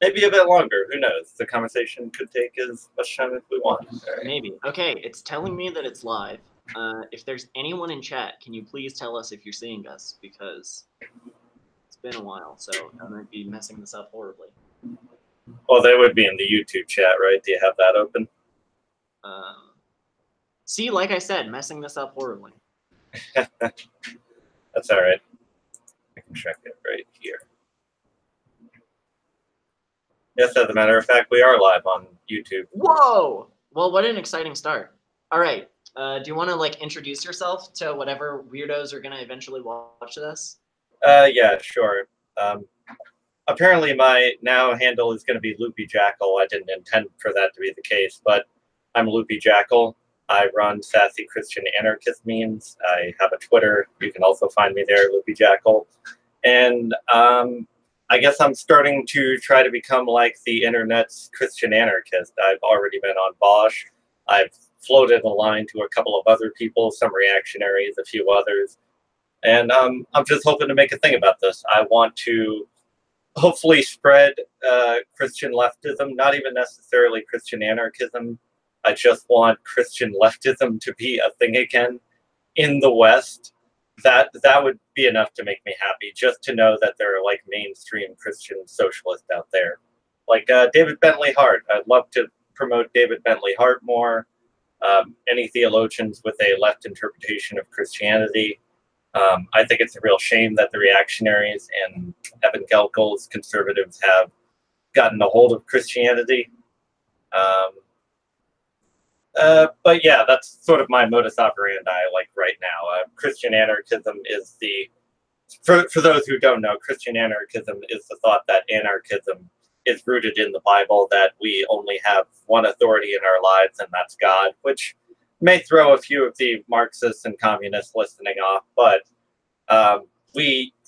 Maybe a bit longer. Who knows? The conversation could take as much time as we want. Right. Maybe. Okay, it's telling me that it's live. If there's anyone in chat, can you please tell us if you're seeing us? Because it's been a while, so I might be messing this up horribly. Well, they would be in the YouTube chat, right? Do you have that open? See, like I said, messing this up horribly. That's all right. I can check it right here. Yes, as a matter of fact, we are live on YouTube. Whoa! Well, what an exciting start. All right. Do you want to like introduce yourself to whatever weirdos are going to eventually watch this? Yeah, sure. Apparently my now handle is going to be Luppi Jackal. I didn't intend for that to be the case, but I'm Luppi Jackal. I run Sassy Christian Anarchist memes. I have a Twitter. You can also find me there, Luppi Jackal. And I guess I'm starting to try to become like the internet's Christian anarchist. I've already been on Bosch. I've floated a line to a couple of other people, some reactionaries, a few others. And I'm just hoping to make a thing about this. I want to hopefully spread Christian leftism, not even necessarily Christian anarchism. I just want Christian leftism to be a thing again in the West. That would be enough to make me happy, just to know that there are like mainstream Christian socialists out there. Like David Bentley Hart. I'd love to promote David Bentley Hart more. Any theologians with a left interpretation of Christianity. I think it's a real shame that the reactionaries and evangelicals, conservatives have gotten a hold of Christianity. But yeah, that's sort of my modus operandi like right now. Christian anarchism is for those who don't know, Christian anarchism is the thought that anarchism is rooted in the Bible, that we only have one authority in our lives, and that's God, which may throw a few of the Marxists and communists listening off, but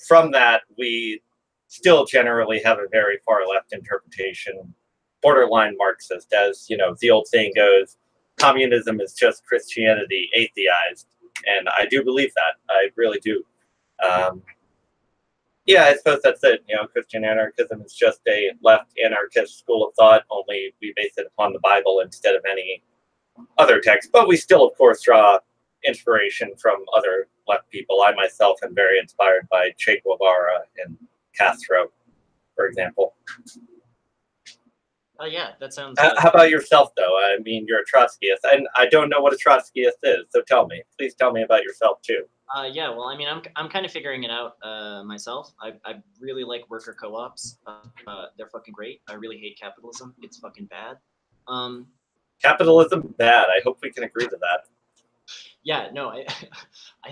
from that, we still generally have a very far left interpretation, borderline Marxist, as you know, the old saying goes, communism is just Christianity atheized, and I do believe that. I really do. Yeah, I suppose that's it. You know, Christian anarchism is just a left anarchist school of thought, only we base it upon the Bible instead of any other text. But we still, of course, draw inspiration from other left people. I myself am very inspired by Che Guevara and Castro, for example. Oh, yeah, that sounds... How about yourself, though? I mean, you're a Trotskyist, and I don't know what a Trotskyist is, so tell me. Please tell me about yourself, too. Yeah, well, I mean, I'm kind of figuring it out myself. I really like worker co-ops. They're fucking great. I really hate capitalism. It's fucking bad. Capitalism, bad. I hope we can agree to that. Yeah, no, I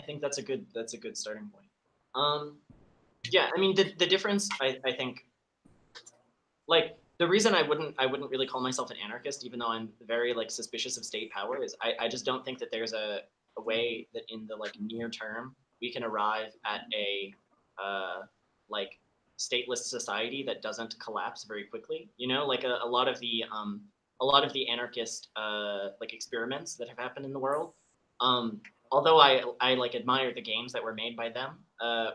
think that's a good starting point. Yeah, I mean, the difference, I think, like, the reason I wouldn't really call myself an anarchist, even though I'm very like suspicious of state power, is I just don't think that there's a way that in the like near term we can arrive at a like stateless society that doesn't collapse very quickly. You know, like a lot of the anarchist like experiments that have happened in the world. Although I like admire the games that were made by them,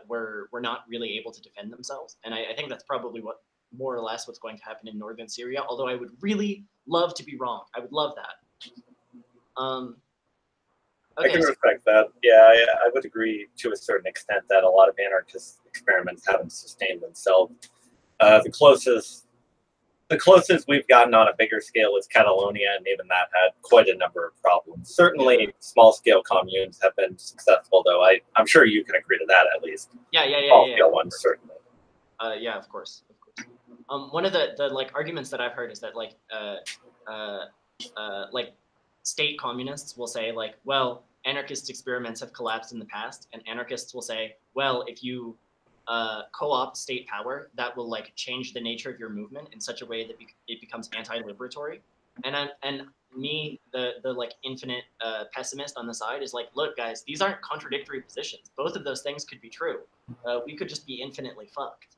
were not really able to defend themselves, and I think that's probably what more or less what's going to happen in northern Syria. Although I would really love to be wrong. I would love that. Okay, I can respect that. Yeah, I would agree to a certain extent that a lot of anarchist experiments haven't sustained themselves. The closest we've gotten on a bigger scale is Catalonia, and even that had quite a number of problems. Certainly, small-scale communes have been successful, though. I'm sure you can agree to that, at least. Yeah. Small-scale ones, certainly. Yeah, of course. One of the like arguments that I've heard is that like state communists will say like, well, anarchist experiments have collapsed in the past, and anarchists will say, well, if you co-opt state power, that will like change the nature of your movement in such a way that it becomes anti-liberatory. And me, the like infinite pessimist on the side, is like, look, guys, these aren't contradictory positions. Both of those things could be true. We could just be infinitely fucked.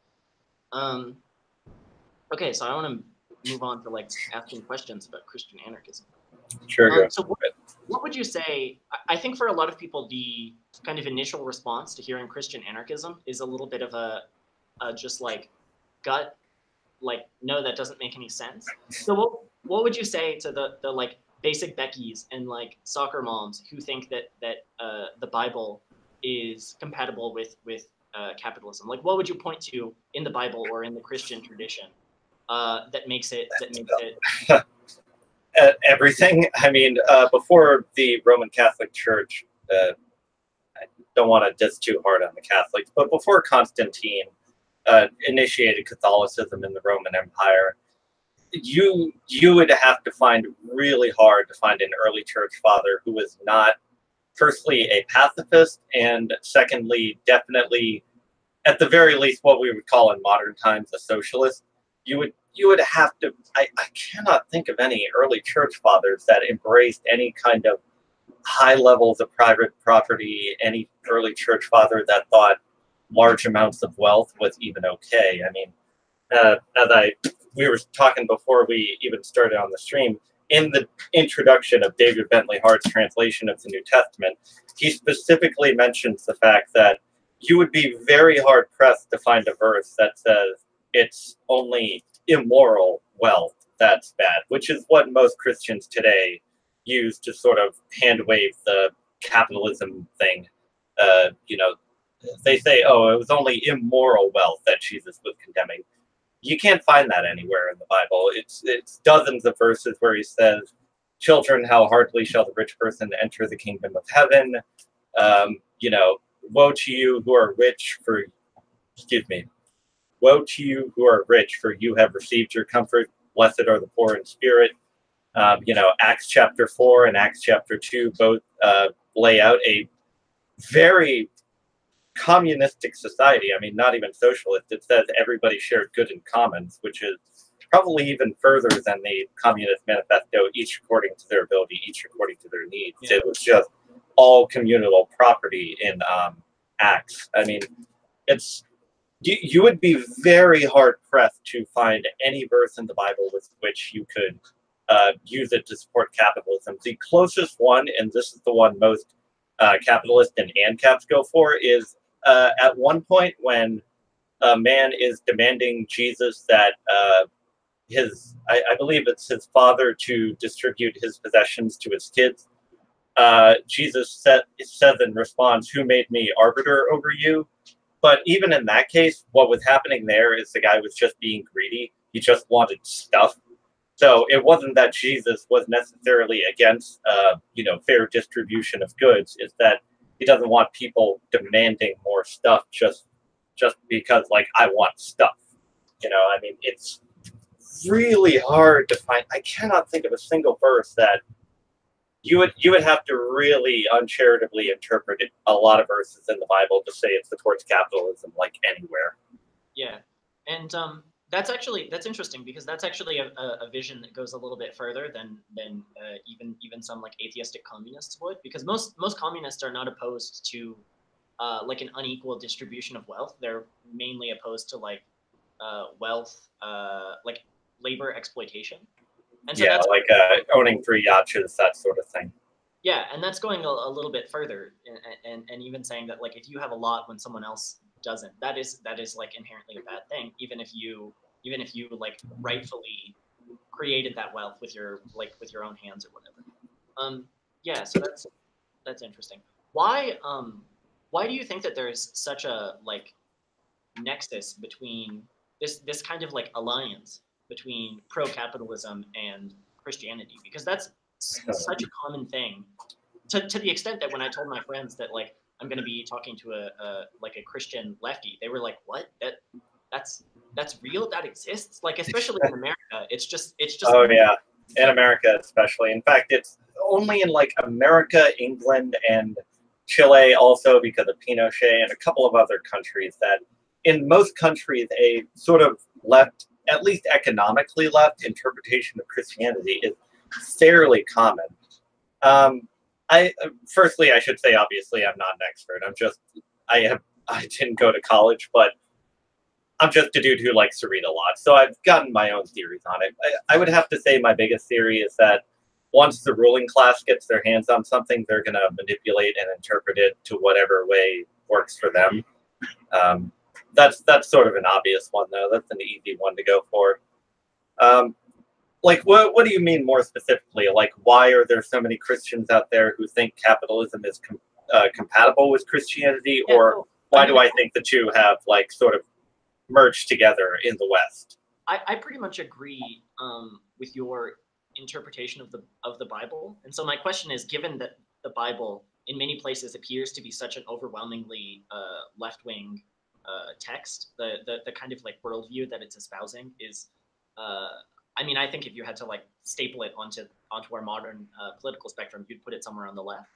Okay, so I want to move on to like asking questions about Christian anarchism. Sure. So what would you say? I think for a lot of people, the kind of initial response to hearing Christian anarchism is a little bit of a just like gut like, no, that doesn't make any sense. So what would you say to the like basic Beckys and like soccer moms who think that the Bible is compatible with capitalism? Like, what would you point to in the Bible or in the Christian tradition that makes it Everything. I mean, before the Roman Catholic Church, I don't want to diss too hard on the Catholics, but before Constantine initiated Catholicism in the Roman Empire, you would have to find really hard to find an early church father who was not, firstly, a pacifist, and secondly, definitely, at the very least, what we would call in modern times a socialist. You would have to. I cannot think of any early church fathers that embraced any kind of high levels of private property. Any early church father that thought large amounts of wealth was even okay. I mean, we were talking before we even started on the stream, in the introduction of David Bentley Hart's translation of the New Testament, he specifically mentions the fact that you would be very hard pressed to find a verse that says it's only immoral wealth that's bad, which is what most Christians today use to sort of hand wave the capitalism thing. You know, they say, oh, it was only immoral wealth that Jesus was condemning. You can't find that anywhere in the Bible. It's dozens of verses where he says, children, how hardly shall the rich person enter the kingdom of heaven. You know, woe to you who are rich, for, excuse me, woe to you who are rich, for you have received your comfort. Blessed are the poor in spirit. You know, Acts chapter 4 and Acts chapter 2 both lay out a very communistic society. I mean, not even socialist. It says everybody shared good in commons, which is probably even further than the Communist Manifesto, each according to their ability, each according to their needs. Yeah. It was just all communal property in Acts. I mean, it's you would be very hard pressed to find any verse in the Bible with which you could use it to support capitalism. The closest one, and this is the one most capitalist and ANCAPs go for, is at one point when a man is demanding Jesus that I believe it's his father to distribute his possessions to his kids. Jesus says in response, "Who made me arbiter over you?" But even in that case, what was happening there is the guy was just being greedy. He just wanted stuff. So it wasn't that Jesus was necessarily against, you know, fair distribution of goods. It's that he doesn't want people demanding more stuff just because, like, I want stuff. You know, I mean, it's really hard to find. I cannot think of a single verse that you would have to really uncharitably interpret a lot of verses in the Bible to say it supports capitalism, like anywhere. Yeah, and that's interesting, because that's actually a vision that goes a little bit further than even some like atheistic communists would, because most communists are not opposed to like an unequal distribution of wealth. They're mainly opposed to like wealth, like labor exploitation. And so that's like owning 3 yachts, that sort of thing. Yeah, and that's going a little bit further, and even saying that, like, if you have a lot when someone else doesn't, that is like inherently a bad thing, even if you like rightfully created that wealth with your own hands or whatever. Yeah, so that's interesting. Why do you think that there's such a like nexus between this kind of like alliance between pro-capitalism and Christianity? Because that's such a common thing, to the extent that when I told my friends that, like, I'm going to be talking to a Christian lefty, they were like, "What? That's real? That exists?" Like, especially in America, it's just. Oh yeah, in America especially. In fact, it's only in like America, England, and Chile also, because of Pinochet, and a couple of other countries, that in most countries a sort of left, at least economically left, interpretation of Christianity is fairly common. Firstly, I should say, obviously, I'm not an expert. I didn't go to college, but I'm just a dude who likes to read a lot. So I've gotten my own theories on it. I would have to say my biggest theory is that once the ruling class gets their hands on something, they're going to manipulate and interpret it to whatever way works for them. That's sort of an obvious one, though. That's an easy one to go for. Like, what do you mean more specifically? Like, why are there so many Christians out there who think capitalism is compatible with Christianity, Yeah, or so, why I mean, do I think the two have like sort of merged together in the West? I pretty much agree with your interpretation of the Bible. And so my question is, given that the Bible in many places appears to be such an overwhelmingly left wing text, the kind of like worldview that it's espousing is, I mean, I think if you had to like staple it onto our modern political spectrum, you'd put it somewhere on the left.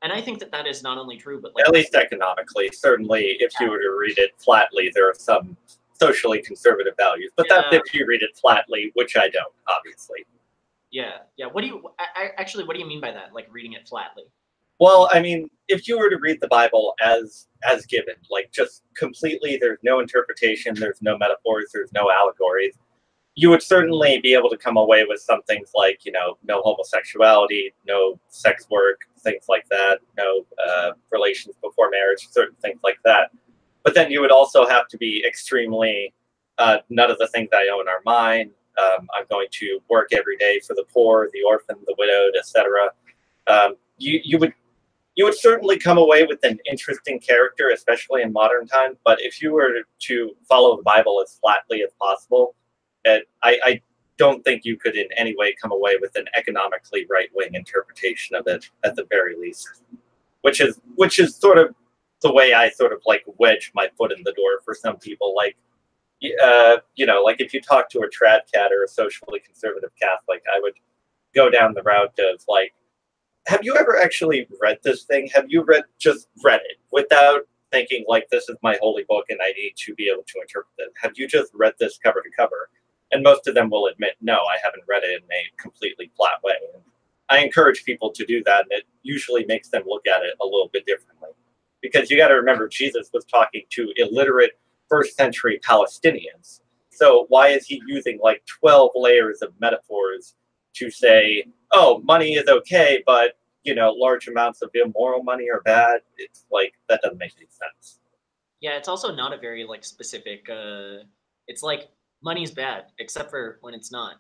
And I think that that is not only true, but like At least economically. Certainly, if you were to read it flatly, there are some socially conservative values. But that's if you read it flatly, which I don't, obviously. Yeah, yeah. What do you actually? What do you mean by that? Like reading it flatly? Well, I mean, if you were to read the Bible as given, like just completely, there's no interpretation, there's no metaphors, there's no allegories, you would certainly be able to come away with some things like, no homosexuality, no sex work, things like that, no relations before marriage, certain things like that. But then you would also have to be extremely, none of the things I own are mine. I'm going to work every day for the poor, the orphan, the widowed, etc. You would certainly come away with an interesting character, especially in modern times. But if you were to follow the Bible as flatly as possible, I don't think you could in any way come away with an economically right-wing interpretation of it, at the very least. Which is sort of the way I sort of like wedge my foot in the door for some people. Like, like if you talk to a trad cat or a socially conservative Catholic, I would go down the route of like, have you ever actually read this thing? Have you just read it without thinking like, this is my holy book and I need to be able to interpret it? Have you just read this cover to cover? And most of them will admit, no, I haven't read it in a completely flat way. And I encourage people to do that, and it usually makes them look at it a little bit differently. Because you got to remember, Jesus was talking to illiterate first century Palestinians. So why is he using like 12 layers of metaphors to say, oh, money is okay, but, large amounts of immoral money are bad? It's like, that doesn't make any sense. Yeah, it's also not a very like specific. It's like money's bad, except for when it's not.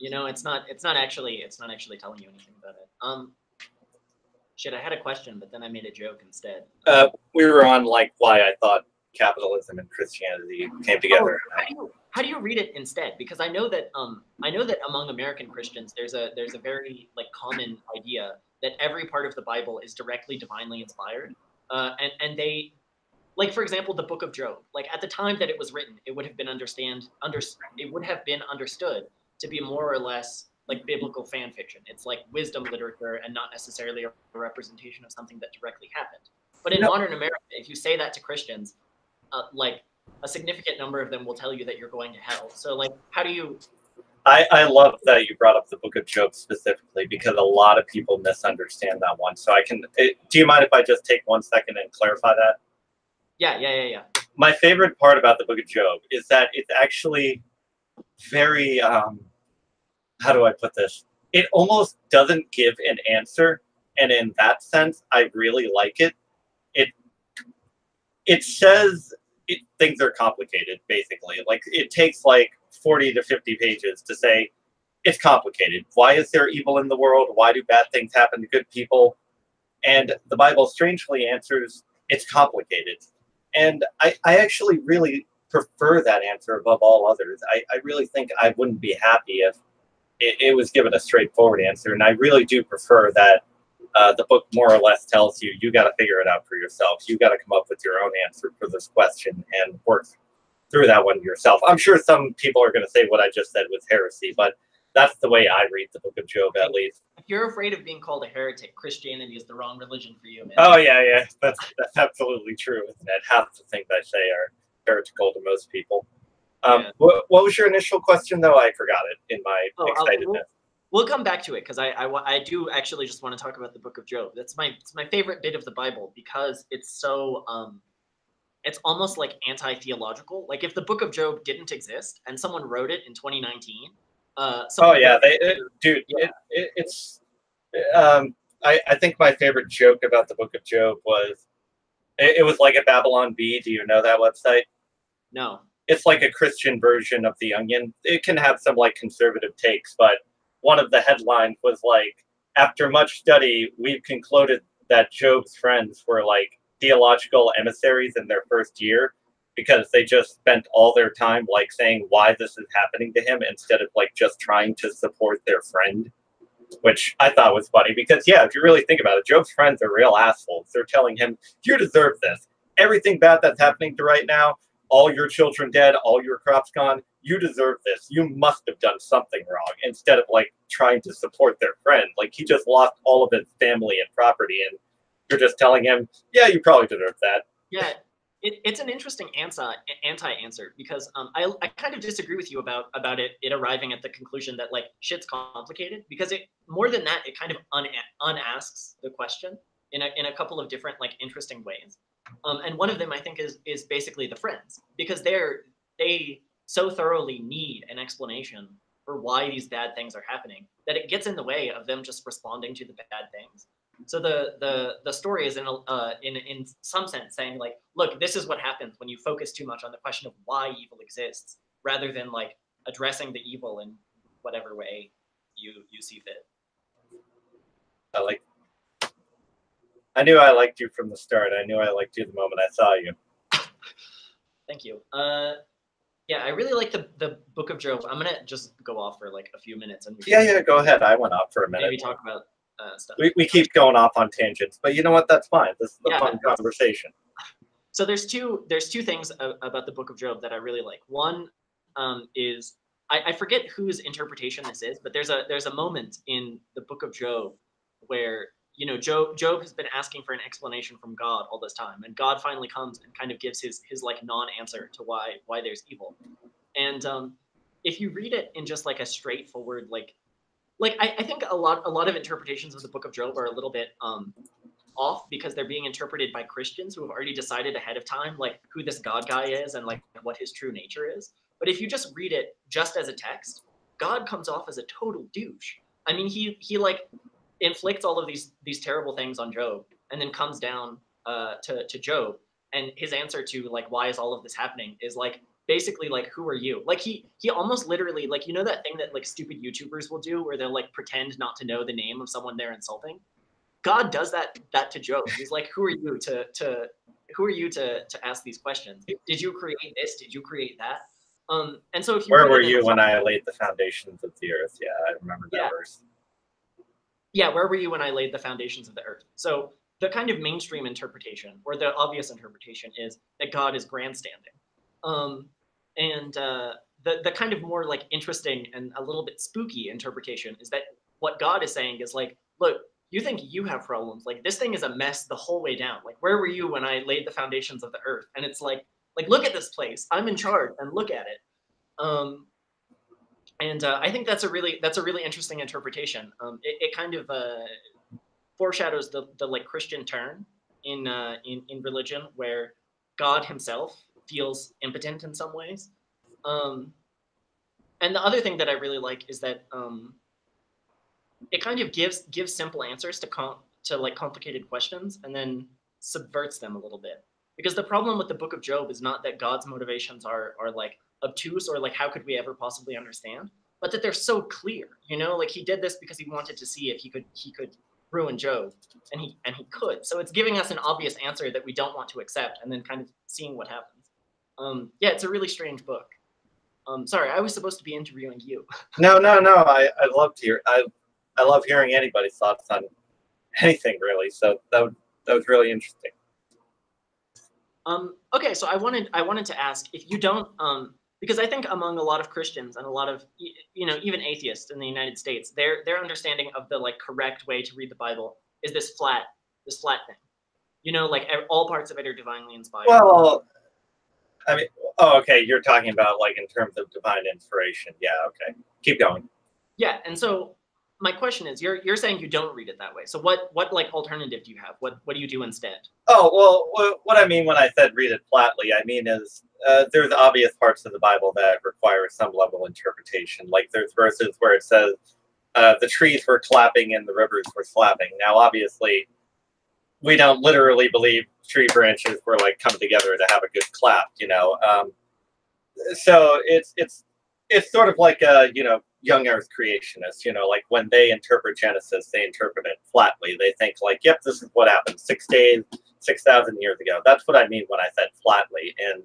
It's not. It's not actually. It's not actually telling you anything about it. Shit, I had a question, but then I made a joke instead. We were on like why I thought capitalism and Christianity came together. How do you read it instead? Because I know that among American Christians, there's a very like common idea that every part of the Bible is directly divinely inspired, and they, like for example, the Book of Job. Like at the time that it was written, it would have been understood to be more or less like biblical fan fiction. It's like wisdom literature and not necessarily a representation of something that directly happened. But in modern America, if you say that to Christians, like a significant number of them will tell you that you're going to hell. So like, how do you? I love that you brought up the Book of Job specifically, because a lot of people misunderstand that one. So do you mind if I just take 1 second and clarify that? Yeah. My favorite part about the Book of Job is that it's actually very, how do I put this? It almost doesn't give an answer. And in that sense, I really like it. It says things are complicated, basically. Like, it takes like 40 to 50 pages to say, it's complicated. Why is there evil in the world? Why do bad things happen to good people? And the Bible strangely answers, it's complicated. And I actually really prefer that answer above all others. I really think I wouldn't be happy if it was given a straightforward answer. And I really do prefer that the book more or less tells you, you got to figure it out for yourself. You got to come up with your own answer for this question and work through that one yourself. I'm sure some people are going to say what I just said was heresy, but that's the way I read the Book of Job, at least. If you're afraid of being called a heretic, Christianity is the wrong religion for you, man. Oh, yeah. That's absolutely true, isn't it? Half the things I say are heretical to most people. What was your initial question, though? I forgot it in my excitedness. We'll come back to it, because I do actually just want to talk about the Book of Job. It's my favorite bit of the Bible, because it's so it's almost like anti-theological. Like if the Book of Job didn't exist and someone wrote it in 2019. It's. I think my favorite joke about the Book of Job was, It was like a Babylon Bee. Do you know that website? No. It's like a Christian version of The Onion. It can have some like conservative takes, but one of the headlines was like, after much study, we've concluded that Job's friends were like theological emissaries in their first year because they just spent all their time like saying why this is happening to him instead of like just trying to support their friend, which I thought was funny because, yeah, if you really think about it, Job's friends are real assholes. They're telling him, you deserve this. Everything bad that's happening to right now, all your children dead, all your crops gone, you deserve this. You must have done something wrong, instead of like trying to support their friend. Like, he just lost all of his family and property, and you're just telling him, yeah, you probably deserve that. Yeah, it's an interesting anti-answer because I kind of disagree with you about it arriving at the conclusion that like shit's complicated, because it, more than that, it kind of unasks the question in a couple of different like interesting ways. And one of them I think is basically the friends, because they so thoroughly need an explanation for why these bad things are happening that it gets in the way of them just responding to the bad things. So the story is in some sense saying like, look, this is what happens when you focus too much on the question of why evil exists, rather than like addressing the evil in whatever way you see fit. I knew I liked you from the start. I knew I liked you the moment I saw you. Thank you. Yeah, I really like the Book of Job. I'm gonna just go off for like a few minutes and yeah, go ahead. I went off for a minute. Maybe talk about stuff. We keep going off on tangents, but you know what? That's fine. This is a fun conversation. So there's two things about the Book of Job that I really like. One is I forget whose interpretation this is, but there's a moment in the Book of Job where, you know, Job has been asking for an explanation from God all this time, and God finally comes and kind of gives his like non-answer to why there's evil. And if you read it in just like a straightforward like I think a lot of interpretations of the Book of Job are a little bit off, because they're being interpreted by Christians who have already decided ahead of time like who this God guy is and like what his true nature is. But if you just read it just as a text, God comes off as a total douche. I mean, he like inflicts all of these terrible things on Job, and then comes down to Job, and his answer to like why is all of this happening is like basically like, who are you? Like he almost literally, like, you know that thing that like stupid YouTubers will do where they'll like pretend not to know the name of someone they're insulting? God does that to Job. He's like, who are you to ask these questions? Did you create this? Did you create that? And so if you where were you when I laid the foundations of the earth? Yeah, I remember that verse. Yeah, where were you when I laid the foundations of the earth? So the kind of mainstream interpretation, or the obvious interpretation, is that God is grandstanding. And the kind of more like interesting and a little bit spooky interpretation is that what God is saying is like, look, you think you have problems. Like, this thing is a mess the whole way down. Like, where were you when I laid the foundations of the earth? And it's like, look at this place. I'm in charge, and look at it. And I think that's a really interesting interpretation. It kind of foreshadows the like Christian turn in religion, where God himself feels impotent in some ways. And the other thing that I really like is that it kind of gives simple answers to like complicated questions, and then subverts them a little bit. Because the problem with the Book of Job is not that God's motivations are like obtuse, or like how could we ever possibly understand, but that they're so clear. You know, like he did this because he wanted to see if he could ruin Job, and he could. So it's giving us an obvious answer that we don't want to accept, and then kind of seeing what happens. Yeah, it's a really strange book. Sorry, I was supposed to be interviewing you. No. I love to hear. I love hearing anybody's thoughts on anything, really. So that was really interesting. Okay, so I wanted to ask if you don't, because I think among a lot of Christians and a lot of, you know, even atheists in the United States, their understanding of the like correct way to read the Bible is this flat thing. You know, like all parts of it are divinely inspired. Well, I mean, okay, you're talking about like in terms of divine inspiration. Yeah, okay. Keep going. Yeah, and so my question is, you're saying you don't read it that way. So what like alternative do you have? What do you do instead? Oh, well, what I mean when I said read it flatly, I mean is there's obvious parts of the Bible that require some level of interpretation. Like there's verses where it says the trees were clapping and the rivers were slapping. Now, obviously, we don't literally believe tree branches were like coming together to have a good clap, you know. So it's sort of like a, you know, young Earth creationists, you know, like when they interpret Genesis, they interpret it flatly. They think like, yep, this is what happened 6 days, 6,000 years ago. That's what I mean when I said flatly. And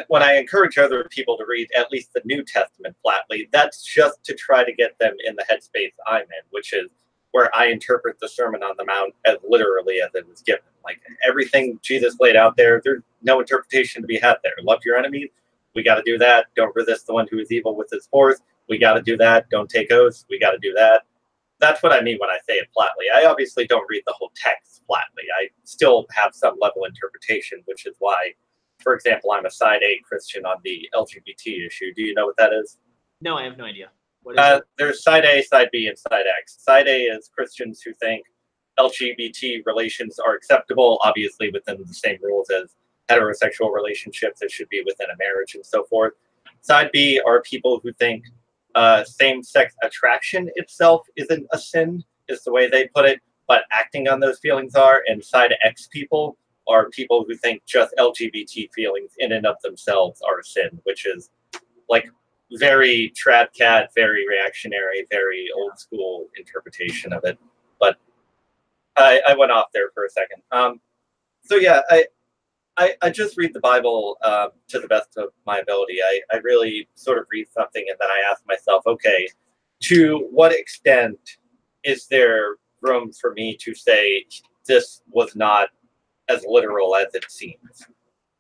when I encourage other people to read at least the New Testament flatly, that's just to try to get them in the headspace I'm in, which is where I interpret the Sermon on the Mount as literally as it was given. Like everything Jesus laid out there, there's no interpretation to be had there. Love your enemies. We got to do that. Don't resist the one who is evil with his force. We got to do that. Don't take oaths. We got to do that. That's what I mean when I say it flatly. I obviously don't read the whole text flatly. I still have some level of interpretation, which is why, for example, I'm a side A Christian on the LGBT issue. Do you know what that is? No, I have no idea. What is it? There's side A, side B, and side X. Side A is Christians who think LGBT relations are acceptable, obviously within the same rules as heterosexual relationships. It should be within a marriage and so forth. Side B are people who think same-sex attraction itself isn't a sin, is the way they put it, but acting on those feelings are. And side X people are people who think just LGBT feelings in and of themselves are a sin, which is like very trad cat, very reactionary, very old school interpretation of it. But I went off there for a second. So yeah, I just read the Bible to the best of my ability. I really sort of read something and then I ask myself, okay, to what extent is there room for me to say this was not as literal as it seems?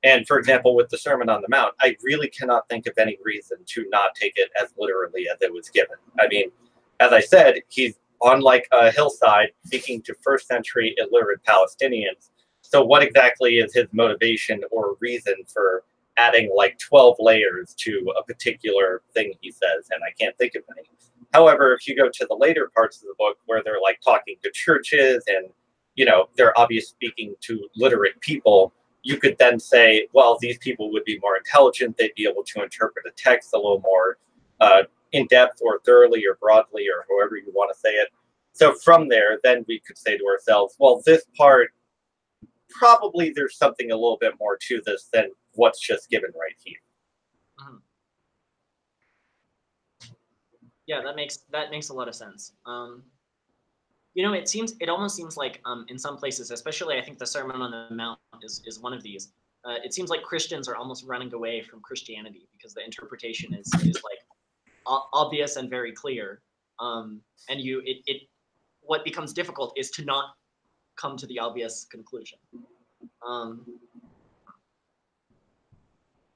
And for example, with the Sermon on the Mount, I really cannot think of any reason to not take it as literally as it was given. I mean, as I said, he's on like a hillside speaking to first century illiterate Palestinians. So what exactly is his motivation or reason for adding like 12 layers to a particular thing he says? And I can't think of any. However, if you go to the later parts of the book where they're like talking to churches and, you know, they're obviously speaking to literate people, you could then say, well, these people would be more intelligent. They'd be able to interpret a text a little more in depth or thoroughly or broadly or however you want to say it. So from there, then we could say to ourselves, well, this part, probably there's something a little bit more to this than what's just given right here. Mm-hmm. Yeah, that makes a lot of sense. You know, it almost seems like in some places, especially I think the Sermon on the Mount is one of these. It seems like Christians are almost running away from Christianity because the interpretation is like obvious and very clear. And what becomes difficult is to not come to the obvious conclusion.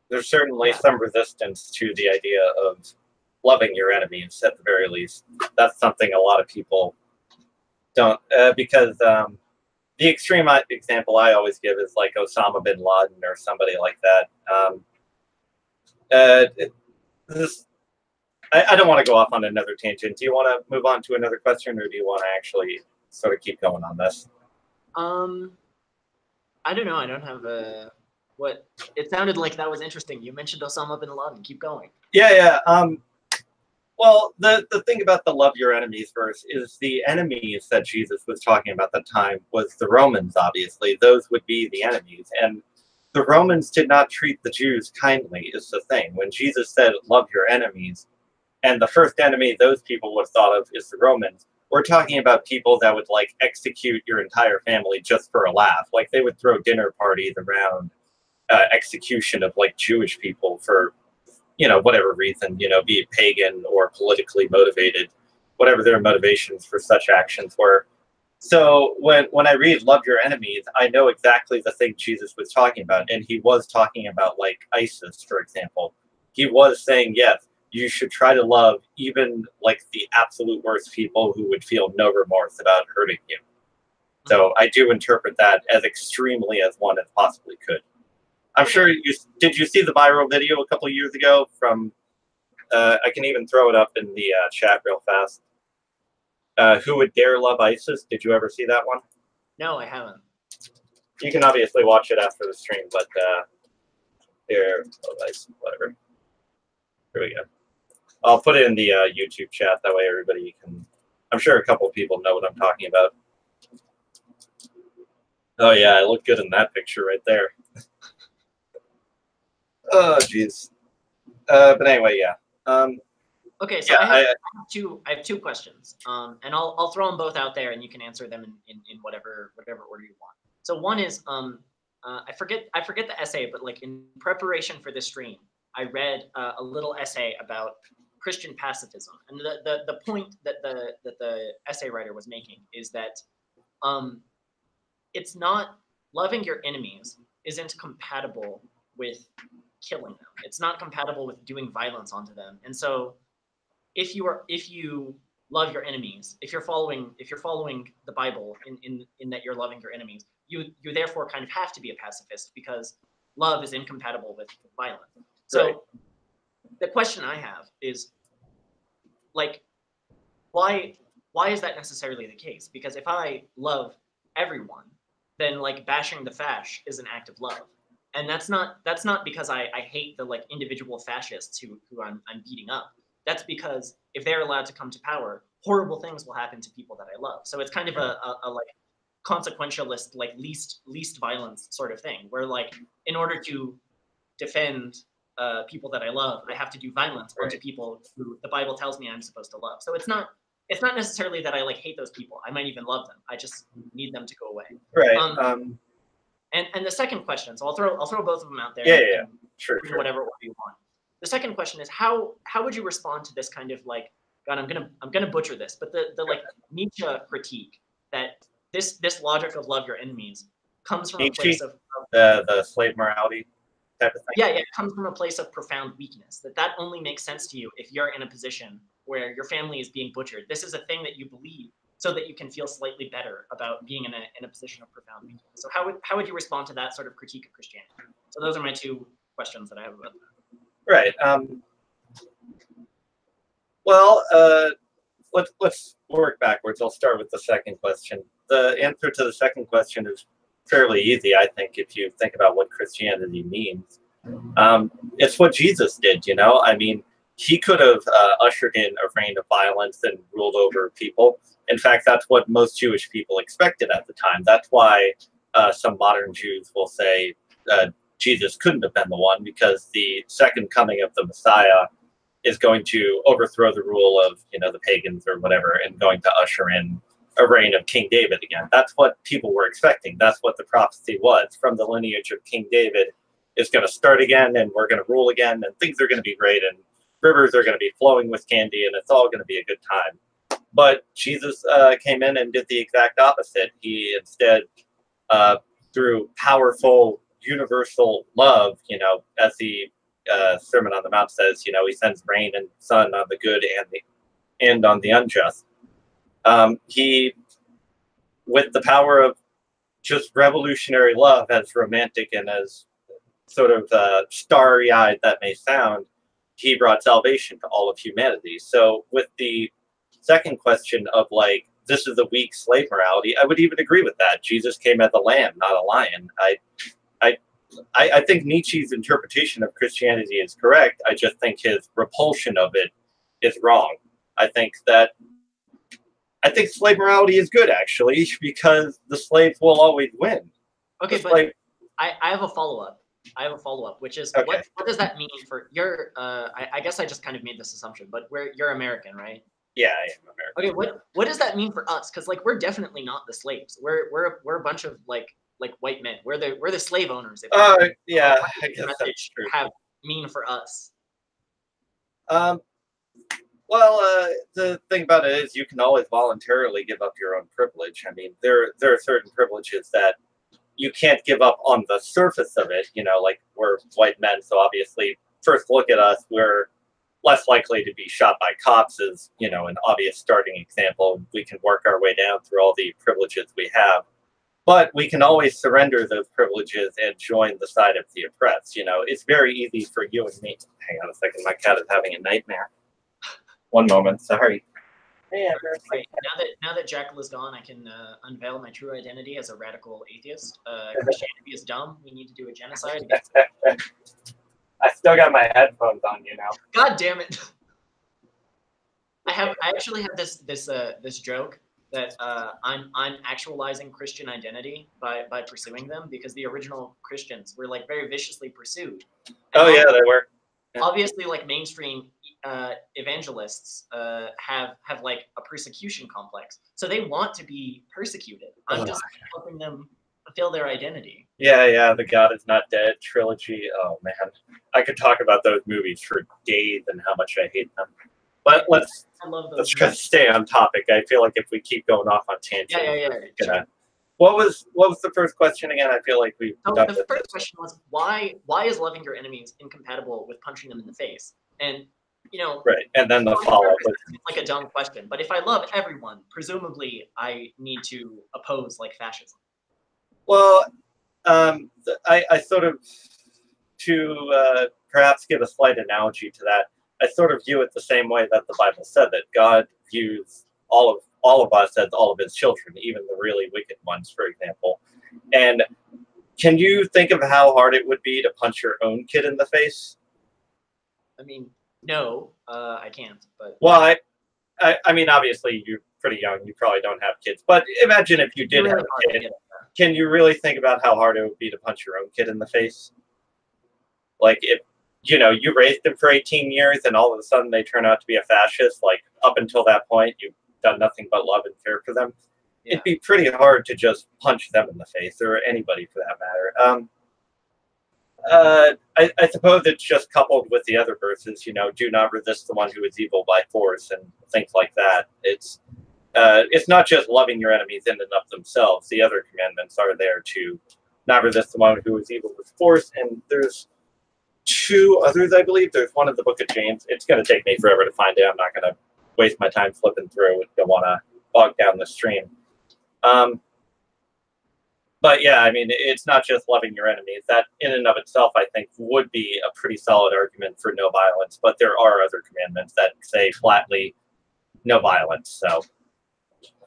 There's certainly some resistance to the idea of loving your enemies at the very least. That's something a lot of people don't, because the extreme example I always give is like Osama bin Laden or somebody like that. I don't want to go off on another tangent. Do you want to move on to another question, or do you want to actually sort of keep going on this? I don't know. I don't have a what. It sounded like that was interesting. You mentioned Osama bin Laden. Keep going. Yeah. Well, the thing about the love your enemies verse is the enemies that Jesus was talking about at the time was the Romans, obviously. Those would be the enemies. And the Romans did not treat the Jews kindly, is the thing. When Jesus said, love your enemies, and the first enemy those people would have thought of is the Romans, we're talking about people that would, like, execute your entire family just for a laugh. Like, they would throw dinner parties around execution of, like, Jewish people for, you know, whatever reason, you know, be it pagan or politically motivated, whatever their motivations for such actions were. So when I read love your enemies, I know exactly the thing Jesus was talking about. And he was talking about like ISIS, for example. He was saying, yes, you should try to love even like the absolute worst people who would feel no remorse about hurting you. So I do interpret that as extremely as one as possibly could. I'm sure did you see the viral video a couple of years ago from, I can even throw it up in the chat real fast. Who would dare love ISIS? Did you ever see that one? No, I haven't. You can obviously watch it after the stream, but here, whatever. Here we go. I'll put it in the YouTube chat. That way everybody can, I'm sure a couple of people know what I'm talking about. Oh yeah, I look good in that picture right there. Oh jeez. But anyway, yeah. Okay, so Yeah, I have two questions, and I'll throw them both out there, and you can answer them in whatever order you want. So one is I forget the essay, but like in preparation for this stream, I read a little essay about Christian pacifism, and the point that the essay writer was making is that it's not loving your enemies isn't compatible with killing them. It's not compatible with doing violence onto them, and so if you love your enemies, if you're following the Bible in that you're loving your enemies, you therefore kind of have to be a pacifist because love is incompatible with violence. So right. The question I have is like why is that necessarily the case? Because if I love everyone, then like bashing the fash is an act of love. And that's not because I hate the like individual fascists who I'm beating up. That's because if they're allowed to come to power, horrible things will happen to people that I love. So it's kind of a like consequentialist, like least violence sort of thing, where like in order to defend people that I love, I have to do violence onto people who the Bible tells me I'm supposed to love. So it's not necessarily that I like hate those people. I might even love them. I just need them to go away. Right. And the second question, so I'll throw both of them out there. Yeah. Sure. Whatever order you want. The second question is how would you respond to this kind of like, God, I'm gonna butcher this, but the like Nietzsche critique that this logic of love your enemies comes from Nietzsche, a place of the slave morality type of thing. Yeah, it comes from a place of profound weakness. That only makes sense to you if you're in a position where your family is being butchered. This is a thing that you believe so that you can feel slightly better about being in a position of profound weakness. So how would you respond to that sort of critique of Christianity? So those are my two questions that I have about that. Right. Well, let's work backwards. I'll start with the second question. The answer to the second question is fairly easy, I think, if you think about what Christianity means. It's what Jesus did, you know? I mean, he could have ushered in a reign of violence and ruled over people. In fact, that's what most Jewish people expected at the time. That's why some modern Jews will say Jesus couldn't have been the one, because the second coming of the Messiah is going to overthrow the rule of, you know, the pagans or whatever, and going to usher in a reign of King David again. That's what people were expecting. That's what the prophecy was. From the lineage of King David, it's going to start again, and we're going to rule again, and things are going to be great, and rivers are going to be flowing with candy, and it's all going to be a good time. But Jesus came in and did the exact opposite. He instead, through powerful, universal love, you know, as the Sermon on the Mount says, you know, he sends rain and sun on the good and on the unjust. He, with the power of just revolutionary love, as romantic and as sort of starry-eyed that may sound, he brought salvation to all of humanity. So with the second question of like, this is a weak slave morality, I would even agree with that. Jesus came as a lamb, not a lion. I think Nietzsche's interpretation of Christianity is correct. I just think his repulsion of it is wrong. I think slave morality is good, actually, because the slave will always win. Okay, but I have a follow-up. Which is, okay, what does that mean for your? I guess I just kind of made this assumption, but you're American, right? Yeah, I am American. Okay, what does that mean for us? Because like we're definitely not the slaves. We're a bunch of like white men. We're the slave owners. Yeah, I guess that's true. Have mean for us? Well, the thing about it is you can always voluntarily give up your own privilege. I mean, there are certain privileges that you can't give up on the surface of it. You know, like we're white men, so obviously, first look at us, we're less likely to be shot by cops is, you know, an obvious starting example. We can work our way down through all the privileges we have. But we can always surrender those privileges and join the side of the oppressed. You know, it's very easy for you and me. Hang on a second, my cat is having a nightmare. One moment, sorry. Yeah, right. Now that Jackal is gone, I can unveil my true identity as a radical atheist. Christianity is dumb. We need to do a genocide against it. I still got my headphones on, you know. God damn it! I actually have this joke that I'm actualizing Christian identity by pursuing them, because the original Christians were like very viciously pursued. And Oh yeah, they were. Yeah. Obviously, like mainstream evangelists have like a persecution complex, so they want to be persecuted. I'm just helping them fulfill their identity. Yeah, the God is Not Dead trilogy. Oh man, I could talk about those movies for days and how much I hate them. But let's try to stay on topic. I feel like if we keep going off on tangents, Sure. What was the first question again? I feel like we. The first question was why is loving your enemies incompatible with punching them in the face? And right, and then the follow-up was like a dumb question. But if I love everyone, presumably I need to oppose like fascism. Well, I sort of, to perhaps give a slight analogy to that, I sort of view it the same way that the Bible said, that God views all of us as all of his children, even the really wicked ones, for example. And can you think of how hard it would be to punch your own kid in the face? I mean, no, I can't. But well, I mean, obviously you're pretty young. You probably don't have kids. But imagine if you did have a kid. Can you really think about how hard it would be to punch your own kid in the face? Like, if you raised them for 18 years and all of a sudden they turn out to be a fascist, like up until that point you've done nothing but love and care for them. Yeah. It'd be pretty hard to just punch them in the face, or anybody for that matter. I suppose it's just coupled with the other verses, do not resist the one who is evil by force and things like that. It's not just loving your enemies in and of themselves. The other commandments are there to not resist the one who is evil with force, and there's two others, I believe. There's one in the book of James. It's going to take me forever to find it. I'm not going to waste my time flipping through. Don't want to bog down the stream. But yeah, I mean, it's not just loving your enemies. That in and of itself, I think, would be a pretty solid argument for no violence. But there are other commandments that say flatly no violence. So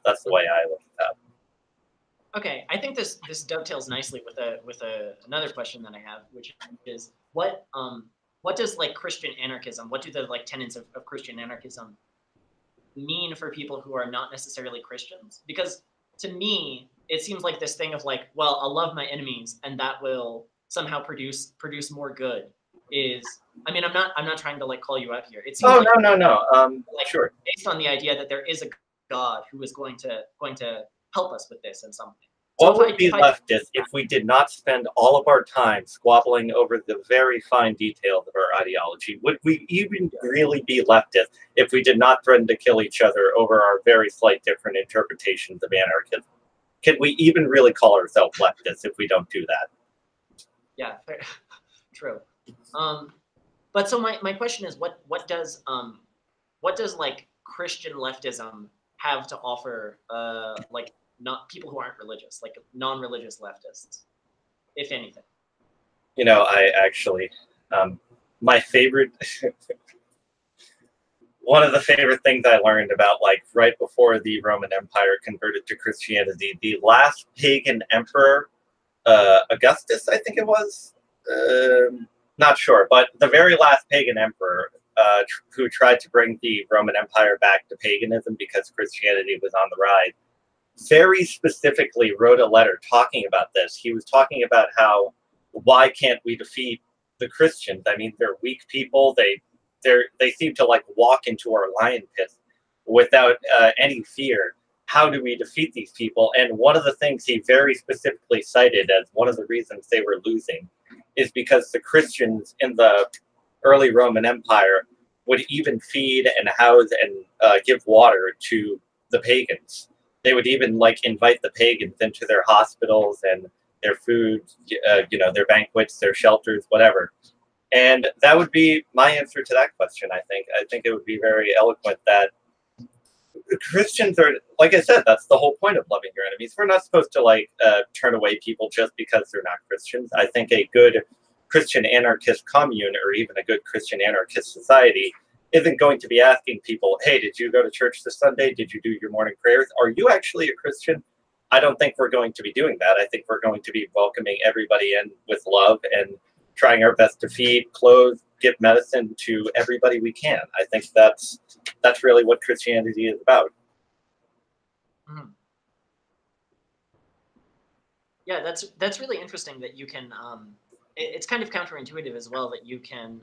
that's the way I look at that. Okay, I think this dovetails nicely with another question that I have, which is what does like Christian anarchism, what do the like tenets of Christian anarchism mean for people who are not necessarily Christians? Because to me, it seems like this thing of like, well, I'll love my enemies and that will somehow produce more good. I mean, I'm not trying to like call you out here. It seems no. Like, sure. Based on the idea that there is a God who is going to help us with this in some way. What would be leftist if we did not spend all of our time squabbling over the very fine details of our ideology? Would we even really be leftist if we did not threaten to kill each other over our very slight different interpretations of anarchism? Can we even really call ourselves leftists if we don't do that? Yeah, fair. True. But so my question is, what does like Christian leftism have to offer like not people who aren't religious, like non-religious leftists, if anything? I actually, my favorite, one of the favorite things I learned about, like, right before the Roman Empire converted to Christianity, the last pagan emperor, Augustus, I think it was, not sure, but the very last pagan emperor who tried to bring the Roman Empire back to paganism because Christianity was on the rise, very specifically wrote a letter talking about this. He was talking about how, why can't we defeat the Christians? I mean, they're weak people. They seem to like walk into our lion pits without any fear. How do we defeat these people? And one of the things he very specifically cited as one of the reasons they were losing is because the Christians in the early Roman Empire would even feed and house and give water to the pagans. They would even like invite the pagans into their hospitals and their food, their banquets, their shelters, whatever. And that would be my answer to that question, I think. I think it would be very eloquent that Christians are, like I said, that's the whole point of loving your enemies. We're not supposed to like turn away people just because they're not Christians. I think a good Christian anarchist commune, or even a good Christian anarchist society, isn't going to be asking people, hey, did you go to church this Sunday? Did you do your morning prayers? Are you actually a Christian? I don't think we're going to be doing that. I think we're going to be welcoming everybody in with love and trying our best to feed, clothe, give medicine to everybody we can. I think that's really what Christianity is about. Mhm. Yeah, that's really interesting that you can. It's kind of counterintuitive as well that you can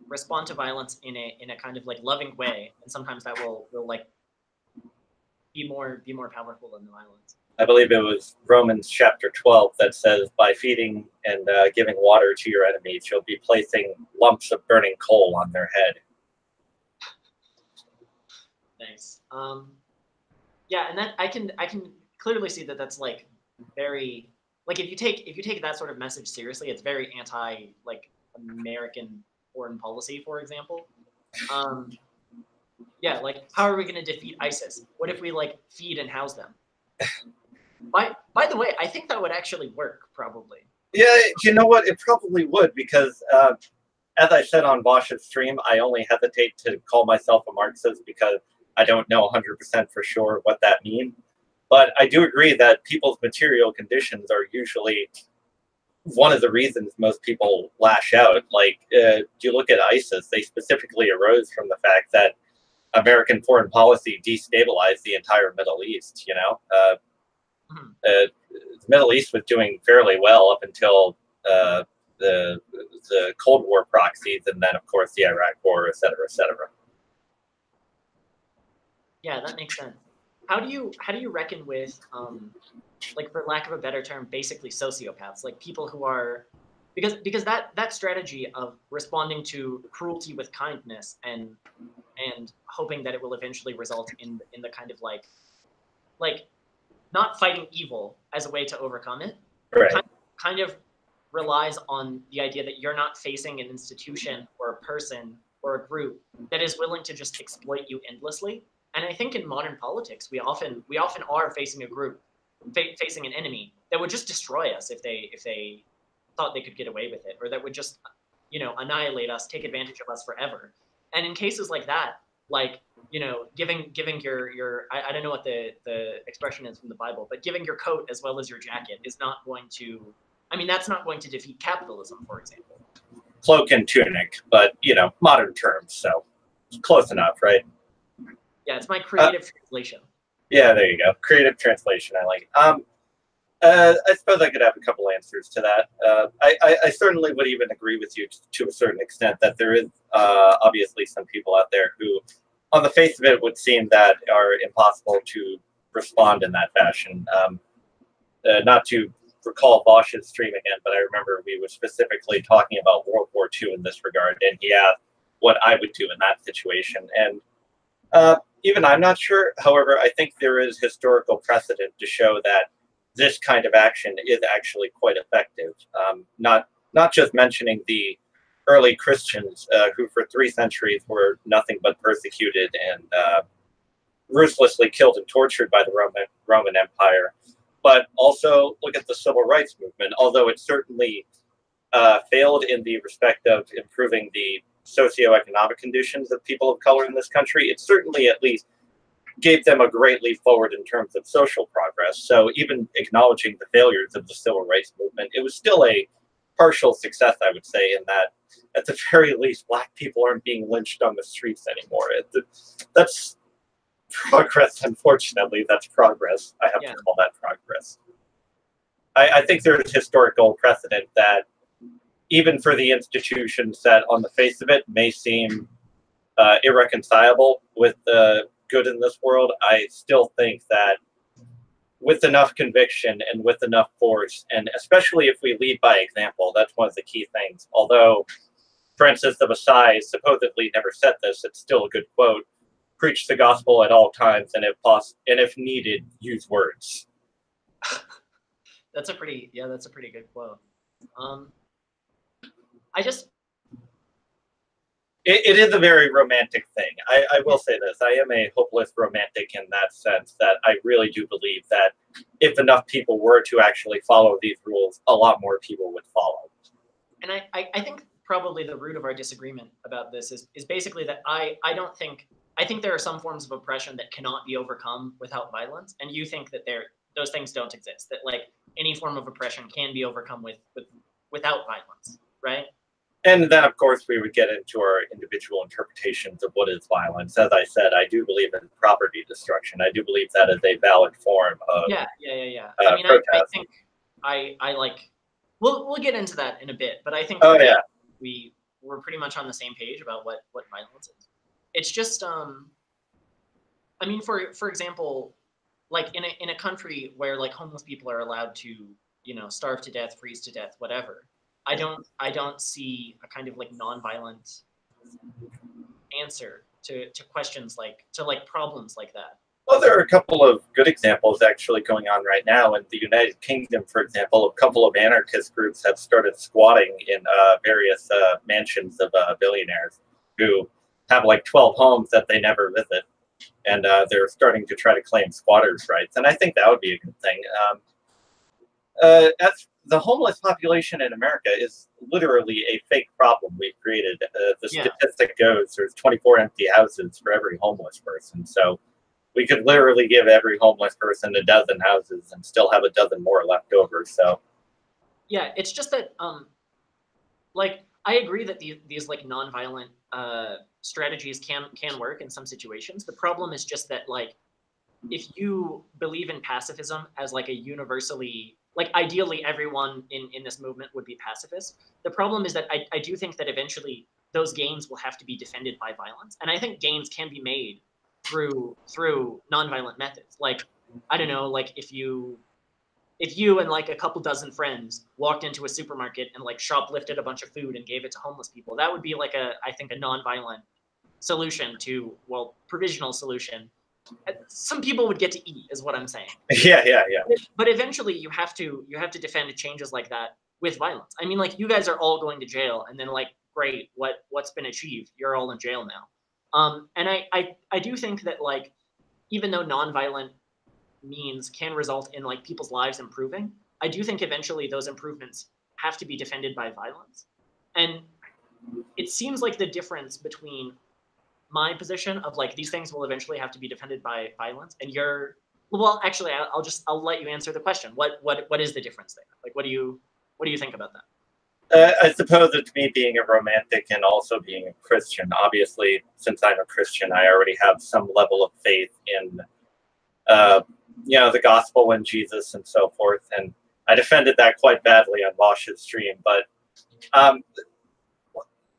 respond to violence in a kind of like loving way, and sometimes that will like be more powerful than the violence. I believe it was Romans chapter 12 that says, by feeding and giving water to your enemies, you'll be placing lumps of burning coal on their head. Thanks. Yeah, and that I can clearly see that that's like very like if you take that sort of message seriously, it's very anti like American foreign policy, for example. Um, yeah, like how are we going to defeat ISIS? What if we like feed and house them? By the way, I think that would actually work probably. Yeah, you know what? It probably would, because as I said on Bosch's stream, I only hesitate to call myself a Marxist because I don't know 100% for sure what that means. But I do agree that people's material conditions are usually one of the reasons most people lash out. Like, you look at ISIS, they specifically arose from the fact that American foreign policy destabilized the entire Middle East. Mhm. The Middle East was doing fairly well up until uh, the Cold War proxies, and then of course the Iraq War, et cetera, et cetera. Yeah, that makes sense. How do you reckon with like for lack of a better term, basically sociopaths, like people who are because that strategy of responding to cruelty with kindness and hoping that it will eventually result in the kind of like not fighting evil as a way to overcome it, Right. kind of relies on the idea that you're not facing an institution or a person or a group that is willing to just exploit you endlessly. And I think in modern politics, we often are facing a group, facing an enemy that would just destroy us if they thought they could get away with it, or that would just annihilate us, take advantage of us forever. And in cases like that, like giving your I don't know what the expression is from the Bible, but giving your coat as well as your jacket is not going to. I mean, that's not going to defeat capitalism, for example. Cloak and tunic, but modern terms, so close enough, right? Yeah, it's my Uh, creative translation. yeah, there you go. Creative translation. I like. I suppose I could have a couple answers to that. I certainly would even agree with you to a certain extent that there is obviously some people out there who, on the face of it, would seem that are impossible to respond in that fashion. Not to recall Bosch's stream again, but I remember we were specifically talking about World War II in this regard, and he asked what I would do in that situation. And even I'm not sure. However, I think there is historical precedent to show that this kind of action is actually quite effective. Not just mentioning the early Christians who, for 3 centuries, were nothing but persecuted and ruthlessly killed and tortured by the Roman Empire, but also look at the civil rights movement. Although it certainly failed in the respect of improving the socioeconomic conditions of people of color in this country, it certainly at least gave them a great leap forward in terms of social progress. So even acknowledging the failures of the civil rights movement, it was still a partial success, I would say, in that at the very least, Black people aren't being lynched on the streets anymore. That's progress, unfortunately. That's progress. I have Yeah, to call that progress. I think there's historical precedent that even for the institutions that on the face of it may seem irreconcilable with the good in this world, I still think that with enough conviction and with enough force, and especially if we lead by example, that's one of the key things. Although Francis of Assisi supposedly never said this, it's still a good quote: "Preach the gospel at all times, and if needed, use words." that's a pretty good quote. Um, I just It is a very romantic thing. I yeah, will say this. I am a hopeless romantic in that sense, that I really do believe that if enough people were to actually follow these rules, a lot more people would follow. and I think probably the root of our disagreement about this is basically that I think there are some forms of oppression that cannot be overcome without violence, and you think that those things don't exist. That like any form of oppression can be overcome without violence, right? And then, of course, we would get into our individual interpretations of what is violence. As I said, I do believe in property destruction. I do believe that is a valid form of Yeah. I mean, protest. I think I like. We'll get into that in a bit, but I think Oh yeah, we're pretty much on the same page about what violence is. It's just I mean, for example, like in a country where like homeless people are allowed to, you know, starve to death, freeze to death, whatever. I don't see a kind of like nonviolent answer to questions like to like problems like that. well, there are a couple of good examples actually going on right now in the United Kingdom. For example, a couple of anarchist groups have started squatting in various mansions of billionaires who have like 12 homes that they never visit, and they're starting to try to claim squatters' rights. And I think that would be a good thing. As the homeless population in America is literally a fake problem we've created. The statistic goes there's 24 empty houses for every homeless person. So we could literally give every homeless person a dozen houses and still have a dozen more left over. So yeah, it's just that like I agree that these like nonviolent strategies can work in some situations. The problem is just that like if you believe in pacifism as like a universally like ideally everyone in this movement would be pacifist. The problem is that I do think that eventually those gains will have to be defended by violence. And I think gains can be made through nonviolent methods. Like, I don't know, like if you and like a couple dozen friends walked into a supermarket and like shoplifted a bunch of food and gave it to homeless people, that would be like I think a nonviolent solution to, well, provisional solution. Some people would get to eat, is what I'm saying. yeah. But eventually, you have to defend changes like that with violence. I mean, like you guys are all going to jail, and then like, great, what's been achieved? You're all in jail now. And I do think that like, even though nonviolent means can result in like people's lives improving, I do think eventually those improvements have to be defended by violence. And it seems like the difference between my position of like these things will eventually have to be defended by violence and your, well, actually I'll let you answer the question. What is the difference there? Like what do you think about that? I suppose it's me being a romantic and also being a Christian. Obviously, since I'm a Christian, I already have some level of faith in the gospel and Jesus and so forth. And I defended that quite badly on Bosch's stream. But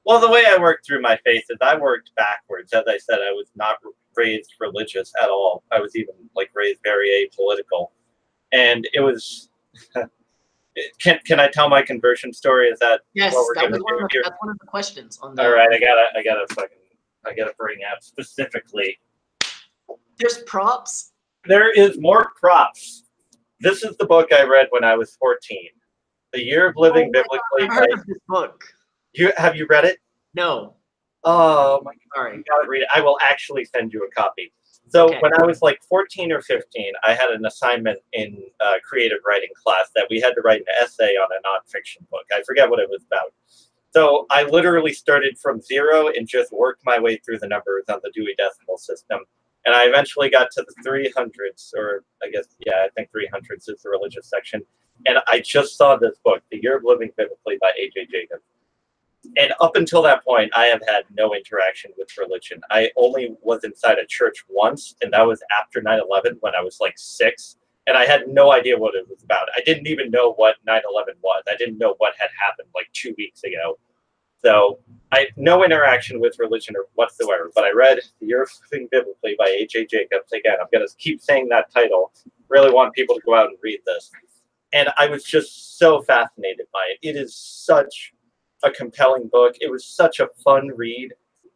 well, the way I worked through my faith is I worked backwards. As I said, I was not raised religious at all. I was even like raised very apolitical, and it was. Can I tell my conversion story? Is that yes? What we're That gonna was do here? that's one of the questions on the. All right, I gotta bring out specifically. There's props. There is more props. This is the book I read when I was 14. The Year of Living Biblically. God, I've heard of this book. Have you read it? No. Oh my God. Sorry. You gotta read it. I will actually send you a copy. So Okay. when I was like 14 or 15, I had an assignment in creative writing class that we had to write an essay on a nonfiction book. I forget what it was about. So I literally started from zero and just worked my way through the numbers on the Dewey Decimal System. And I eventually got to the 300s, or I guess, yeah, I think 300s is the religious section. And I just saw this book, The Year of Living Biblically by A.J. Jacob. And up until that point, I have had no interaction with religion. I only was inside a church once, and that was after 9/11 when I was like 6. And I had no idea what it was about. I didn't even know what 9/11 was. I didn't know what had happened like 2 weeks ago. So I had no interaction with religion or whatsoever. But I read The Year of Living Biblically by A.J. Jacobs. Again, I'm going to keep saying that title. Really want people to go out and read this. And I was just so fascinated by it. It is such a compelling book. It was such a fun read.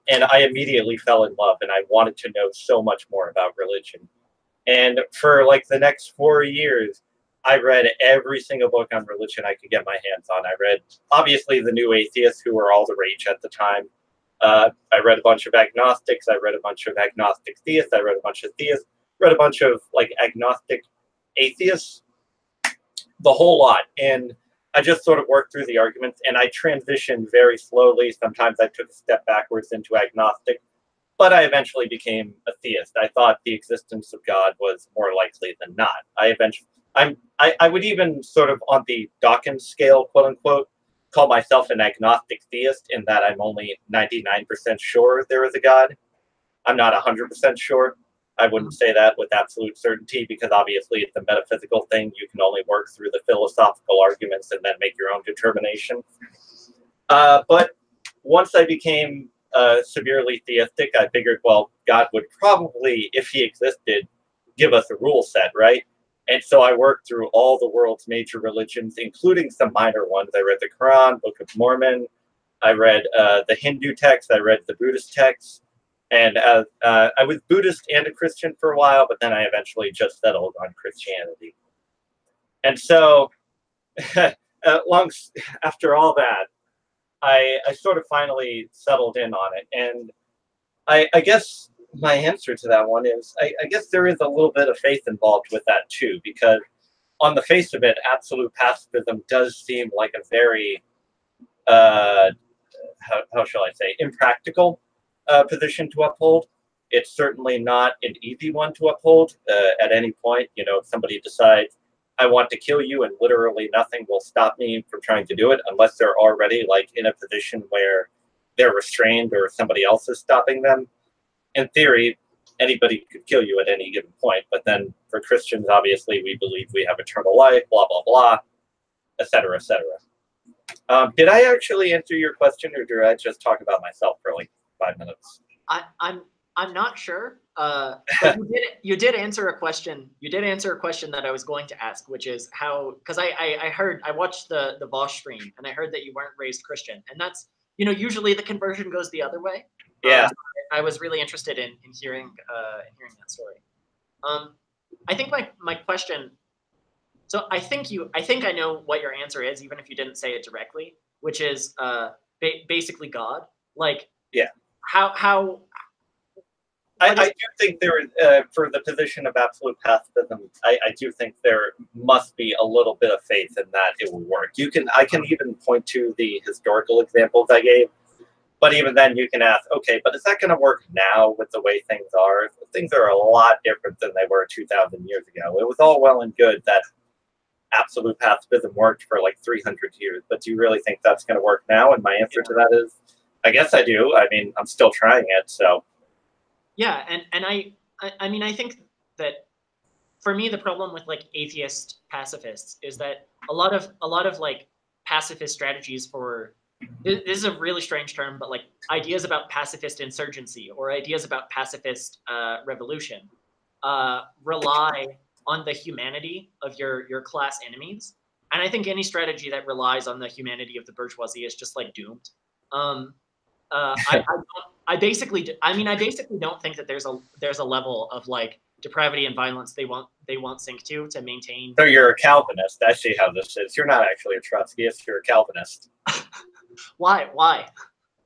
And I immediately fell in love. And I wanted to know so much more about religion. And for like the next 4 years, I read every single book on religion I could get my hands on. I read, obviously, the New Atheists, who were all the rage at the time. I read a bunch of agnostics. I read a bunch of agnostic theists. I read a bunch of theists. Read a bunch of like agnostic atheists. The whole lot. And I just sort of worked through the arguments, and I transitioned very slowly. Sometimes I took a step backwards into agnostic. But I eventually became a theist. I thought the existence of God was more likely than not. I would even sort of on the Dawkins scale, quote unquote, call myself an agnostic theist in that I'm only 99% sure there is a God. I'm not 100% sure. I wouldn't say that with absolute certainty because obviously it's a metaphysical thing. You can only work through the philosophical arguments and then make your own determination. But once I became severely theistic, I figured, well, God would probably, if he existed, give us a rule set, right? And so I worked through all the world's major religions, including some minor ones. I read the Quran, Book of Mormon. I read the Hindu text. I read the Buddhist text. And I was Buddhist and a Christian for a while, but then I eventually just settled on Christianity. And so after all that, I sort of finally settled in on it. And I guess my answer to that one is I guess there is a little bit of faith involved with that too, because on the face of it, absolute pacifism does seem like a very, how shall I say, impractical position to uphold. It's certainly not an easy one to uphold at any point. You know, if somebody decides, I want to kill you and literally nothing will stop me from trying to do it unless they're already like in a position where they're restrained or somebody else is stopping them. In theory, anybody could kill you at any given point. But then for Christians, obviously, we believe we have eternal life, blah, blah, blah, et cetera, et cetera. Did I actually answer your question or did I just talk about myself for like 5 minutes? I'm not sure. But you did answer a question. You did answer a question that I was going to ask, which is how, because I watched the Vosh stream and I heard that you weren't raised Christian, and that's, you know, usually the conversion goes the other way. Yeah. I was really interested in hearing that story. I think my question. So I think I know what your answer is, even if you didn't say it directly, which is basically God. Like, yeah. How I do think there is, for the position of absolute pacifism, I do think there must be a little bit of faith in that it will work. I can even point to the historical examples I gave, but even then you can ask, okay, but is that going to work now with the way things are? Things are a lot different than they were 2,000 years ago. It was all well and good that absolute pacifism worked for like 300 years, but do you really think that's going to work now? And my answer to that is, I guess I do. I mean, I'm still trying it, so. Yeah, and I mean, I think that for me the problem with like atheist pacifists is that a lot of like pacifist strategies for, this is a really strange term, but like ideas about pacifist insurgency or ideas about pacifist revolution rely on the humanity of your class enemies, and I think any strategy that relies on the humanity of the bourgeoisie is just like doomed. I basically don't think that there's a level of like depravity and violence they won't sink to maintain. So you're a Calvinist. I see how this is. You're not actually a Trotskyist. You're a Calvinist. Why?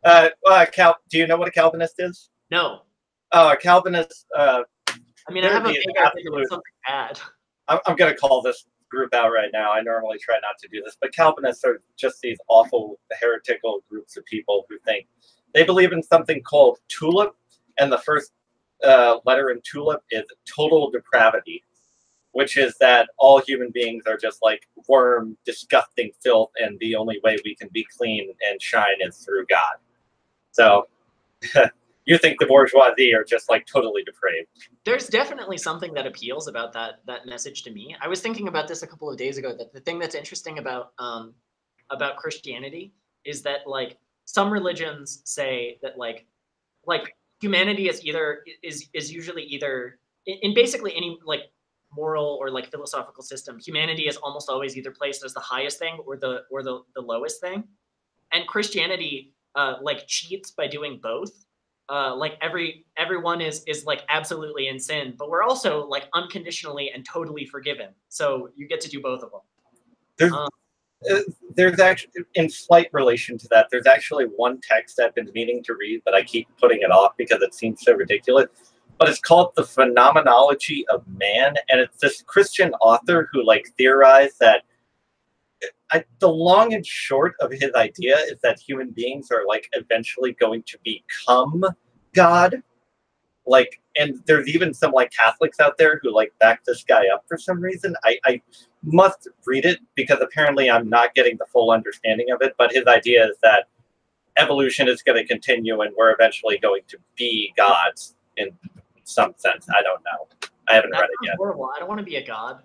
Do you know what a Calvinist is? No. A Calvinist. I mean, I have a big idea of something bad. I'm going to call this group out right now. I normally try not to do this, but Calvinists are just these awful heretical groups of people who think they believe in something called tulip, and the first letter in tulip is total depravity, which is that all human beings are just like worm, disgusting filth, and the only way we can be clean and shine is through God. So you think the bourgeoisie are just like totally depraved. There's definitely something that appeals about that message to me. I was thinking about this a couple of days ago, that the thing that's interesting about Christianity is that like some religions say that like humanity is usually either in basically any like moral or like philosophical system, humanity is almost always either placed as the highest thing or the lowest thing, and Christianity like cheats by doing both. Like everyone is like absolutely in sin, but we're also like unconditionally and totally forgiven. So you get to do both of them. There's actually, in slight relation to that, there's actually one text I've been meaning to read, but I keep putting it off because it seems so ridiculous. But it's called The Phenomenology of Man, and it's this Christian author who like theorized that the long and short of his idea is that human beings are like eventually going to become God. Like and there's even some like Catholics out there who like back this guy up for some reason. I must read it because apparently I'm not getting the full understanding of it. But his idea is that evolution is going to continue, and we're eventually going to be gods in some sense. I don't know. I haven't read it yet. Horrible. I don't want to be a god.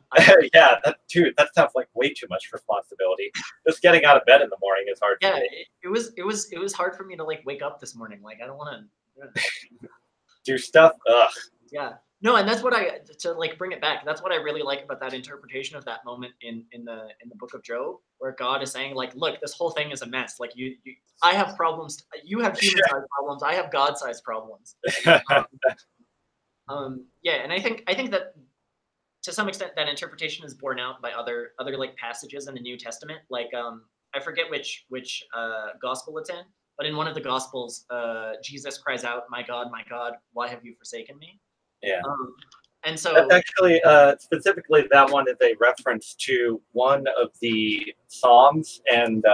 Yeah, that sounds like way too much responsibility. Just getting out of bed in the morning is hard. Yeah, it was hard for me to like wake up this morning. Like I don't want to do stuff. Ugh. Yeah. No, and that's what to like bring it back. That's what I really like about that interpretation of that moment in the book of Job, where God is saying like, look, this whole thing is a mess. Like I have problems. You have human-sized problems. I have God-sized problems. Yeah, and I think that to some extent that interpretation is borne out by other like passages in the New Testament. Like I forget which gospel it's in, but in one of the gospels, Jesus cries out, my God, why have you forsaken me?" Yeah. And so that's actually specifically that one is a reference to one of the Psalms, and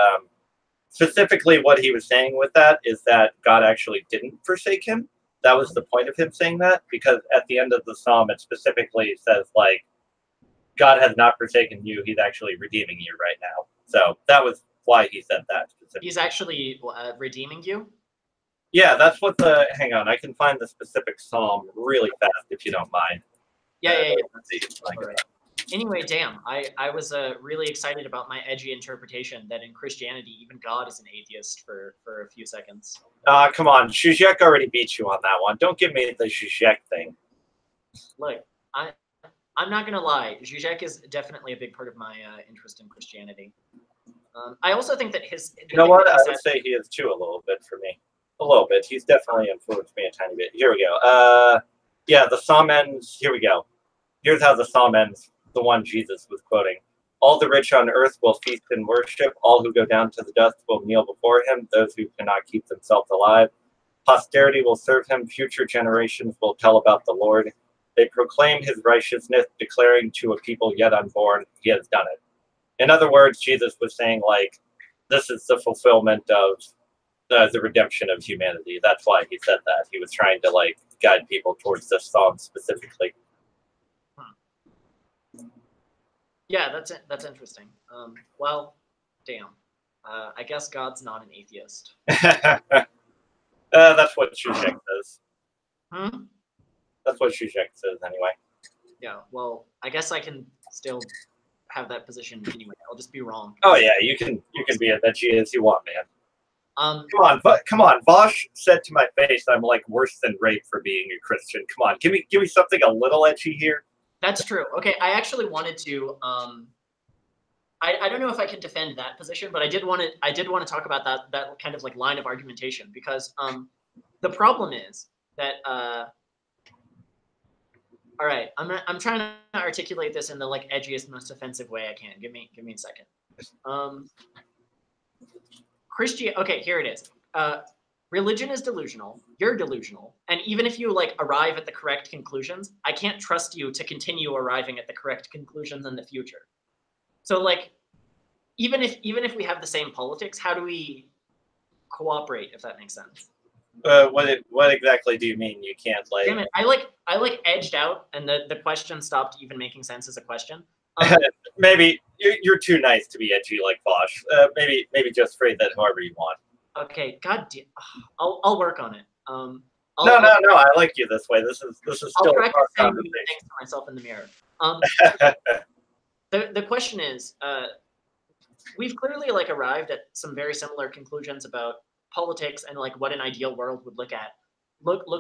specifically what he was saying with that is that God actually didn't forsake him. That was the point of him saying that, because at the end of the Psalm, it specifically says, like, God has not forsaken you. He's actually redeeming you right now. So that was why he said that. He's actually redeeming you? Yeah, that's what the... Hang on, I can find the specific Psalm really fast, if you don't mind. Yeah. Right. Anyway, damn, I was really excited about my edgy interpretation that in Christianity, even God is an atheist for a few seconds. Come on, Zizek already beat you on that one. Don't give me the Zizek thing. Look, I'm not gonna lie, Zizek is definitely a big part of my interest in Christianity. I also think that You know what? I would say he is too, a little bit for me. A little bit. He's definitely influenced me a tiny bit. Here we go. Yeah, the Psalm ends. Here we go. Here's how the Psalm ends. The one Jesus was quoting. All the rich on earth will feast and worship. All who go down to the dust will kneel before him. Those who cannot keep themselves alive. Posterity will serve him. Future generations will tell about the Lord. They proclaim his righteousness, declaring to a people yet unborn, he has done it. In other words, Jesus was saying, like, this is the fulfillment of the redemption of humanity. That's why he said that. He was trying to, like, guide people towards this psalm specifically. Yeah, that's interesting. Well, damn. I guess God's not an atheist. That's what Zizek says. Hmm? That's what Zizek says, anyway. Yeah, well, I guess I can still have that position anyway. I'll just be wrong. Oh yeah, you can be as edgy as you want, man. Come on. Bosch said to my face, "I'm like worse than rape for being a Christian." Come on, give me something a little edgy here. That's true. Okay, I actually wanted to. I don't know if I can defend that position, but I did want to talk about that kind of like line of argumentation, because the problem is that all right, I'm trying to articulate this in the like edgiest, most offensive way I can. Give me a second. Okay, here it is. Religion is delusional. You're delusional, and even if you like arrive at the correct conclusions, I can't trust you to continue arriving at the correct conclusions in the future. So like, even if we have the same politics, how do we cooperate, if that makes sense? What exactly do you mean you can't like? Damn it! I like edged out, and the question stopped even making sense as a question. Maybe you're too nice to be edgy like Bosch. Maybe just phrase that however you want. Okay, God damn. I'll work on it. No. I like you this way. This is still I'll practice saying things to myself in the mirror. The question is, we've clearly like arrived at some very similar conclusions about politics and like what an ideal world would look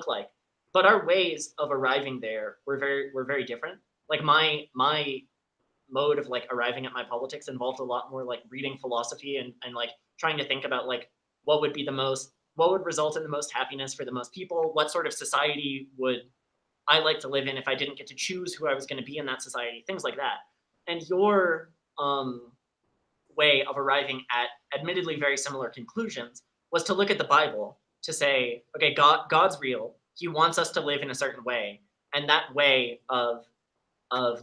like, but our ways of arriving there were very different. Like my mode of like arriving at my politics involved a lot more like reading philosophy and like trying to think about like what would result in the most happiness for the most people, what sort of society would I like to live in if I didn't get to choose who I was going to be in that society, things like that. And your way of arriving at admittedly very similar conclusions was to look at the Bible to say, okay, God's real. He wants us to live in a certain way, and that way of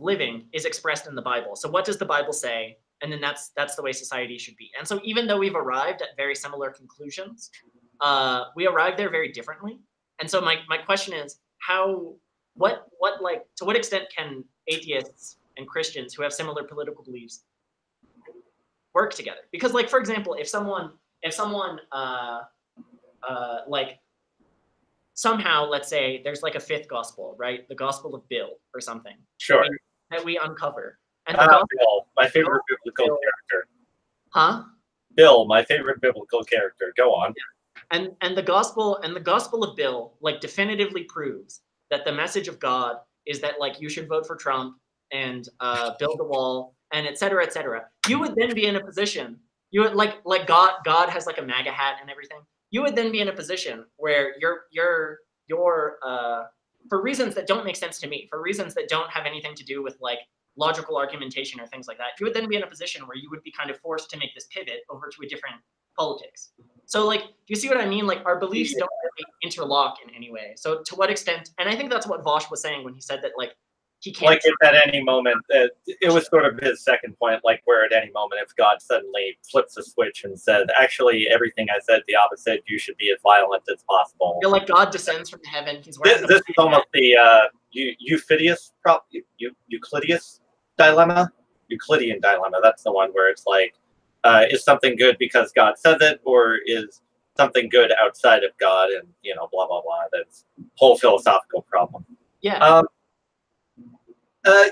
living is expressed in the Bible. So what does the Bible say? And then that's the way society should be. And so even though we've arrived at very similar conclusions, we arrived there very differently. And so my question is, like, to what extent can atheists and Christians who have similar political beliefs work together? Because, like, for example, if someone like, somehow, let's say there's like a fifth gospel, right? The Gospel of Bill or something. Sure. That we uncover. And the gospel, Bill, my favorite biblical character. Huh? Bill, my favorite biblical character. Go on. Yeah. And the gospel of Bill, like, definitively proves that the message of God is that, like, you should vote for Trump and build the wall and et cetera, et cetera. You would then be in a position, you would like God has like a MAGA hat and everything. You would then be in a position where you're for reasons that don't make sense to me, for reasons that don't have anything to do with like logical argumentation or things like that, you would then be in a position where you would be kind of forced to make this pivot over to a different politics. So, like, do you see what I mean? Like, our beliefs don't really interlock in any way. So to what extent, and I think that's what Vosh was saying when he said that, like, he can't. Like, if at any moment, it was sort of his second point, like, where at any moment, if God suddenly flips a switch and says, actually, everything I said, the opposite, you should be as violent as possible. You're like, God descends from heaven. He's this is almost the Euclidean dilemma. Euclidean dilemma. That's the one where it's like, is something good because God says it, or is something good outside of God, and, you know, blah, blah, blah. That's a whole philosophical problem. Yeah.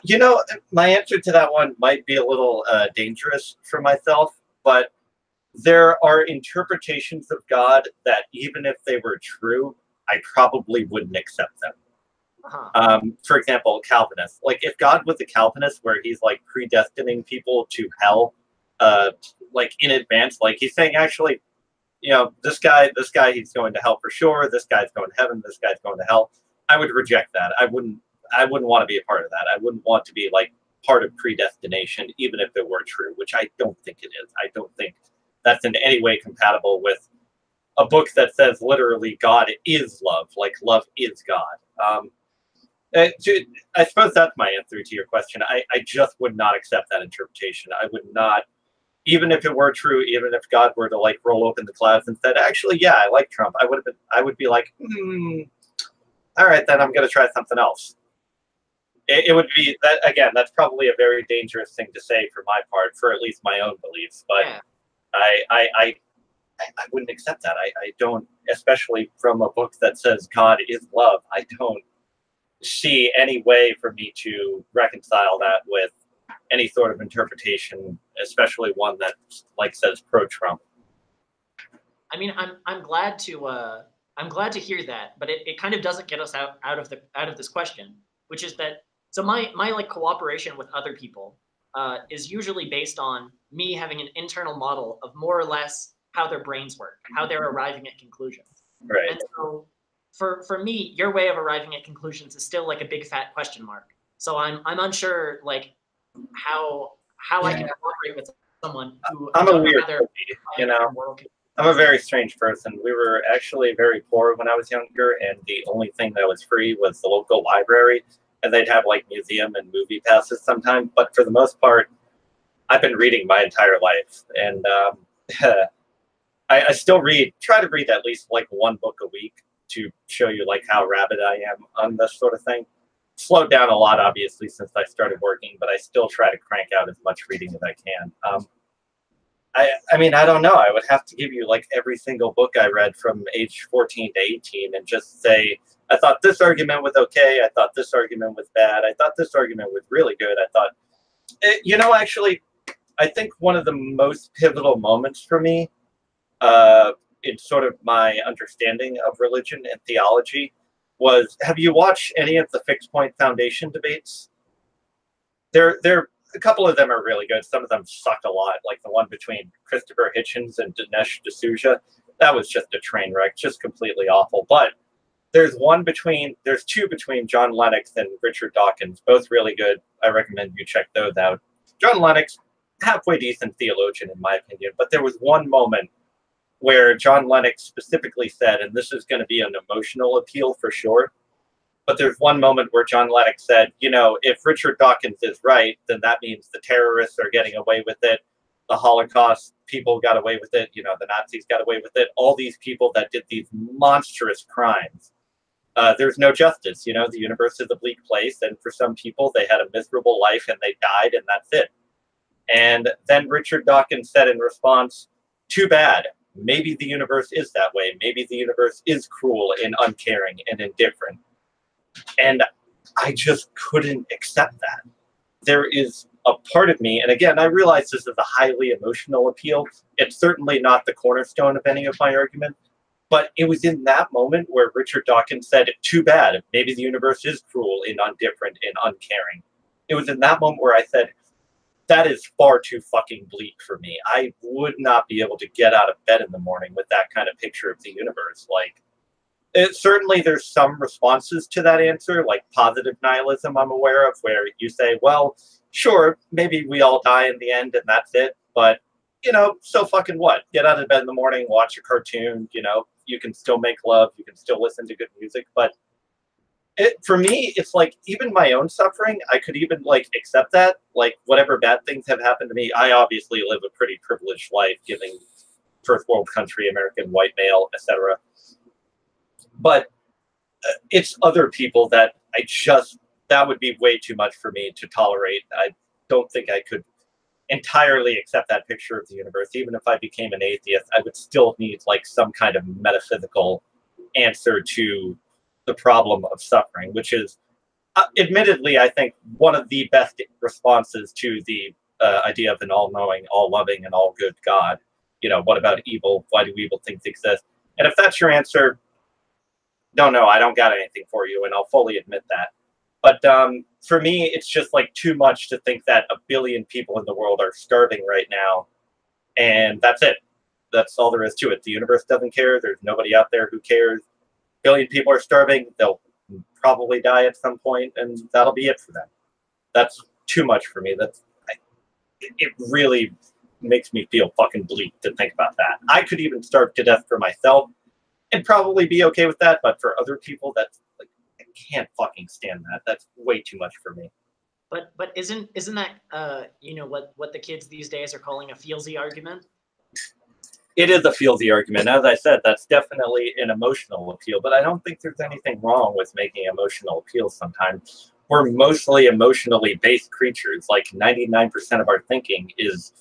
You know, my answer to that one might be a little dangerous for myself, but there are interpretations of God that, even if they were true, I probably wouldn't accept them. For example, Calvinists. Like, if God was a Calvinist where he's like predestining people to hell, like in advance, like he's saying, actually, you know, this guy, he's going to hell for sure. This guy's going to heaven. This guy's going to hell. I would reject that. I wouldn't want to be a part of that. I wouldn't want to be like part of predestination, even if it were true, which I don't think it is. I don't think that's in any way compatible with a book that says literally God is love, like love is God. I suppose that's my answer to your question. I just would not accept that interpretation. I would not, even if it were true, even if God were to like roll open the clouds and said, actually, yeah, I like Trump, I would be like, all right, then I'm going to try something else. It would be that, again, that's probably a very dangerous thing to say for my part, for at least my own beliefs, but yeah. I wouldn't accept that. I don't, especially from a book that says God is love, I don't see any way for me to reconcile that with any sort of interpretation, especially one that like says pro-Trump. I mean, I'm glad to hear that, but it kind of doesn't get us out of this question, which is that, so my like cooperation with other people is usually based on me having an internal model of more or less how their brains work, how they're arriving at conclusions. Right. And so for me, your way of arriving at conclusions is still like a big fat question mark. So I'm unsure like how I can cooperate with someone who I'm a weird cookie, you know. I'm a very strange person. We were actually very poor when I was younger, and the only thing that was free was the local library, and they'd have like museum and movie passes sometimes. But for the most part, I've been reading my entire life, and I still try to read at least like one book a week to show you like how rabid I am on this sort of thing. Slowed down a lot, obviously, since I started working, but I still try to crank out as much reading as I can. I mean, I don't know. I would have to give you like every single book I read from age 14 to 18 and just say, I thought this argument was okay. I thought this argument was bad. I thought this argument was really good. I thought, you know, actually, I think one of the most pivotal moments for me in sort of my understanding of religion and theology was, have you watched any of the Fixed Point Foundation debates? They're a couple of them are really good. Some of them suck a lot, like the one between Christopher Hitchens and Dinesh D'Souza. That was just a train wreck, just completely awful. But there's two between John Lennox and Richard Dawkins, both really good. I recommend you check those out. John Lennox, halfway decent theologian in my opinion, but there was one moment where John Lennox specifically said, and this is going to be an emotional appeal for sure, but there's one moment where John Lennox said, you know, if Richard Dawkins is right, then that means the terrorists are getting away with it. The Holocaust people got away with it. You know, the Nazis got away with it. All these people that did these monstrous crimes there's no justice. You know, the universe is a bleak place, and for some people, they had a miserable life and they died, and that's it. And then Richard Dawkins said in response, too bad. Maybe the universe is that way. Maybe the universe is cruel and uncaring and indifferent. And I just couldn't accept that. There is a part of me, and again, I realize this is a highly emotional appeal. It's certainly not the cornerstone of any of my arguments, but it was in that moment where Richard Dawkins said, too bad, maybe the universe is cruel and indifferent and uncaring. It was in that moment where I said, that is far too fucking bleak for me. I would not be able to get out of bed in the morning with that kind of picture of the universe. Like, certainly there's some responses to that answer, like positive nihilism I'm aware of, where you say, well, sure, maybe we all die in the end and that's it, but, you know, so fucking what? Get out of bed in the morning, watch a cartoon, you know, you can still make love, you can still listen to good music, but for me, it's like, even my own suffering, I could even, like, accept that. Like, whatever bad things have happened to me, I obviously live a pretty privileged life, given first world country, American, white male, etc. But it's other people that that would be way too much for me to tolerate. I don't think I could entirely accept that picture of the universe. Even if I became an atheist, I would still need, like, some kind of metaphysical answer to the problem of suffering, which is, admittedly, I think one of the best responses to the idea of an all-knowing, all-loving, and all-good God. You know, what about evil? Why do evil things exist? And if that's your answer, no, I don't got anything for you, and I'll fully admit that. But for me, it's just, like, too much to think that 1 billion people in the world are starving right now, and that's it. That's all there is to it. The universe doesn't care. There's nobody out there who cares. 1 billion people are starving. They'll probably die at some point, and that'll be it for them. That's too much for me. It really makes me feel fucking bleak to think about that. I could even starve to death for myself and probably be okay with that, but for other people, that's, like, I can't fucking stand that. That's way too much for me. But isn't that you know, what the kids these days are calling a feelsy argument? It is a feelsy argument. As I said, that's definitely an emotional appeal, but I don't think there's anything wrong with making emotional appeals sometimes. We're mostly emotionally based creatures. Like, 99% of our thinking is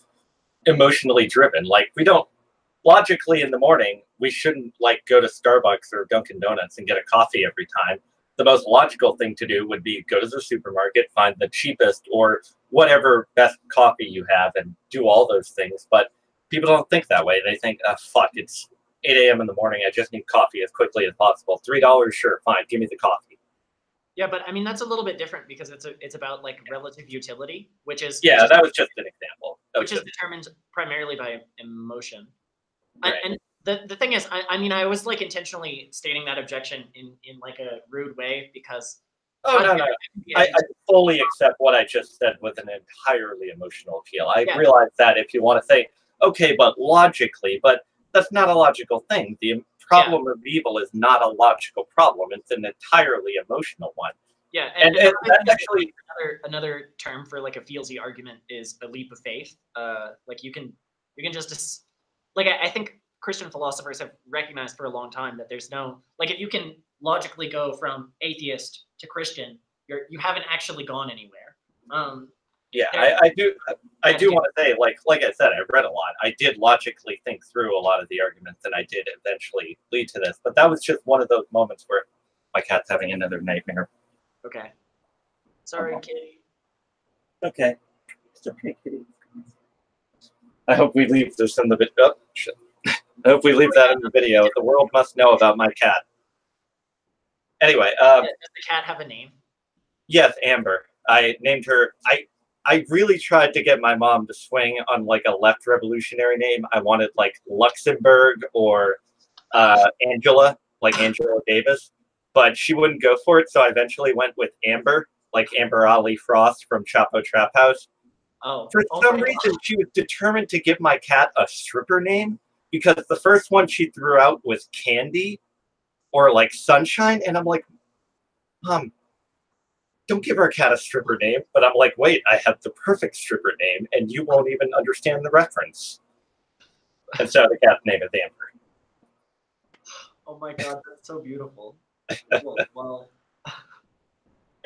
emotionally driven. Like, we don't, logically in the morning, we shouldn't, like, go to Starbucks or Dunkin' Donuts and get a coffee every time. The most logical thing to do would be go to the supermarket, find the cheapest or whatever best coffee you have, and do all those things. But people don't think that way. They think, fuck, it's 8 a.m. in the morning. I just need coffee as quickly as possible. $3, sure, fine, give me the coffee. Yeah, but I mean, that's a little bit different because it's about, like, relative utility, which is that was just an example. Which is determined primarily by emotion. Right. And the thing is, I mean, I was, like, intentionally stating that objection in like a rude way because. Oh, no. I fully accept what I just said with an entirely emotional appeal. I realize that if you want to say, okay, but logically, but that's not a logical thing. The problem of evil is not a logical problem. It's an entirely emotional one. Yeah, and that's actually another term for, like, a feelsy argument is a leap of faith. Like, you can just, like, I think Christian philosophers have recognized for a long time that there's no, like, if you can logically go from atheist to Christian, you haven't actually gone anywhere. I do want to say, like I said, I read a lot. I did logically think through a lot of the arguments, and I did eventually lead to this. But that was just one of those moments where my cat's having another nightmare. Okay. Sorry, kitty. Okay. It's okay, kitty. I hope we leave this in the video. Oh, shit. I hope we leave that in the video. The world must know about my cat. Anyway. Does the cat have a name? Yes, Amber. I named her. I really tried to get my mom to swing on, like, a left revolutionary name. I wanted, like, Luxembourg or Angela, like Angela Davis, but she wouldn't go for it. So I eventually went with Amber, like Amber Ali Frost from Chapo Trap House. Oh. For some reason, she was determined to give my cat a stripper name because the first one she threw out was Candy or, like, Sunshine, and I'm like, Mom, don't give our cat a stripper name. But I'm like, wait, I have the perfect stripper name, and you won't even understand the reference. And so the cat's name is Amber. Oh my god, that's so beautiful. Well,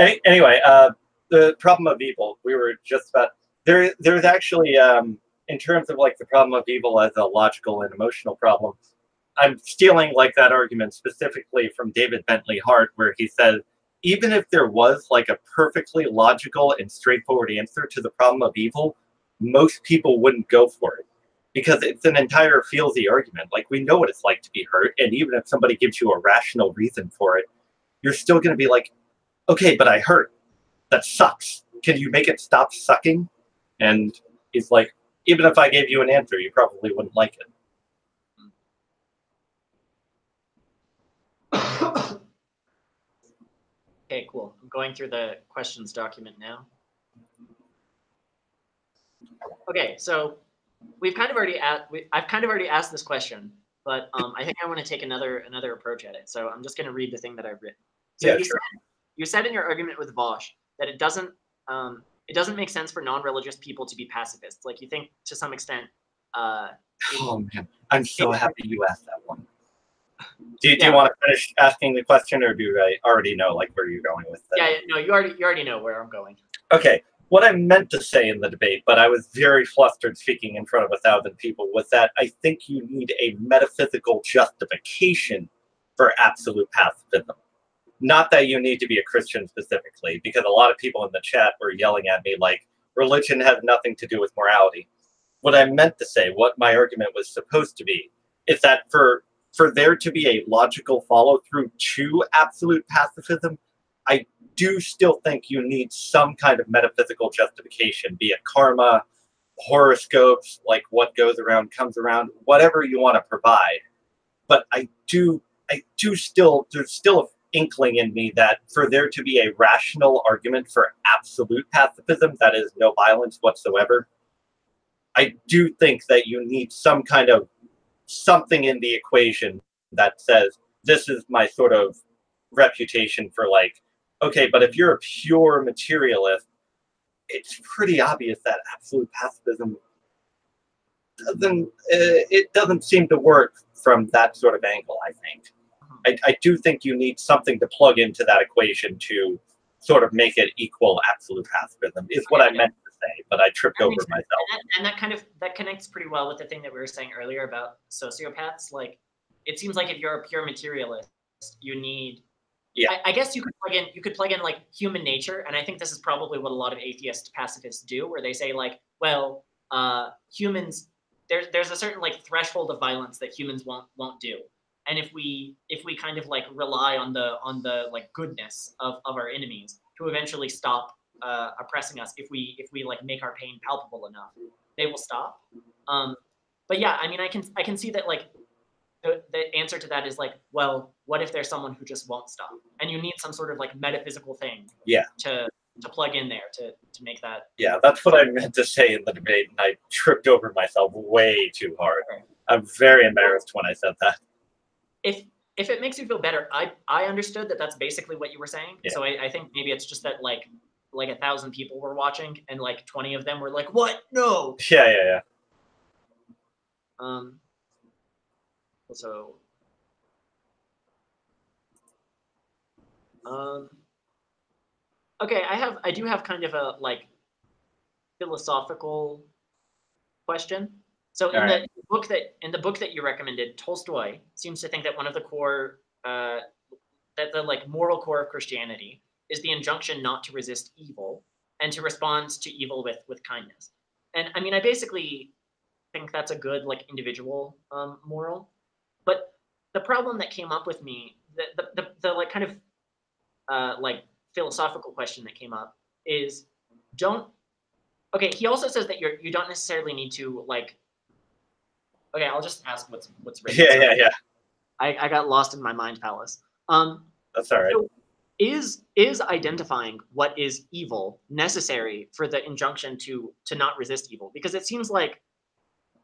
Anyway, the problem of evil. We were just about there. There's actually, in terms of like the problem of evil as a logical and emotional problem. I'm stealing like that argument specifically from David Bentley Hart, where he says even if there was like a perfectly logical and straightforward answer to the problem of evil, most people wouldn't go for it because it's an entire feelsy argument. Like we know what it's like to be hurt, and even if somebody gives you a rational reason for it, you're still going to be like, okay, but I hurt. That sucks. Can you make it stop sucking? And he's like, even if I gave you an answer, you probably wouldn't like it. Okay, cool. I'm going through the questions document now. Okay, so I've kind of already asked this question, but I think I want to take another approach at it. So I'm just going to read the thing that I've written. So Yeah, sure. You said in your argument with Vosh that it doesn't make sense for non-religious people to be pacifists. Like you think to some extent. Oh man, I'm so happy you asked that one. Do you want to finish asking the question, or do I already know like where you're going with that? Yeah, no, you already know where I'm going. Okay, what I meant to say in the debate, but I was very flustered speaking in front of 1,000 people, was that I think you need a metaphysical justification for absolute pacifism. Not that you need to be a Christian specifically, because a lot of people in the chat were yelling at me like, religion has nothing to do with morality. What I meant to say, what my argument was supposed to be, is that for there to be a logical follow-through to absolute pacifism, I do still think you need some kind of metaphysical justification, be it karma, horoscopes, like what goes around comes around, whatever you want to provide. But I do still, there's still an inkling in me that for there to be a rational argument for absolute pacifism, that is no violence whatsoever, I do think that you need some kind of something in the equation that says this is my sort of reputation for like, okay, but if you're a pure materialist, it's pretty obvious that absolute pacifism doesn't seem to work from that sort of angle. I think I do think you need something to plug into that equation to sort of make it equal absolute pacifism is what I meant to say, but I tripped over myself. And that connects pretty well with the thing that we were saying earlier about sociopaths. Like, it seems like if you're a pure materialist, you need. Yeah. I guess you could plug in like human nature, and I think this is probably what a lot of atheist pacifists do, where they say like, well, humans, there's a certain like threshold of violence that humans won't do. And if we kind of like rely on the like goodness of our enemies to eventually stop oppressing us, if we like make our pain palpable enough, they will stop. But yeah, I mean, I can see that like the answer to that is like, well, what if there's someone who just won't stop? And you need some sort of like metaphysical thing to plug in there to make that. Yeah, that's what I meant to say in the debate, and I tripped over myself way too hard. Okay. I'm very embarrassed when I said that. If it makes you feel better, I understood that that's basically what you were saying. Yeah. So I think maybe it's just that like 1,000 people were watching and like 20 of them were like, what? No. Yeah. So okay, I do have kind of a like philosophical question. So in the book that you recommended, Tolstoy seems to think that one of the core that the like moral core of Christianity is the injunction not to resist evil and to respond to evil with kindness. And I mean, I basically think that's a good like individual moral. But the problem that came up with me, the like kind of like philosophical question that came up is okay, he also says that you don't necessarily need to like. Okay, I'll just ask what's written. Yeah. I got lost in my mind palace. That's all right. So is identifying what is evil necessary for the injunction to not resist evil? Because it seems like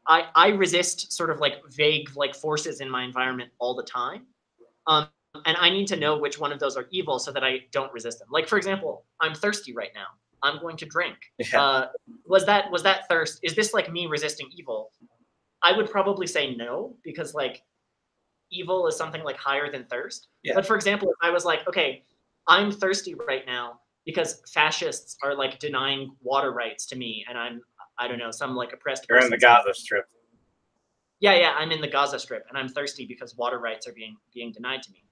I resist sort of like vague like forces in my environment all the time. And I need to know which one of those are evil so that I don't resist them. Like, for example, I'm thirsty right now. I'm going to drink. Yeah. Was that thirst? Is this like me resisting evil? I would probably say no, because like evil is something like higher than thirst. Yeah. But for example, if I was like, okay, I'm thirsty right now because fascists are like denying water rights to me, and I don't know, some like oppressed You're in person. the Gaza Strip. Yeah, I'm in the Gaza Strip, and I'm thirsty because water rights are being denied to me.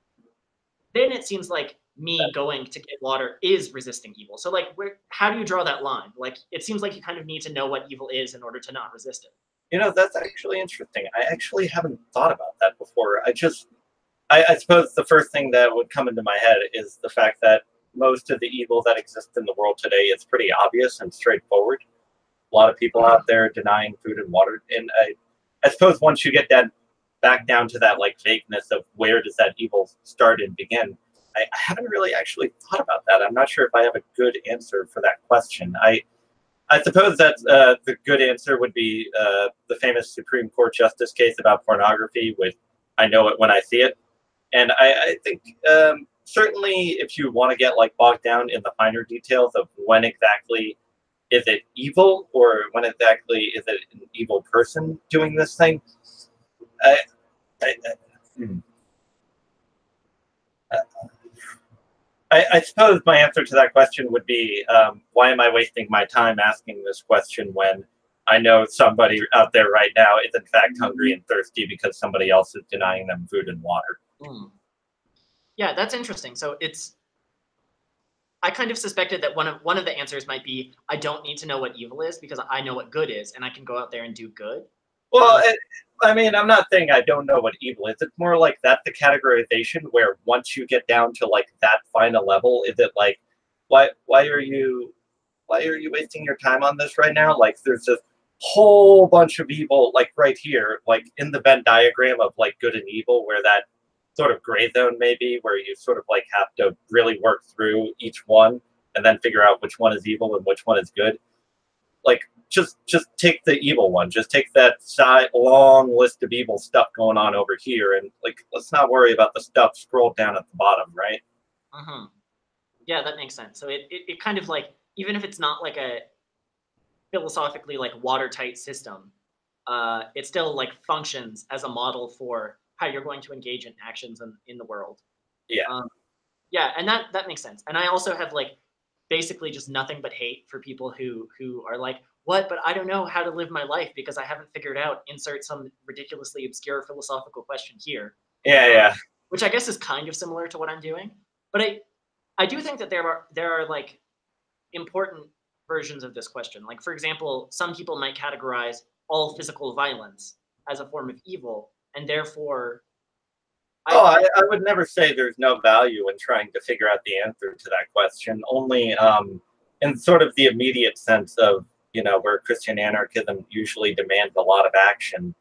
Then it seems like me going to get water is resisting evil. So like, how do you draw that line? Like, it seems like you kind of need to know what evil is in order to not resist it. You know, that's actually interesting. I actually haven't thought about that before. I suppose the first thing that would come into my head is the fact that most of the evil that exists in the world today is pretty obvious and straightforward. A lot of people out there denying food and water, and I suppose once you get that back down to that like vagueness of where does that evil start and begin, I haven't really actually thought about that. I'm not sure if I have a good answer for that question. I suppose that the good answer would be the famous Supreme Court justice case about pornography with "I know it when I see it," and I think certainly if you want to get like bogged down in the finer details of when exactly is it evil or when exactly is it an evil person doing this thing, I, I, hmm. I suppose my answer to that question would be, why am I wasting my time asking this question when I know somebody out there right now is in fact hungry and thirsty because somebody else is denying them food and water? Mm. Yeah, that's interesting. So I kind of suspected that one of the answers might be I don't need to know what evil is because I know what good is, and I can go out there and do good. Well, I mean, I'm not saying I don't know what evil is. It's more like that the categorization where once you get down to like that final level, is it like, why are you wasting your time on this right now? Like, there's this whole bunch of evil, like right here, like in the Venn diagram of like good and evil, where that sort of gray zone maybe, where you sort of like have to really work through each one and then figure out which one is evil and which one is good. Like, just take the evil one. Just take that long list of evil stuff going on over here, and like, let's not worry about the stuff scrolled down at the bottom, right? Mm-hmm. Yeah, that makes sense. So it kind of like, even if it's not like a philosophically like watertight system, it still like functions as a model for how you're going to engage in actions in the world. Yeah. Yeah, and that makes sense. And I also have like basically just nothing but hate for people who are like, what? But I don't know how to live my life because I haven't figured out. Insert some ridiculously obscure philosophical question here. Yeah. Which I guess is kind of similar to what I'm doing. But I do think that there are like important versions of this question. Like, for example, some people might categorize all physical violence as a form of evil, and therefore I would never say there's no value in trying to figure out the answer to that question. Only in sort of the immediate sense of, you know, where Christian anarchism usually demands a lot of action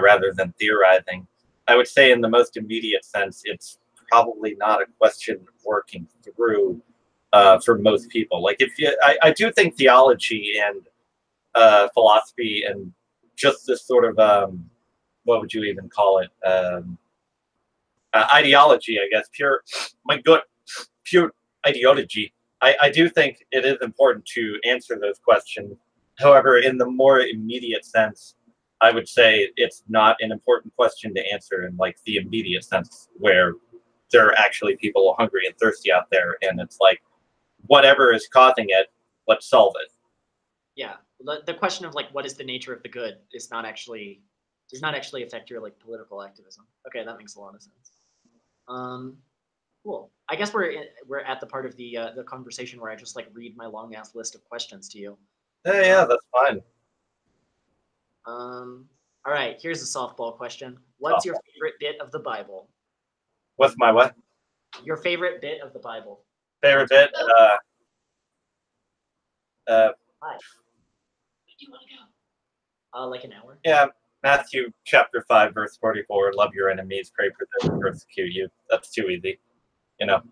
rather than theorizing. I would say in the most immediate sense, it's probably not a question working through for most people. Like, I do think theology and philosophy and just this sort of what would you even call it? Ideology, I guess, pure ideology. I do think it is important to answer those questions. However, in the more immediate sense, I would say it's not an important question to answer in like the immediate sense where there are actually people hungry and thirsty out there, and it's like whatever is causing it, let's solve it. Yeah, the question of like what is the nature of the good does not actually affect your like political activism. Okay, that makes a lot of sense. Cool. I guess we're at the part of the conversation where I just like read my long ass list of questions to you. Yeah, that's fine. All right, here's a softball question. What's your favorite bit of the Bible? What's my what? Your favorite bit of the Bible. Favorite bit? Hi. Where do you want to go? Like an hour? Yeah, Matthew chapter 5, verse 44. Love your enemies, pray for them who persecute you. That's too easy, you know.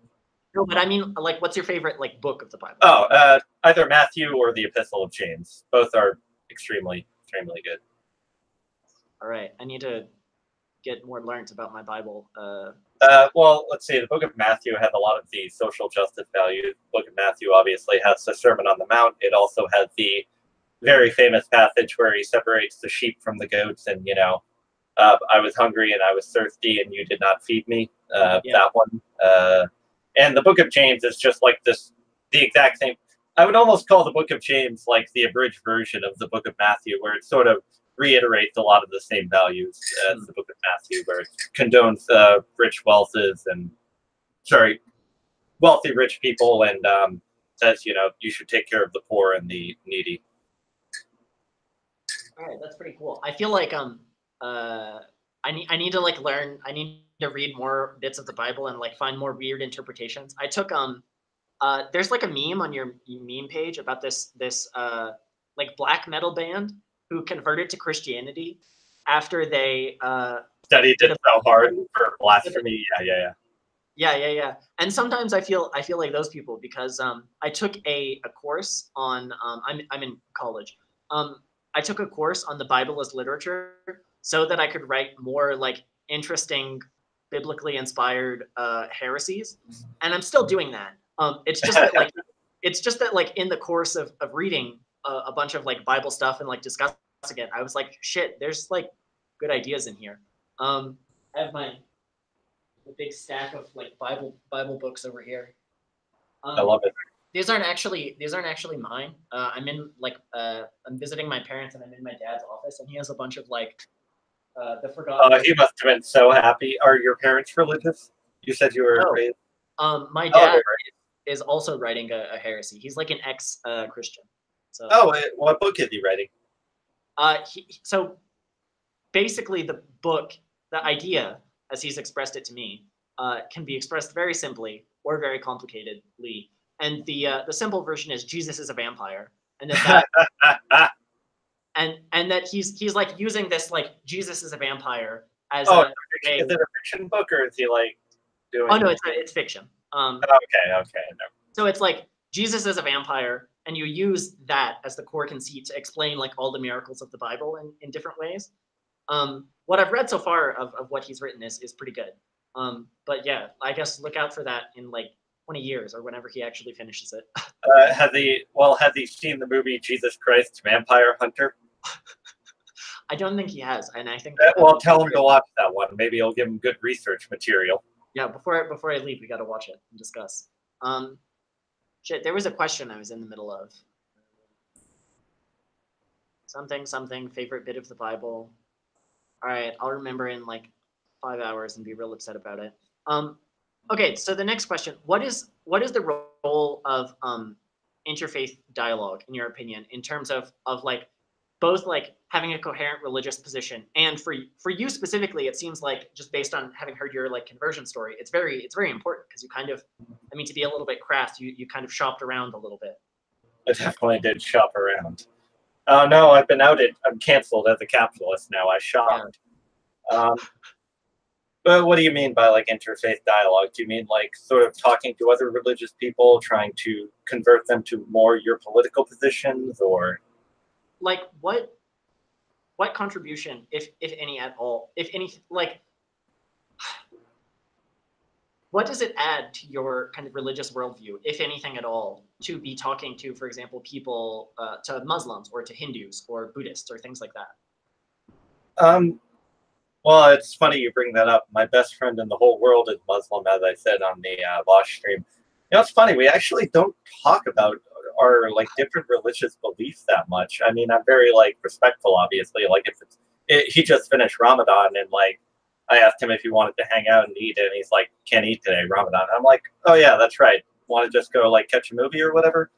No, but I mean, like, what's your favorite like book of the Bible? Oh, either Matthew or the Epistle of James. Both are extremely good. All right, I need to get more learned about my Bible. Well, let's see. The Book of Matthew has a lot of the social justice values. The Book of Matthew obviously has the Sermon on the Mount. It also has the very famous passage where he separates the sheep from the goats, and I was hungry and I was thirsty and you did not feed me. Yeah. That one. And the Book of James is just like this, the exact same. I would almost call the Book of James like the abridged version of the Book of Matthew, where it sort of reiterates a lot of the same values as the Book of Matthew, where it condones rich wealthes and, sorry, wealthy rich people, and says, you know, you should take care of the poor and the needy. All right, that's pretty cool. I feel like I need to like learn. I need to read more bits of the Bible and like find more weird interpretations. I took there's like a meme on your meme page about this like black metal band who converted to Christianity after they studied it so hard for blasphemy. Yeah. And sometimes I feel like those people because I took a course on I'm in college. I took a course on the Bible as literature so that I could write more like interesting biblically inspired heresies, and I'm still doing that. It's just that like in the course of reading a bunch of like Bible stuff and like discussing it, I was like, shit, there's like good ideas in here. I have my big stack of like Bible books over here. I love it. These aren't actually mine. I'm in like I'm visiting my parents and I'm in my dad's office and he has a bunch of like the forgotten. He must have been so happy. Are your parents religious? You said you were raised. My dad is also writing a heresy. He's like an ex Christian. So what book is he writing? So basically the book, the idea as he's expressed it to me, can be expressed very simply or very complicatedly. And the simple version is Jesus is a vampire, and that and that he's like using this like Jesus is a vampire as is it a fiction book or is he like doing? Oh no, it's fiction. Okay. So it's like Jesus is a vampire, and you use that as the core conceit to explain like all the miracles of the Bible in different ways. What I've read so far of what he's written is pretty good. But yeah, I guess look out for that in like 20 years or whenever he actually finishes it. Has he seen the movie Jesus Christ Vampire Hunter? I don't think he has, and I think. Well, tell him to watch that one. Maybe it'll give him good research material. Yeah, before I leave, we got to watch it and discuss. Shit, there was a question I was in the middle of. Something favorite bit of the Bible. All right, I'll remember in like 5 hours and be real upset about it. Okay, so the next question: what is the role of interfaith dialogue in your opinion, in terms of like both like having a coherent religious position and for you specifically, it seems like just based on having heard your like conversion story, it's very important because you kind of, I mean, to be a little bit crass, you kind of shopped around a little bit. I definitely did shop around. Oh no, I've been outed. I'm canceled as a capitalist now. I shopped. Yeah. But what do you mean by like interfaith dialogue? Do you mean like sort of talking to other religious people, trying to convert them to more your political positions, or like what contribution, if any at all, if any, like what does it add to your kind of religious worldview, if anything at all, to be talking to, for example, people, to Muslims or to Hindus or Buddhists or things like that? Well, it's funny you bring that up. My best friend in the whole world is Muslim, as I said on the Vosh stream. You know, it's funny. We actually don't talk about our like different religious beliefs that much. I mean, I'm very like respectful, obviously. Like if he just finished Ramadan and like I asked him if he wanted to hang out and eat, and he's like, "Can't eat today, Ramadan." I'm like, "Oh yeah, that's right. Want to just go like catch a movie or whatever?"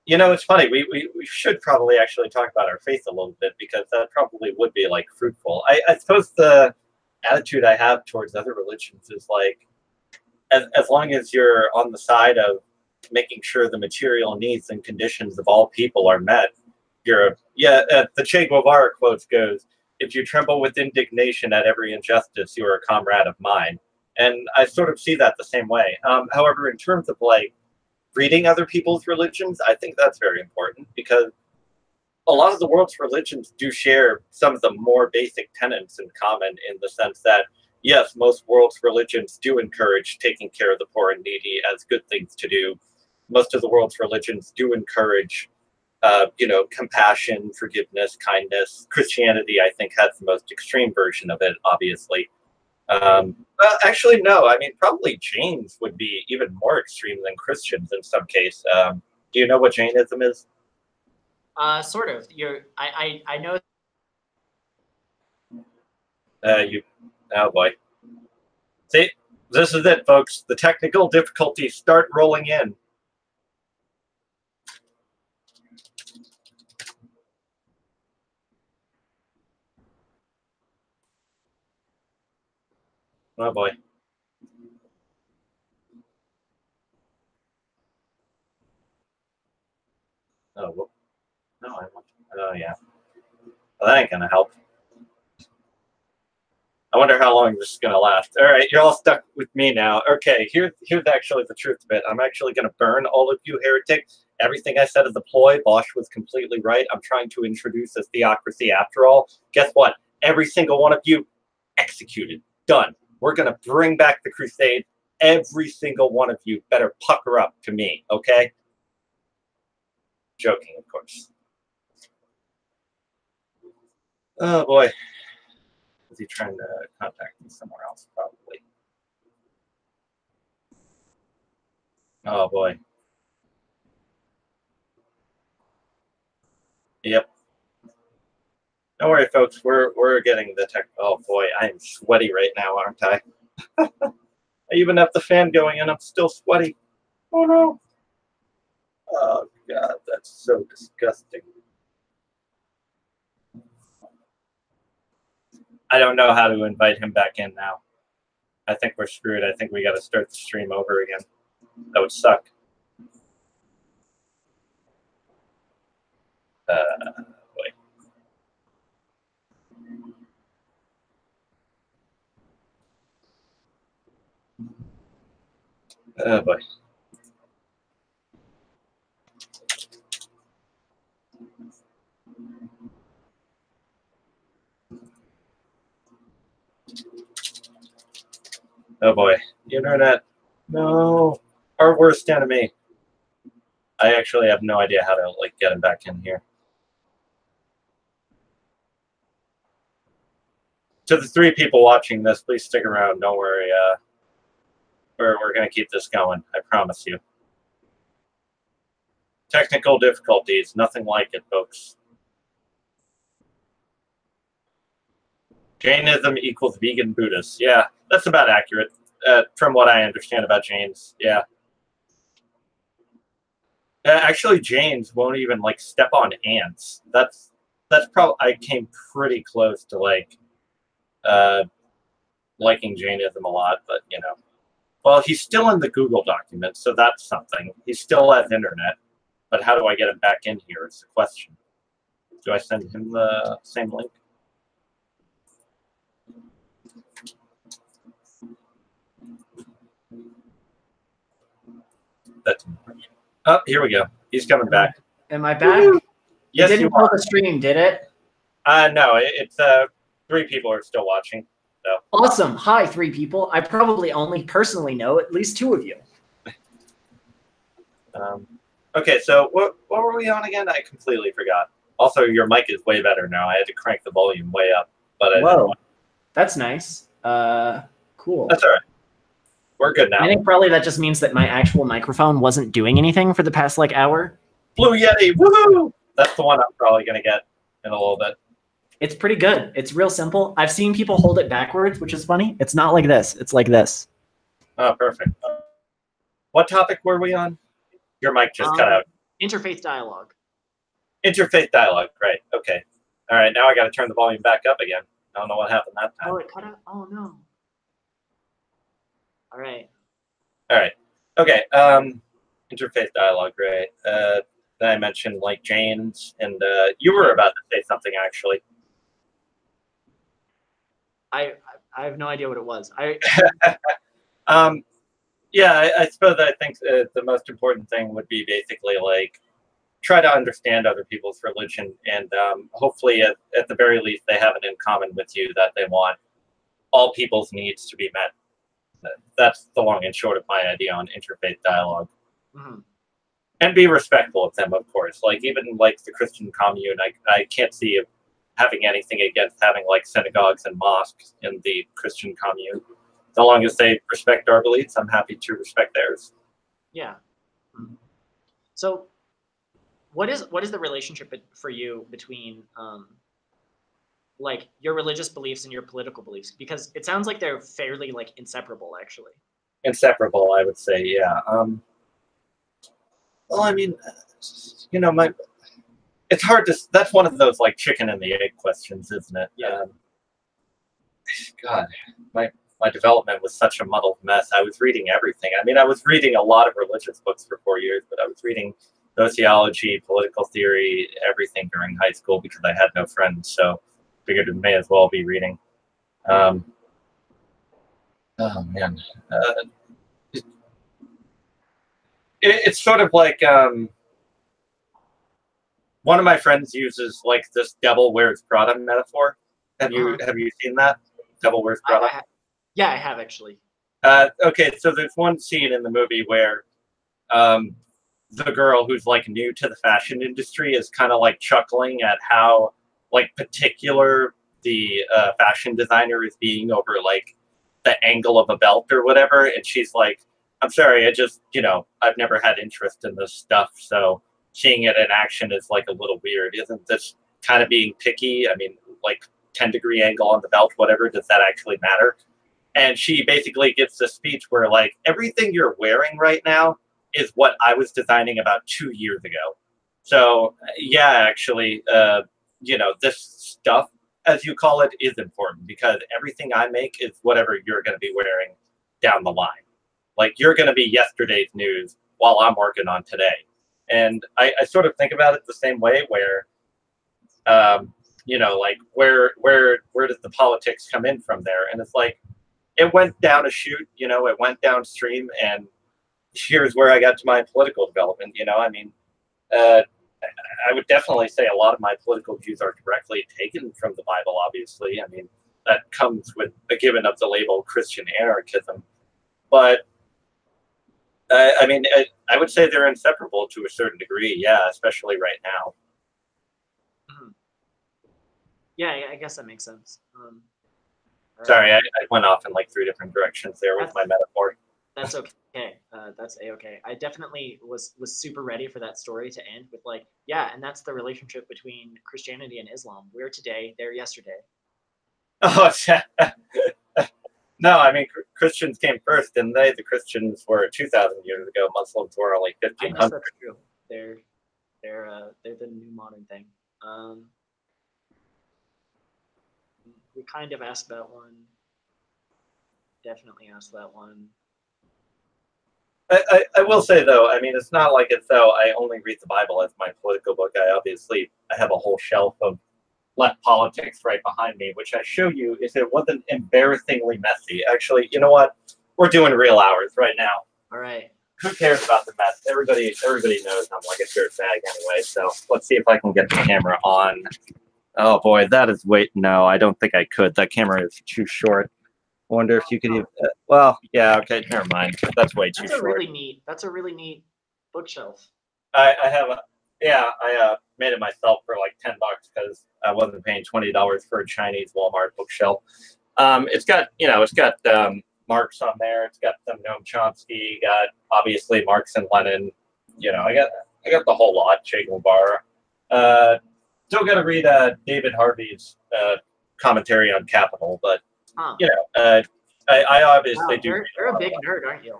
You know, it's funny. We should probably actually talk about our faith a little bit because that probably would be like fruitful. I suppose the attitude I have towards other religions is like, as long as you're on the side of making sure the material needs and conditions of all people are met, the Che Guevara quote goes, "If you tremble with indignation at every injustice, you are a comrade of mine." And I sort of see that the same way. However, in terms of like reading other people's religions, I think that's very important because a lot of the world's religions do share some of the more basic tenets in common, in the sense that, yes, most world's religions do encourage taking care of the poor and needy as good things to do. Most of the world's religions do encourage compassion, forgiveness, kindness. Christianity, I think, has the most extreme version of it, obviously. Actually, no. I mean, probably Jains would be even more extreme than Christians in some case. Do you know what Jainism is? Sort of. I know. Oh boy. See, this is it, folks. The technical difficulties start rolling in. Oh boy. Oh, well, no, I want. Oh yeah. Well, that ain't gonna help. I wonder how long this is going to last. All right, you're all stuck with me now. Okay, here's actually the truth of it. I'm actually going to burn all of you heretics. Everything I said is a ploy. Bosch was completely right. I'm trying to introduce a theocracy after all. Guess what? Every single one of you executed. Done. We're going to bring back the crusade. Every single one of you better pucker up to me, okay? Joking, of course. Oh, boy. Is he trying to contact me somewhere else? Probably. Oh, boy. Yep. Don't worry, folks. We're getting the tech. Oh boy, I'm sweaty right now, aren't I? I even have the fan going, and I'm still sweaty. Oh no! Oh god, that's so disgusting. I don't know how to invite him back in now. I think we're screwed. I think we got to start the stream over again. That would suck. Boy. Oh boy. Oh boy. The internet. No. Our worst enemy. I actually have no idea how to get him back in here. To the 3 people watching this, please stick around. Don't worry. We're going to keep this going. I promise you. Technical difficulties. Nothing like it, folks. Jainism equals vegan Buddhists. Yeah, that's about accurate from what I understand about Jains. Yeah. Actually, Jains won't even step on ants. That's probably I came pretty close to liking Jainism a lot, but well, he's still in the Google document, so that's something. He still has internet, but how do I get him back in here? Is the question. Do I send him the same link? That's oh, here we go. He's coming back. Am I back? Woo-hoo! Yes, it didn't pull the stream, did it? No, it's 3 people are still watching. So. Awesome. Hi, 3 people. I probably only personally know at least 2 of you. Okay, so what were we on again? I completely forgot. Also, your mic is way better now. I had to crank the volume way up, but whoa, that's nice. Cool. That's all right. We're good now. I think probably that just means that my actual microphone wasn't doing anything for the past hour. Blue Yeti, woohoo! That's the one I'm probably gonna get in a little bit. It's pretty good. It's real simple. I've seen people hold it backwards, which is funny. It's not like this. It's like this. Oh, perfect. What topic were we on? Your mic just cut out. Interfaith dialogue. Interfaith dialogue, right. Okay. All right, now I got to turn the volume back up again. I don't know what happened that time. Oh, it cut out? Oh, no. All right. All right. Okay. Interfaith dialogue, right. Then I mentioned Jains, and you were about to say something, actually. I have no idea what it was. Yeah, I suppose I think the most important thing would be basically try to understand other people's religion, and hopefully at the very least they have it in common with you that they want all people's needs to be met. That's the long and short of my idea on interfaith dialogue. Mm-hmm. and be respectful of them, of course. Like, even like the Christian commune, I can't see having anything against having like synagogues and mosques in the Christian commune. So long as they respect our beliefs, I'm happy to respect theirs. Yeah. So what is the relationship for you between like your religious beliefs and your political beliefs? Because it sounds like they're fairly like inseparable, actually. Inseparable, I would say. Yeah. Well, I mean, you know, it's hard to. That's one of those like chicken and the egg questions, isn't it? Yeah. God, my development was such a muddled mess. I was reading everything. I mean, I was reading a lot of religious books for 4 years, but I was reading sociology, political theory, everything during high school because I had no friends. So figured it may as well be reading. Oh man, it's sort of like one of my friends uses like this "Devil Wears Prada" metaphor. Have you seen that? Devil Wears Prada. Yeah, I have actually. Okay, so there's one scene in the movie where the girl who's like new to the fashion industry is kind of like chuckling at how like particular the fashion designer is being over like the angle of a belt or whatever, and she's like, I'm sorry, I just, I've never had interest in this stuff, so seeing it in action is like a little weird. Isn't this kind of being picky? I mean, like 10-degree angle on the belt, whatever, does that actually matter? And she basically gives this speech where like everything you're wearing right now is what I was designing about 2 years ago. So yeah, actually, this stuff, as you call it, is important because everything I make is whatever you're going to be wearing down the line. Like you're going to be yesterday's news while I'm working on today. And I sort of think about it the same way where, like where does the politics come in from there? And it's like, it went down a chute, it went downstream, and here's where I got to my political development. I mean, I would definitely say a lot of my political views are directly taken from the Bible, obviously. I mean, that comes with a given of the label Christian anarchism. But I mean, I would say they're inseparable to a certain degree, yeah, especially right now. Yeah, I guess that makes sense. Sorry, I went off in like 3 different directions there with my metaphor. That's okay. That's a-okay. I definitely was super ready for that story to end with like, yeah, and that's the relationship between Christianity and Islam. We're today, they're yesterday. Oh, no, I mean, Christians came first, didn't they? The Christians were 2,000 years ago. Muslims were only 1,500. I guess that's true. They're the new modern thing. We kind of asked that one. Definitely asked that one. I will say, though, I mean, it's not like it's though I only read the Bible as my political book. I have a whole shelf of left politics right behind me, which I show you if it wasn't embarrassingly messy. Actually, you know what? We're doing real hours right now. All right. Who cares about the mess? Everybody knows I'm like a dirt bag anyway. So let's see if I can get the camera on. Oh boy, that is no, I don't think I could. That camera is too short. I wonder if you could even. Well, yeah, okay, never mind. That's way too short. That's a really neat bookshelf. I made it myself for like $10 because I wasn't paying $20 for a Chinese Walmart bookshelf. It's got Marx on there. It's got some Noam Chomsky. Got obviously Marx and Lenin. I got the whole lot. Che Guevara. Still got to read David Harvey's commentary on Capital, but I obviously do. You're a big nerd, aren't you?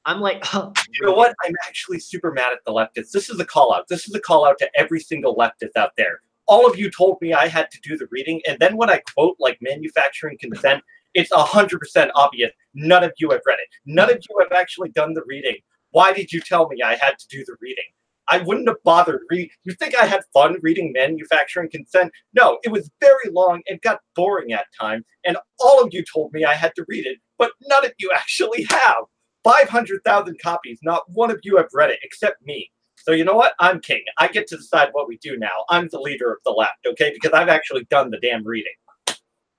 I'm like, you know what? I'm actually super mad at the leftists. This is a call out. This is a call out to every single leftist out there. All of you told me I had to do the reading, and then when I quote like manufacturing consent, it's 100% obvious. None of you have read it. None of you have actually done the reading. Why did you tell me I had to do the reading? I wouldn't have bothered reading. You think I had fun reading manufacturing consent? No, it was very long and got boring at times, and all of you told me I had to read it, but none of you actually have. 500,000 copies. Not one of you have read it except me. So you know what? I'm king. I get to decide what we do now. I'm the leader of the left, okay? Because I've actually done the damn reading.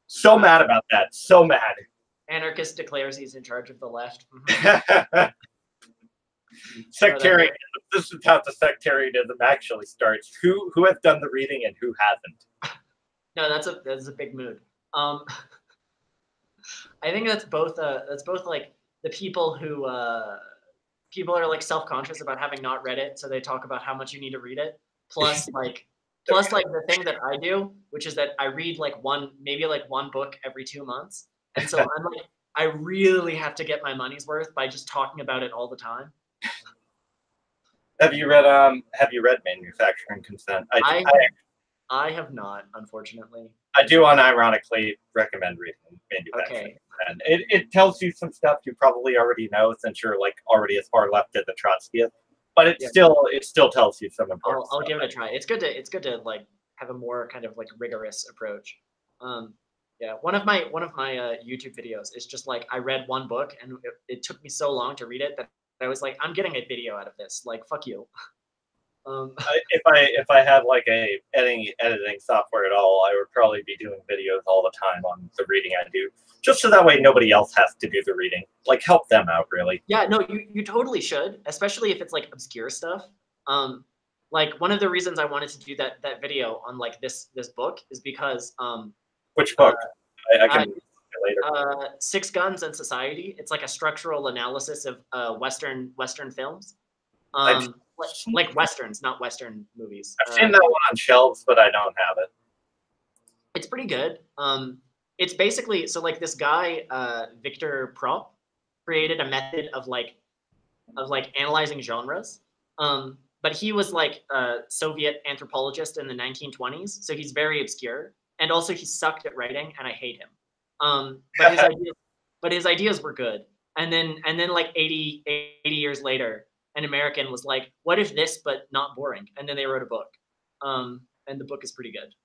So mad about that. So mad. Anarchist declares he's in charge of the left. Sectarianism. This is how the sectarianism actually starts. Who has done the reading and who hasn't? No, that's a big mood. I think that's both like the people who people are like self-conscious about having not read it, so they talk about how much you need to read it. Plus like the thing that I do, which is that I read like maybe one book every 2 months. And so I'm like, I really have to get my money's worth by just talking about it all the time. Have you read Manufacturing Consent? I have not, unfortunately. I do unironically recommend reading Manufacturing Consent. It tells you some stuff you probably already know since you're like already as far left as the Trotskyist, but it still tells you some important I'll stuff. give it a try. It's good to like have a more kind of like rigorous approach. Yeah, one of my YouTube videos is just like I read one book and it took me so long to read it that I was like, I'm getting a video out of this. Like, fuck you. If I had like a editing software at all, I would probably be doing videos all the time on the reading I do, just so that way nobody else has to do the reading. Like, help them out, really. Yeah, no, you totally should, especially if it's like obscure stuff. Like one of the reasons I wanted to do that video on like this book is because which book? I can later. 6 Guns and Society. It's like a structural analysis of Western films. Like Westerns, not Western movies. I've seen that one on shelves, but I don't have it. It's pretty good. It's basically, so like this guy, Victor Prop, created a method of analyzing genres. But he was like a Soviet anthropologist in the 1920s, so he's very obscure. And also he sucked at writing, and I hate him. But his ideas were good. And then like 80 years later, an American was like, what if this, but not boring? And then they wrote a book. And the book is pretty good.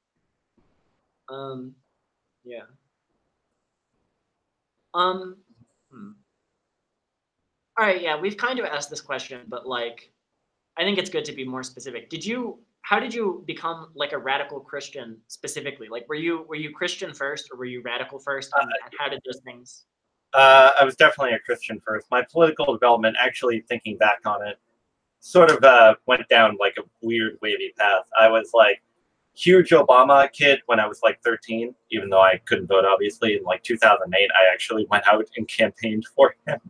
Yeah. All right, yeah, we've kind of asked this question, but like, I think it's good to be more specific. How did you become like a radical Christian specifically? Like, were you Christian first, or were you radical first? And how did those things? I was definitely a Christian first. My political development, actually thinking back on it, sort of went down like a weird wavy path. I was like huge Obama kid when I was like 13, even though I couldn't vote, obviously. In like 2008, I actually went out and campaigned for him.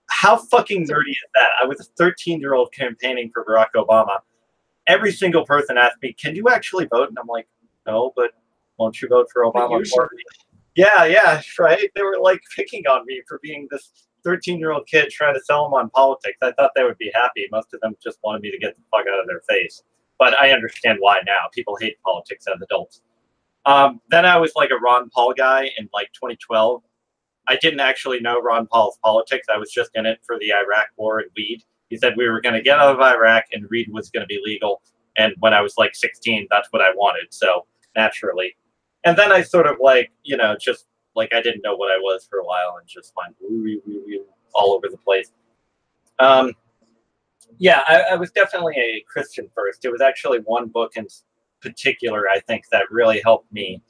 How fucking nerdy is that? I was a 13-year-old campaigning for Barack Obama. Every single person asked me, can you actually vote? And I'm like, no, but won't you vote for Obama? Yeah, right. They were like picking on me for being this 13-year-old kid trying to sell them on politics. I thought they would be happy. Most of them just wanted me to get the fuck out of their face. But I understand why now. People hate politics as adults. Then I was like a Ron Paul guy in like 2012. I didn't actually know Ron Paul's politics. I was just in it for the Iraq war and weed. He said we were going to get out of Iraq and weed was going to be legal. And when I was like 16, that's what I wanted. So naturally. And then I sort of like, just like I didn't know what I was for a while and just went all over the place. Yeah, I was definitely a Christian first. It was actually one book in particular, I think, that really helped me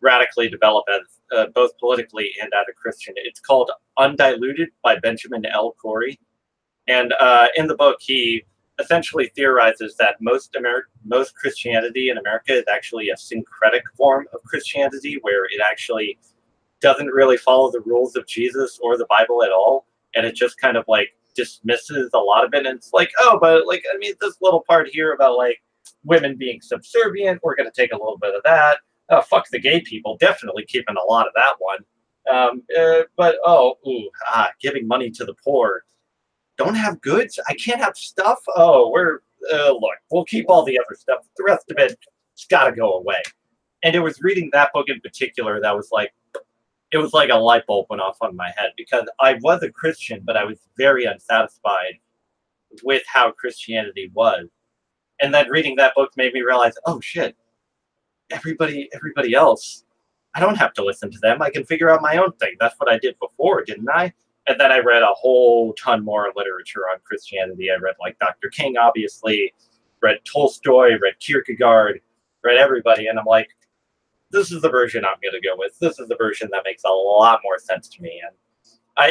radically develop as both politically and as a Christian. It's called Undiluted by Benjamin L. Corey. And in the book, he essentially theorizes that most Christianity in America is actually a syncretic form of Christianity, where it actually doesn't really follow the rules of Jesus or the Bible at all. And it just kind of like dismisses a lot of it. And it's like, oh, but like, I mean, this little part here about like women being subservient, we're going to take a little bit of that. Fuck the gay people, definitely keeping a lot of that one. But giving money to the poor. Don't have goods? I can't have stuff? Oh, look, we'll keep all the other stuff. The rest of it's got to go away. And it was reading that book in particular that was like, it was like a light bulb went off on my head, because I was a Christian, but I was very unsatisfied with how Christianity was. And then reading that book made me realize, oh shit, everybody else, I don't have to listen to them. I can figure out my own thing. That's what I did before, didn't I? And then I read a whole ton more literature on Christianity. I read like Dr. King, obviously, read Tolstoy, read Kierkegaard, read everybody. And I'm like, this is the version I'm going to go with. This is the version that makes a lot more sense to me. And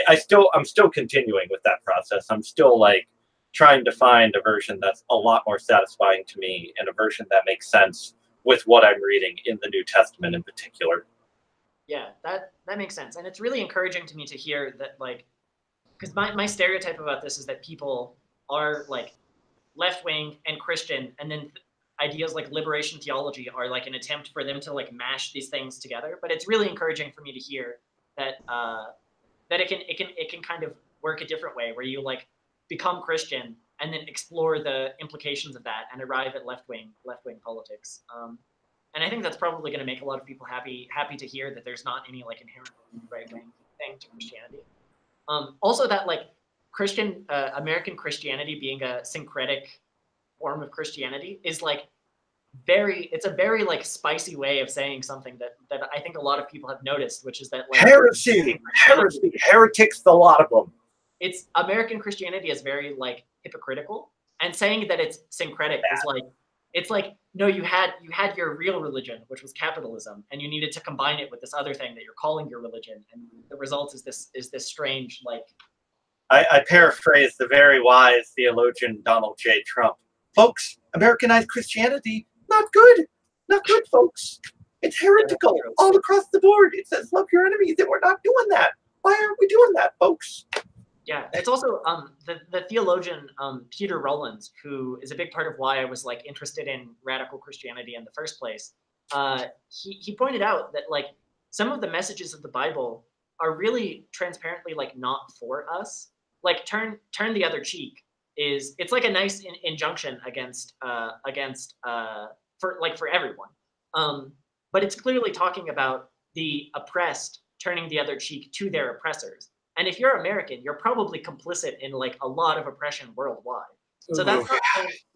I'm still continuing with that process. I'm still like trying to find a version that's a lot more satisfying to me and a version that makes sense with what I'm reading in the New Testament in particular. Yeah, that makes sense. And it's really encouraging to me to hear that, like, because my stereotype about this is that people are like left-wing and Christian, and then ideas like liberation theology are like an attempt for them to like mash these things together. But it's really encouraging for me to hear that that it can kind of work a different way, where you like become Christian and then explore the implications of that and arrive at left-wing politics. And I think that's probably going to make a lot of people happy to hear that there's not any like inherent right-wing thing to Christianity. Also, that like American Christianity being a syncretic form of Christianity is like it's a very like spicy way of saying something that I think a lot of people have noticed, which is that like heresy, heretics, the lot of them. It's American Christianity is very like hypocritical, and saying that it's syncretic is like, it's like, no, you had your real religion, which was capitalism, and you needed to combine it with this other thing that you're calling your religion, and the result is this strange like. I paraphrase the very wise theologian Donald J. Trump. Folks, Americanized Christianity, not good, folks. It's heretical all across the board. It says love your enemies, and we're not doing that. Why aren't we doing that, folks? Yeah, it's also the theologian Peter Rollins, who is a big part of why I was like interested in radical Christianity in the first place. He pointed out that like some of the messages of the Bible are really transparently like not for us. Like turn the other cheek it's like a nice injunction against for everyone. But it's clearly talking about the oppressed turning the other cheek to their oppressors. And if you're American, you're probably complicit in like a lot of oppression worldwide. So that's not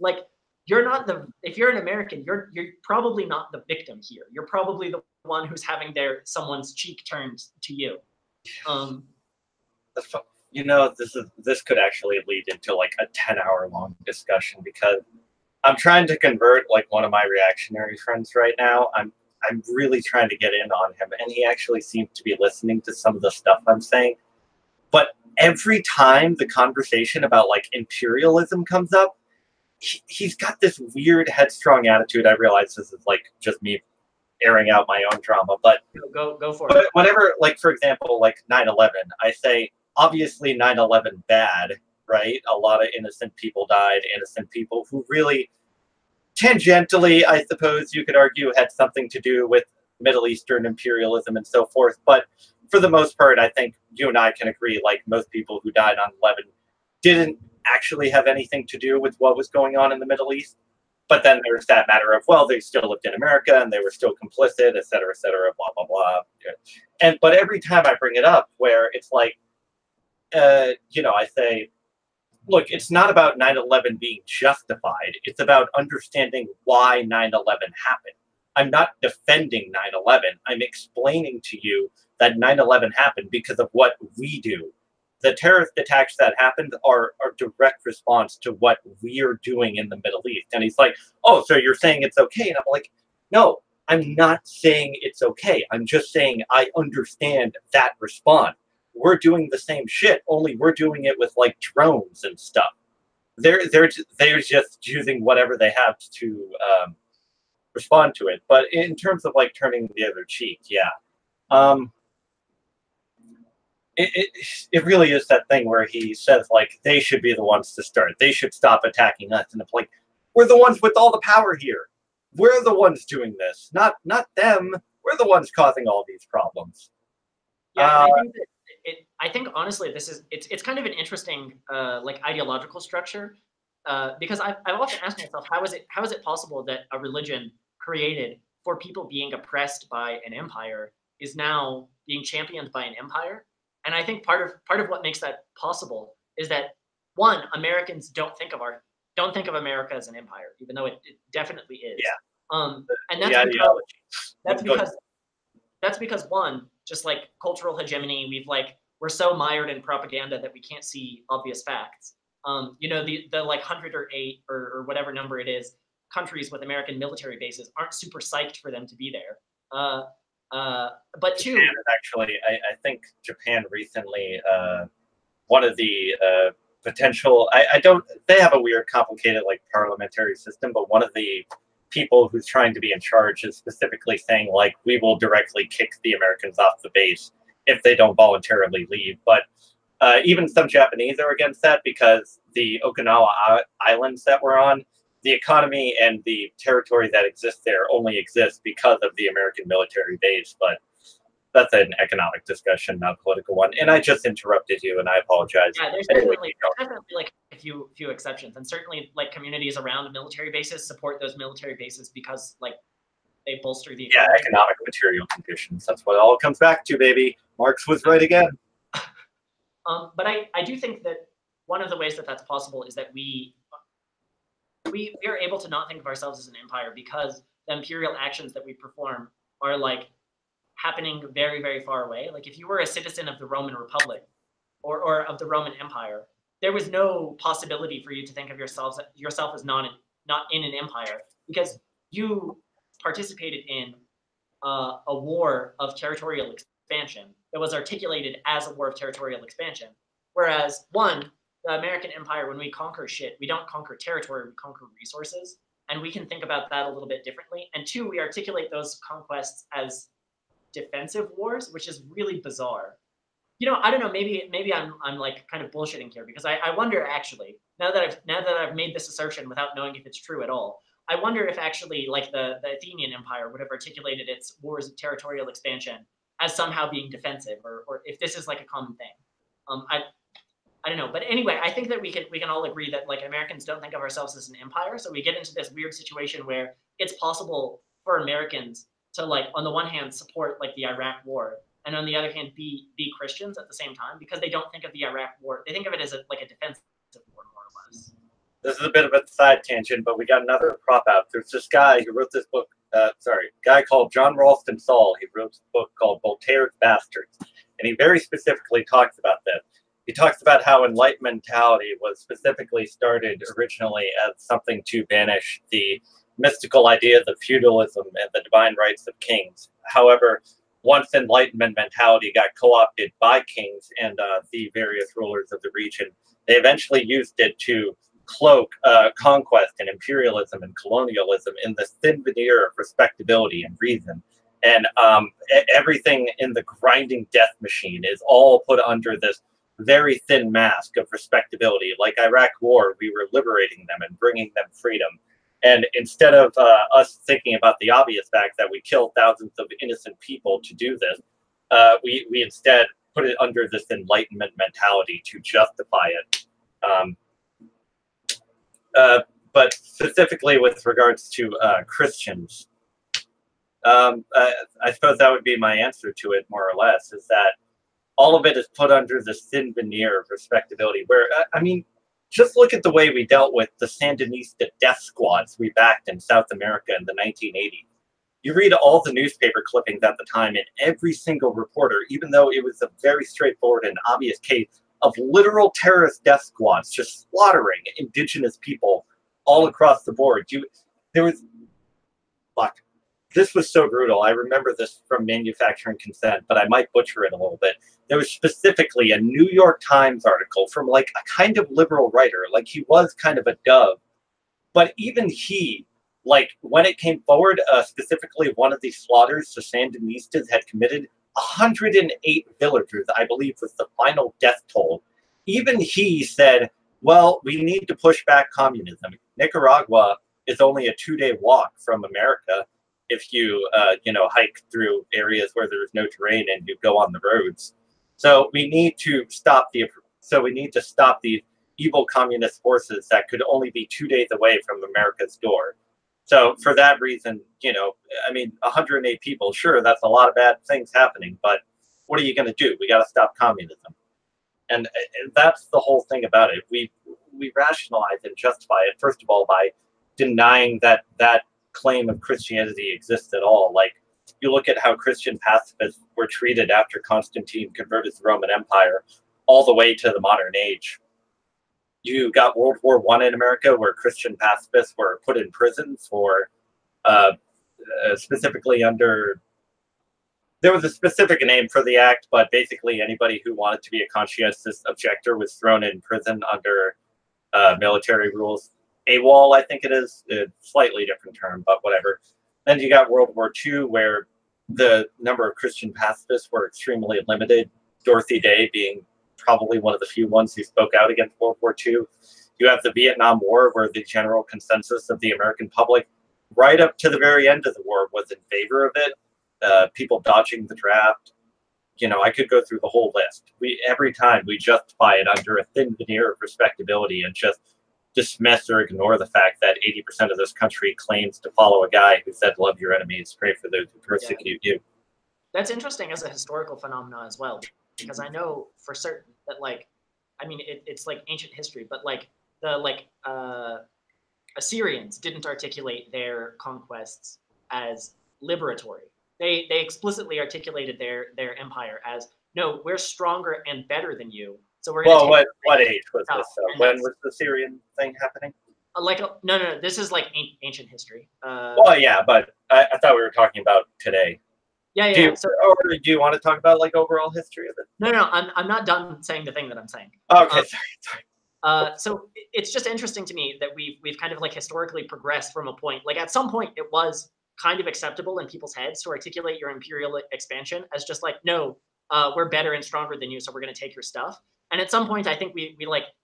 like if you're an American, you're probably not the victim here. You're probably the one who's having someone's cheek turned to you. You know, this could actually lead into like a 10-hour long discussion, because I'm trying to convert like one of my reactionary friends right now. I'm really trying to get in on him, and he actually seems to be listening to some of the stuff I'm saying. But every time the conversation about like imperialism comes up, he's got this weird headstrong attitude. I realize this is like just me airing out my own drama, but go for it. Whenever, like, for example, like 9/11, I say, obviously 9/11 bad, right? A lot of innocent people died, innocent people who really tangentially, I suppose you could argue, had something to do with Middle Eastern imperialism and so forth. But for the most part, I think you and I can agree, like, most people who died on 11 didn't actually have anything to do with what was going on in the Middle East. But then there's that matter of, well, they still lived in America and they were still complicit, et cetera, blah, blah, blah. But every time I bring it up, where it's like, I say, look, it's not about 9/11 being justified. It's about understanding why 9/11 happened. I'm not defending 9/11. I'm explaining to you that 9/11 happened because of what we do. The terrorist attacks that happened are a direct response to what we're doing in the Middle East. And he's like, oh, so you're saying it's okay? And I'm like, no, I'm not saying it's okay. I'm just saying I understand that response. We're doing the same shit, only we're doing it with like drones and stuff. They're just using whatever they have to respond to it. But in terms of like turning the other cheek, yeah. It really is that thing where he says, like, they should be the ones to start. They should stop attacking us. And it's like, we're the ones with all the power here. We're the ones doing this, not them. We're the ones causing all these problems. Yeah, I think honestly, it's kind of an interesting like ideological structure, because I've often asked myself, how is it possible that a religion created for people being oppressed by an empire is now being championed by an empire? And I think part of what makes that possible is that, one, Americans don't think of America as an empire, even though it definitely is. Yeah. And that's because one, just like cultural hegemony, we're so mired in propaganda that we can't see obvious facts. The like 108 or whatever number it is countries with American military bases aren't super psyched for them to be there. But two, Japan, actually, I think Japan recently, one of the potential. I don't. They have a weird, complicated like parliamentary system, but one of the people who's trying to be in charge is specifically saying like we will directly kick the Americans off the base if they don't voluntarily leave. But even some Japanese are against that because the Okinawa Islands that we're on, the economy and the territory that exists there only exists because of the American military base. But that's an economic discussion, not a political one. And I just interrupted you, and I apologize. Yeah, there's Anyway, definitely like a few exceptions, and certainly like communities around military bases support those military bases because like they bolster the economy. yeah, economic material conditions. That's what it all comes back to, baby. Marx was right again. But I do think that one of the ways that that's possible is that we are able to not think of ourselves as an empire because the imperial actions that we perform are like happening very, very far away. Like if you were a citizen of the Roman Republic or of the Roman Empire, there was no possibility for you to think of yourself as not in an empire because you participated in a war of territorial expansion that was articulated as a war of territorial expansion. Whereas one, the American Empire, when we conquer shit, we don't conquer territory, we conquer resources. And we can think about that a little bit differently. And two, we articulate those conquests as defensive wars, which is really bizarre. You know, I don't know, maybe I'm like kind of bullshitting here because I wonder actually, now that I've made this assertion without knowing if it's true at all, I wonder if actually like the Athenian Empire would have articulated its wars of territorial expansion as somehow being defensive, or if this is like a common thing. I don't know, but anyway, I think that we can all agree that like Americans don't think of ourselves as an empire, so we get into this weird situation where it's possible for Americans to like on the one hand support like the Iraq War, and on the other hand be Christians at the same time because they don't think of the Iraq War, they think of it as like a defensive war more or less. This is a bit of a side tangent, but we got another prop out. There's this guy who wrote this book. Guy called John Ralston Saul. He wrote this book called Voltaire's Bastards, and he very specifically talks about this. He talks about how Enlightenment mentality was specifically started originally as something to banish the mystical ideas of feudalism and the divine rights of kings. However, once Enlightenment mentality got co-opted by kings and the various rulers of the region, they eventually used it to cloak conquest and imperialism and colonialism in the thin veneer of respectability and reason. And everything in the grinding death machine is all put under this very thin mask of respectability. Like Iraq War, we were liberating them and bringing them freedom. And instead of us thinking about the obvious fact that we killed thousands of innocent people to do this, we instead put it under this Enlightenment mentality to justify it. But specifically with regards to Christians, I suppose that would be my answer to it, more or less, is that all of it is put under this thin veneer of respectability. Where, I mean, just look at the way we dealt with the Sandinista death squads we backed in South America in the 1980s. You read all the newspaper clippings at the time, and every single reporter, even though it was a very straightforward and obvious case of literal terrorist death squads just slaughtering indigenous people all across the board. This was so brutal. I remember this from Manufacturing Consent, but I might butcher it a little bit. There was specifically a New York Times article from like a kind of liberal writer, like he was kind of a dove, but even he, like when it came forward, specifically one of these slaughters the Sandinistas had committed, 108 villagers, I believe, was the final death toll. Even he said, well, we need to push back communism. Nicaragua is only a 2-day walk from America if you, hike through areas where there's no terrain and you go on the roads. So we need to stop these evil communist forces that could only be 2 days away from America's door. So for that reason, 108 people, sure, that's a lot of bad things happening, but what are you going to do? We got to stop communism. And that's the whole thing about it. We rationalize and justify it, first of all, by denying that claim of Christianity exists at all. Like, you look at how Christian pacifists were treated after Constantine converted the Roman Empire all the way to the modern age. You got World War I in America, where Christian pacifists were put in prison for specifically under there was a specific name for the act, but basically anybody who wanted to be a conscientious objector was thrown in prison under military rules. AWOL, I think it is, a slightly different term, but whatever. Then you got World War II, where the number of Christian pacifists were extremely limited. Dorothy Day being probably one of the few ones who spoke out against World War II. You have the Vietnam War, where the general consensus of the American public, right up to the very end of the war, was in favor of it. People dodging the draft. I could go through the whole list. Every time we justify it under a thin veneer of respectability and just dismiss or ignore the fact that 80% of this country claims to follow a guy who said, "Love your enemies, pray for those who persecute you." That's interesting as a historical phenomenon as well, because I know for certain that, it's like ancient history, but the Assyrians didn't articulate their conquests as liberatory. They explicitly articulated their empire as, no, we're stronger and better than you. So we're well, what age was this? When was the Syrian thing happening? No. This is like ancient history. Well, yeah, but I thought we were talking about today. Yeah. Do you want to talk about overall history of it? No. I'm not done saying the thing that I'm saying. Okay, sorry. So it's just interesting to me that we've kind of historically progressed from a point. At some point, it was kind of acceptable in people's heads to articulate your imperial expansion as just no, we're better and stronger than you, so we're going to take your stuff. And at some point, I think we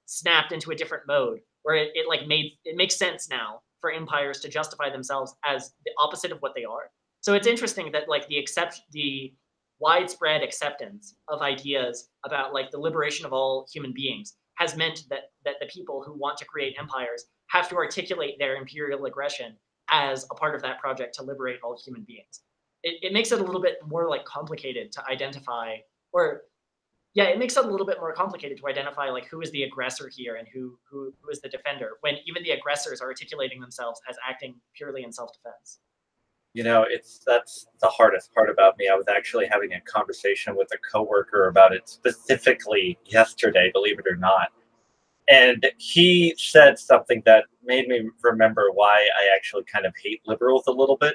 snapped into a different mode where it makes sense now for empires to justify themselves as the opposite of what they are. So it's interesting that the widespread acceptance of ideas about the liberation of all human beings has meant that the people who want to create empires have to articulate their imperial aggression as a part of that project to liberate all human beings. It makes it a little bit more complicated to identify, it makes it a little bit more complicated to identify who is the aggressor here and who is the defender, when even the aggressors are articulating themselves as acting purely in self-defense. That's the hardest part about me. I was actually having a conversation with a coworker about it specifically yesterday, believe it or not. And he said something that made me remember why I actually kind of hate liberals a little bit.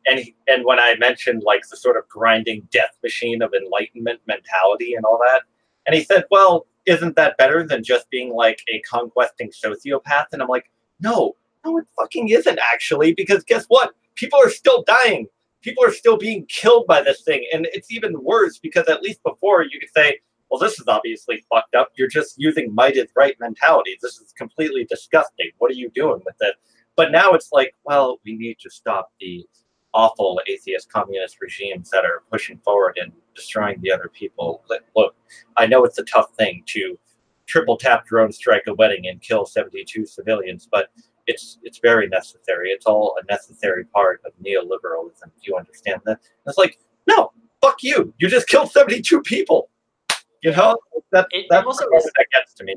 And when I mentioned the sort of grinding death machine of Enlightenment mentality and all that, and he said, "Well, isn't that better than just being a conquesting sociopath?" And I'm like, no, it fucking isn't actually, because guess what? People are still dying. People are still being killed by this thing. And it's even worse because at least before you could say, well, this is obviously fucked up. You're just using might is right mentality. This is completely disgusting. What are you doing with it? But now it's well, we need to stop the awful atheist communist regimes that are pushing forward and destroying the other people. Look, I know it's a tough thing to triple tap drone strike a wedding and kill 72 civilians, but it's very necessary. It's all a necessary part of neoliberalism. Do you understand that? And it's no, fuck you. You just killed 72 people. That's what that gets to me.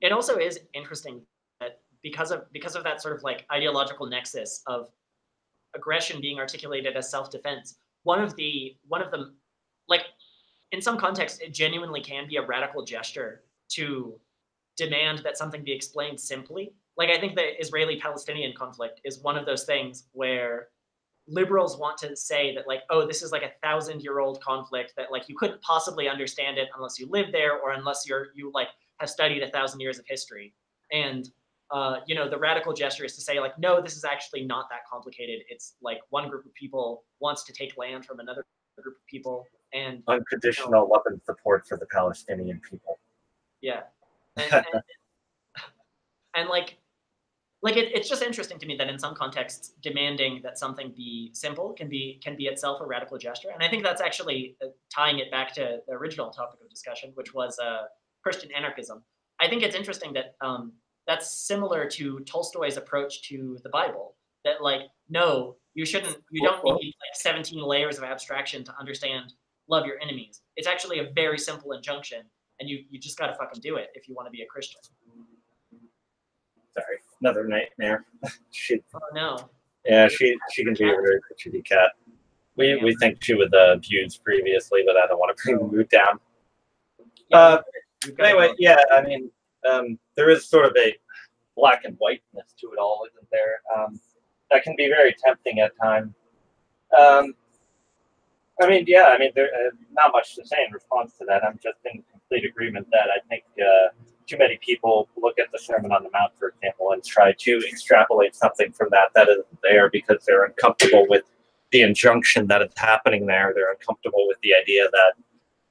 It also is interesting that because of that sort of ideological nexus of aggression being articulated as self-defense, one of the in some contexts, it genuinely can be a radical gesture to demand that something be explained simply. I think the Israeli-Palestinian conflict is one of those things where liberals want to say that oh, this is a 1,000-year-old conflict that you couldn't possibly understand it unless you live there or unless you have studied 1,000 years of history. And the radical gesture is to say no, this is actually not that complicated. It's one group of people wants to take land from another group of people, and unconditional weapon support for the Palestinian people. Yeah, and it's just interesting to me that in some contexts, demanding that something be simple can be itself a radical gesture. And I think that's actually tying it back to the original topic of discussion, which was Christian anarchism. I think it's interesting that that's similar to Tolstoy's approach to the Bible. That no, you don't need 17 layers of abstraction to understand love your enemies. It's actually a very simple injunction, and you just got to fucking do it if you want to be a Christian. Sorry, another nightmare. Oh no. Yeah, she can be a very kitschy cat. We think she was abused previously, but I don't want to bring the mood down. Yeah, anyway, yeah, I mean, there is sort of a black and whiteness to it all, isn't there? That can be very tempting at times. I mean, yeah, I mean, there not much to say in response to that. I'm just in complete agreement that I think too many people look at the Sermon on the Mount, for example, and try to extrapolate something from that that isn't there because they're uncomfortable with the injunction that is happening there. They're uncomfortable with the idea that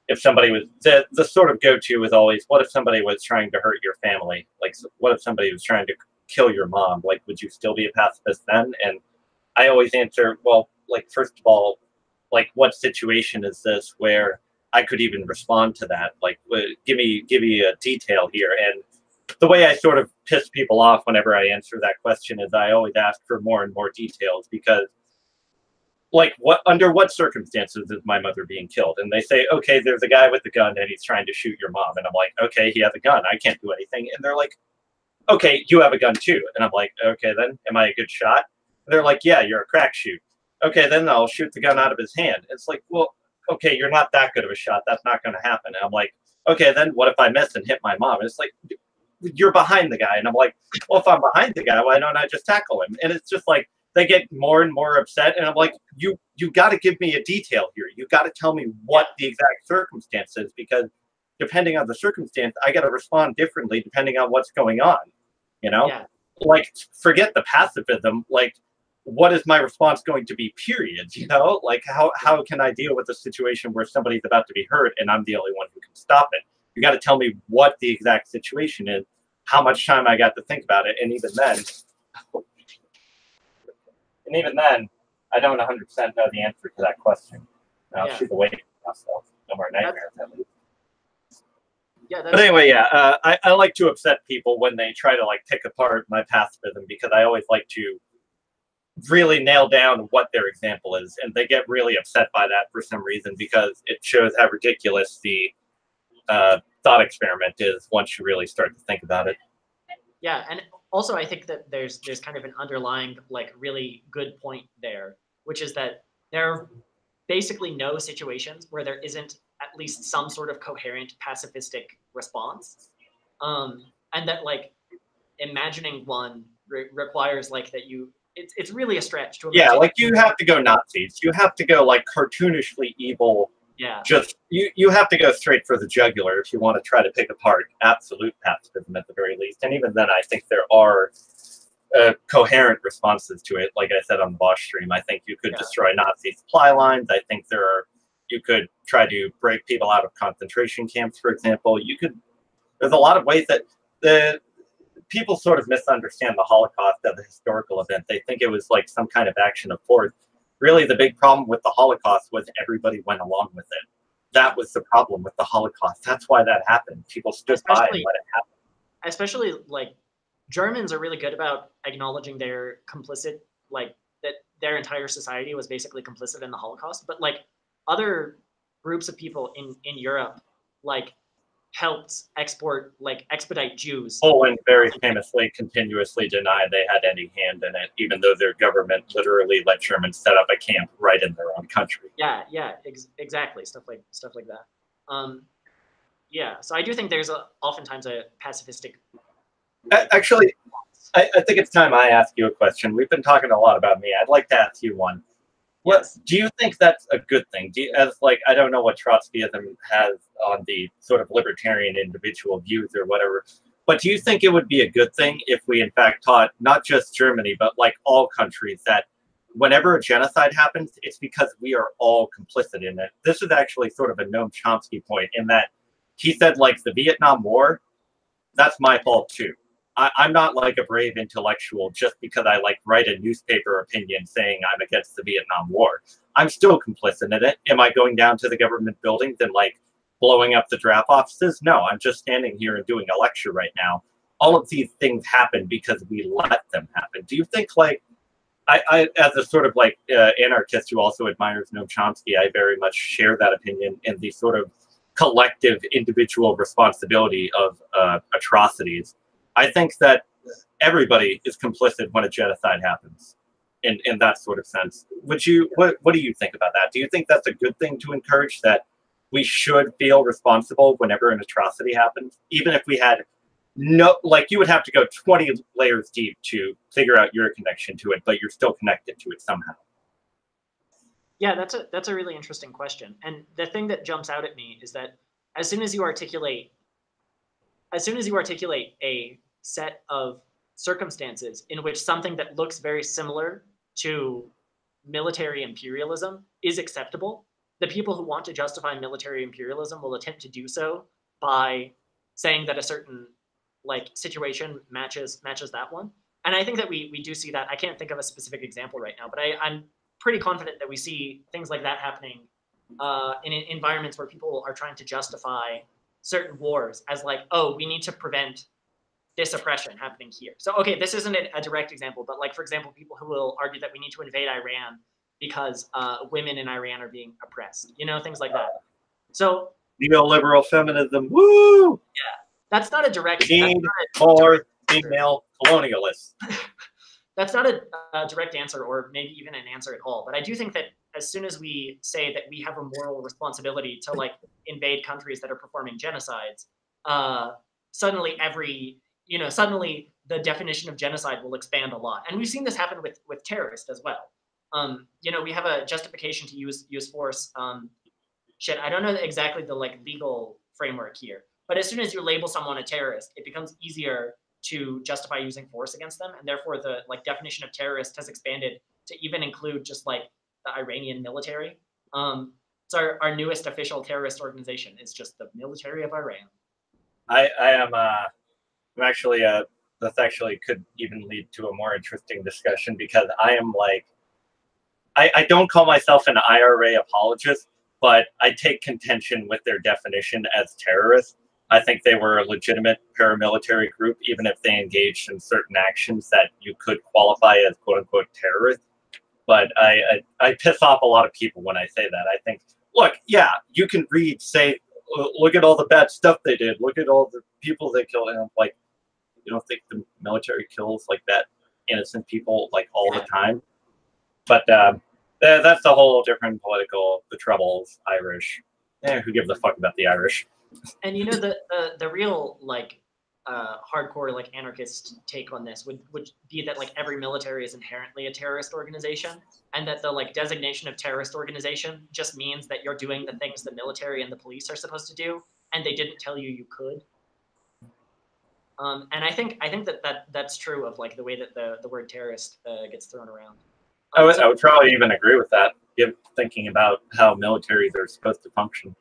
if somebody was the sort of go-to is always, what if somebody was trying to hurt your family? Like, what if somebody was trying to kill your mom? Like, would you still be a pacifist then? And I always answer, well, like, first of all, like, what situation is this where I could even respond to that? Like, give me a detail here. And the way I sort of piss people off whenever I answer that question is I always ask for more and more details because, like, what under what circumstances is my mother being killed? And they say, okay, there's a guy with a gun and he's trying to shoot your mom. And I'm like, okay, he has a gun. I can't do anything. And they're like, okay, you have a gun too. And I'm like, okay, then am I a good shot? And they're like, yeah, you're a crack shoot. Okay, then I'll shoot the gun out of his hand. It's like, well, okay, you're not that good of a shot. That's not going to happen. And I'm like, okay, then what if I miss and hit my mom? And it's like, you're behind the guy. And I'm like, well, if I'm behind the guy, why don't I just tackle him? And it's just like, they get more and more upset. And I'm like, you got to give me a detail here. You got to tell me what the exact circumstance is, because depending on the circumstance, I got to respond differently depending on what's going on. You know, like, forget the pacifism. Like, what is my response going to be? Period. You know, like, how can I deal with a situation where somebody's about to be hurt and I'm the only one who can stop it? You got to tell me what the exact situation is, how much time I got to think about it, and even then, I don't 100% know the answer to that question. I'll shoot away from myself. No more nightmares, at least. Yeah, but anyway, I like to upset people when they try to, like, pick apart my pacifism, because I always like to really nail down what their example is, and they get really upset by that for some reason, because it shows how ridiculous the thought experiment is once you really start to think about it. Yeah, and also I think that there's kind of an underlying, like, really good point there, which is that there are basically no situations where there isn't at least some sort of coherent pacifistic response, and that, like, imagining one requires, like, that you it's really a stretch to imagine. Yeah, like, you have to go Nazis. You have to go, like, cartoonishly evil. Yeah. Just you have to go straight for the jugular if you want to try to pick apart absolute pacifism at the very least. And even then, I think there are coherent responses to it. Like I said on the Bosch stream, I think you could destroy Nazi supply lines. I think you could try to break people out of concentration camps, for example. There's a lot of ways that the people sort of misunderstand the Holocaust as a historical event. They think it was like some kind of action of force. Really, the big problem with the Holocaust was everybody went along with it. That was the problem with the Holocaust. That's why that happened. People stood by and let it happen. Especially, like, Germans are really good about acknowledging their complicit, like, that their entire society was basically complicit in the Holocaust. But, like, other groups of people in Europe, like, helped expedite Jews. Poland very famously continuously denied they had any hand in it, even though their government literally let Germans set up a camp right in their own country. Yeah, exactly, stuff like that. Yeah, so I do think there's oftentimes a pacifistic. Actually, I think it's time I ask you a question. We've been talking a lot about me. I'd like to ask you one. Yes. Do you think that's a good thing? I don't know what Trotskyism has on the sort of libertarian individual views or whatever, but do you think it would be a good thing if we in fact taught not just Germany, but like all countries, that whenever a genocide happens, it's because we are all complicit in it? This is actually sort of a Noam Chomsky point, in that he said, like, the Vietnam War, that's my fault too. I'm not like a brave intellectual just because I like write a newspaper opinion saying I'm against the Vietnam War. I'm still complicit in it. Am I going down to the government buildings and like blowing up the draft offices? No, I'm just standing here and doing a lecture right now. All of these things happen because we let them happen. Do you think, like, I as a sort of like anarchist who also admires Noam Chomsky, I very much share that opinion in the sort of collective individual responsibility of atrocities. I think that everybody is complicit when a genocide happens, in that sort of sense. What do you think about that? Do you think that's a good thing to encourage, that we should feel responsible whenever an atrocity happens, even if we had no, like, you would have to go 20 layers deep to figure out your connection to it, but you're still connected to it somehow? Yeah, that's a really interesting question. And the thing that jumps out at me is that as soon as you articulate a set of circumstances in which something that looks very similar to military imperialism is acceptable, the people who want to justify military imperialism will attempt to do so by saying that a certain like situation matches that one. And I think that we do see that. I can't think of a specific example right now, but I'm pretty confident that we see things like that happening in environments where people are trying to justify certain wars as like, oh, we need to prevent this oppression happening here. So, okay, this isn't a direct example, but like, for example, people who will argue that we need to invade Iran because women in Iran are being oppressed, you know, things like that. So, Neoliberal feminism, woo! yeah, that's not a direct. Need more female colonialists. That's not a direct answer, or maybe even an answer at all. But I do think that as soon as we say that we have a moral responsibility to like invade countries that are performing genocides, suddenly suddenly the definition of genocide will expand a lot. And we've seen this happen with terrorists as well. We have a justification to use force. I don't know exactly the like legal framework here, but as soon as you label someone a terrorist, it becomes easier to justify using force against them, and therefore the like definition of terrorist has expanded to even include just like the Iranian military. So our newest official terrorist organization is just the military of Iran. I am I'm actually this actually could even lead to a more interesting discussion because I am like I don't call myself an IRA apologist, but I take contention with their definition as terrorists. I think they were a legitimate paramilitary group, even if they engaged in certain actions that you could qualify as "quote unquote" terrorists. But I piss off a lot of people when I say that. I think, look, yeah, you can say, look at all the bad stuff they did. Look at all the people they killed. And I'm like, you don't think the military kills like that innocent people like all the time? But that's a whole different the Troubles, Irish. Who gives a fuck about the Irish? And the real like hardcore like anarchist take on this would be that like every military is inherently a terrorist organization, and that the like designation of terrorist organization just means that you're doing the things the military and the police are supposed to do, and they didn't tell you you could. And I think that's true of like the way that the word terrorist gets thrown around. I would probably even agree with that, thinking about how militaries are supposed to function.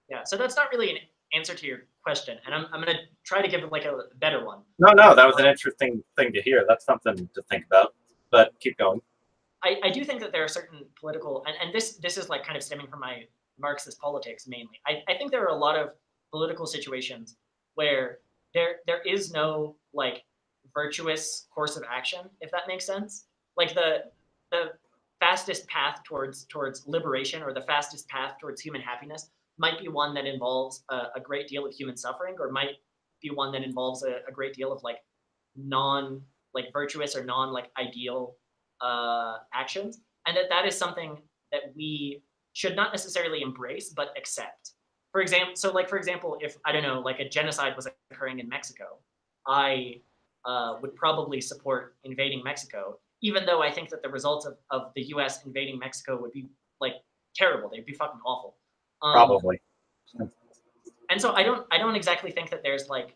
Yeah, so that's not really an answer to your question, and I'm going to try to give it like a better one. No, that was an interesting thing to hear. That's something to think about, but keep going. I do think that there are certain political, and this is like kind of stemming from my Marxist politics mainly. I think there are a lot of political situations where there is no like virtuous course of action, if that makes sense. Like the fastest path towards liberation, or the fastest path towards human happiness, might be one that involves a great deal of human suffering, or might be one that involves a great deal of like non like virtuous or non like ideal actions, and that is something that we should not necessarily embrace but accept. For example, if I don't know, like a genocide was occurring in Mexico, I would probably support invading Mexico, even though I think that the results of the U.S. invading Mexico would be like terrible. They'd be fucking awful. Probably. And so I don't exactly think that there's like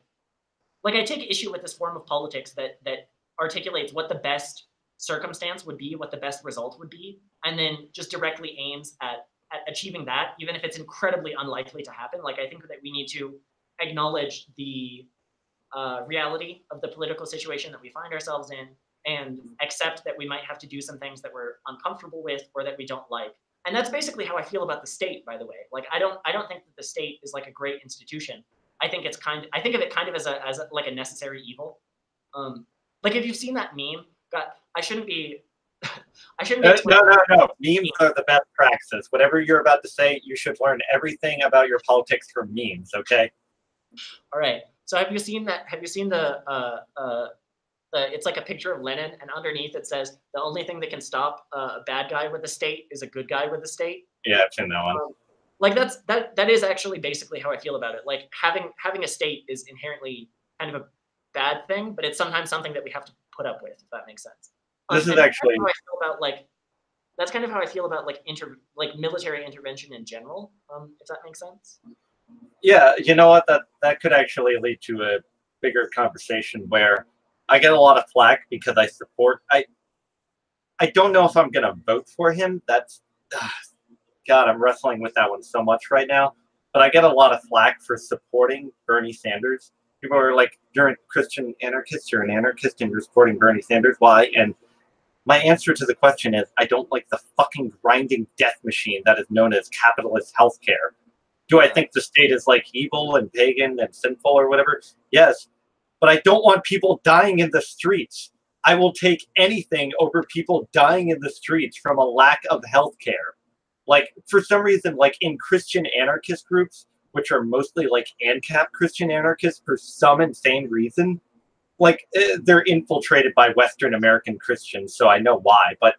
I take issue with this form of politics that articulates what the best circumstance would be, what the best result would be, and then just directly aims at achieving that, even if it's incredibly unlikely to happen. Like, I think that we need to acknowledge the reality of the political situation that we find ourselves in, and accept that we might have to do some things that we're uncomfortable with or that we don't like. And that's basically how I feel about the state, by the way. Like, I don't think that the state is like a great institution. I think of it kind of as like a necessary evil. Like, if you've seen that meme, God, I shouldn't be. No. Memes are the best practice. Whatever you're about to say, you should learn everything about your politics from memes. Okay. All right. So have you seen that? Have you seen the it's like a picture of Lenin, and underneath it says, "The only thing that can stop a bad guy with the state is a good guy with the state." Yeah, I've seen that one. Like, that is actually basically how I feel about it. Like, having a state is inherently kind of a bad thing, but it's sometimes something that we have to put up with, if that makes sense. This is actually how I feel about like that's kind of how I feel about like military intervention in general. If that makes sense. Yeah, you know what? That could actually lead to a bigger conversation where I get a lot of flack because I don't know if I'm gonna vote for him. That's God, I'm wrestling with that one so much right now. But I get a lot of flack for supporting Bernie Sanders. People are like, "You're a Christian anarchist. You're an anarchist, and you're supporting Bernie Sanders. Why?" And my answer to the question is, I don't like the fucking grinding death machine that is known as capitalist healthcare. Do I think the state is like evil and pagan and sinful or whatever? Yes, but I don't want people dying in the streets. I will take anything over people dying in the streets from a lack of health care. Like, for some reason, like in Christian anarchist groups, which are mostly like ANCAP Christian anarchists for some insane reason, like they're infiltrated by Western American Christians, so I know why. But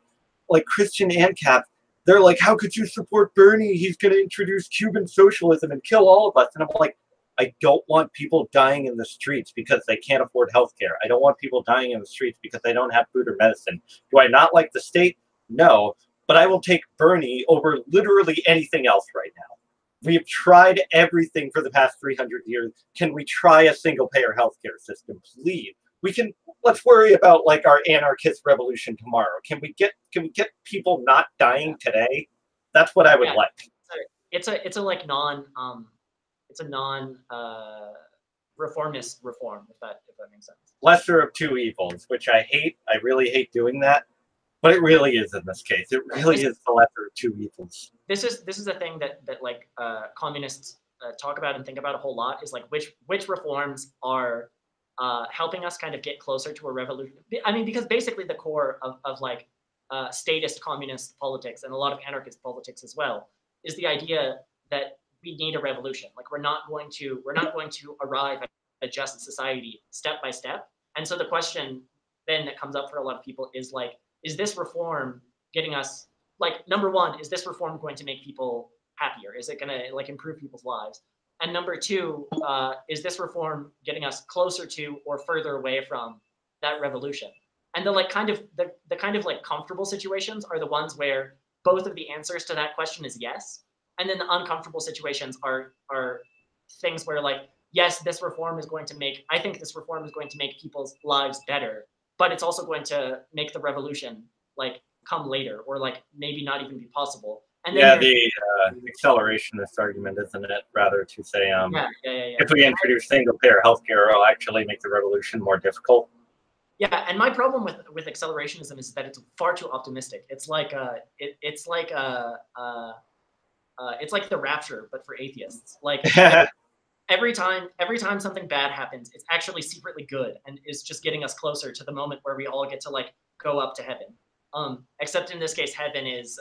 like Christian ANCAP, they're like, how could you support Bernie? He's going to introduce Cuban socialism and kill all of us. And I'm like, I don't want people dying in the streets because they can't afford health care. I don't want people dying in the streets because they don't have food or medicine. Do I not like the state? No. But I will take Bernie over literally anything else right now. We've tried everything for the past 300 years. Can we try a single-payer healthcare system, please? We can. Let's worry about like our anarchist revolution tomorrow. Can we get people not dying today? That's what I would like. It's a like non it's a non reformist reform, if that makes sense. Lesser of two evils, which I hate. I really hate doing that. But it really is in this case. It really is the lesser of two evils. This is a thing that like communists talk about and think about a whole lot, is like which reforms are helping us kind of get closer to a revolution. I mean, because basically the core of like statist communist politics and a lot of anarchist politics as well is the idea that we need a revolution. Like we're not going to arrive at a just society step by step. And so the question then that comes up for a lot of people is like, is this reform getting us, like, number one, is this reform going to make people happier? Is it going to like improve people's lives? And number two, is this reform getting us closer to or further away from that revolution? And the like kind of the kind of like comfortable situations are the ones where both of the answers to that question is yes. And then the uncomfortable situations are things where like, yes, this reform is going to make, I think this reform is going to make people's lives better, but it's also going to make the revolution like come later, or like maybe not even be possible. And then the accelerationist argument, isn't it? Rather to say, if we introduce single-payer healthcare, it'll actually make the revolution more difficult. Yeah, and my problem with accelerationism is that it's far too optimistic. It's like it's like the rapture, but for atheists. Like every time something bad happens, it's actually secretly good and is just getting us closer to the moment where we all get to like go up to heaven. Except in this case, heaven is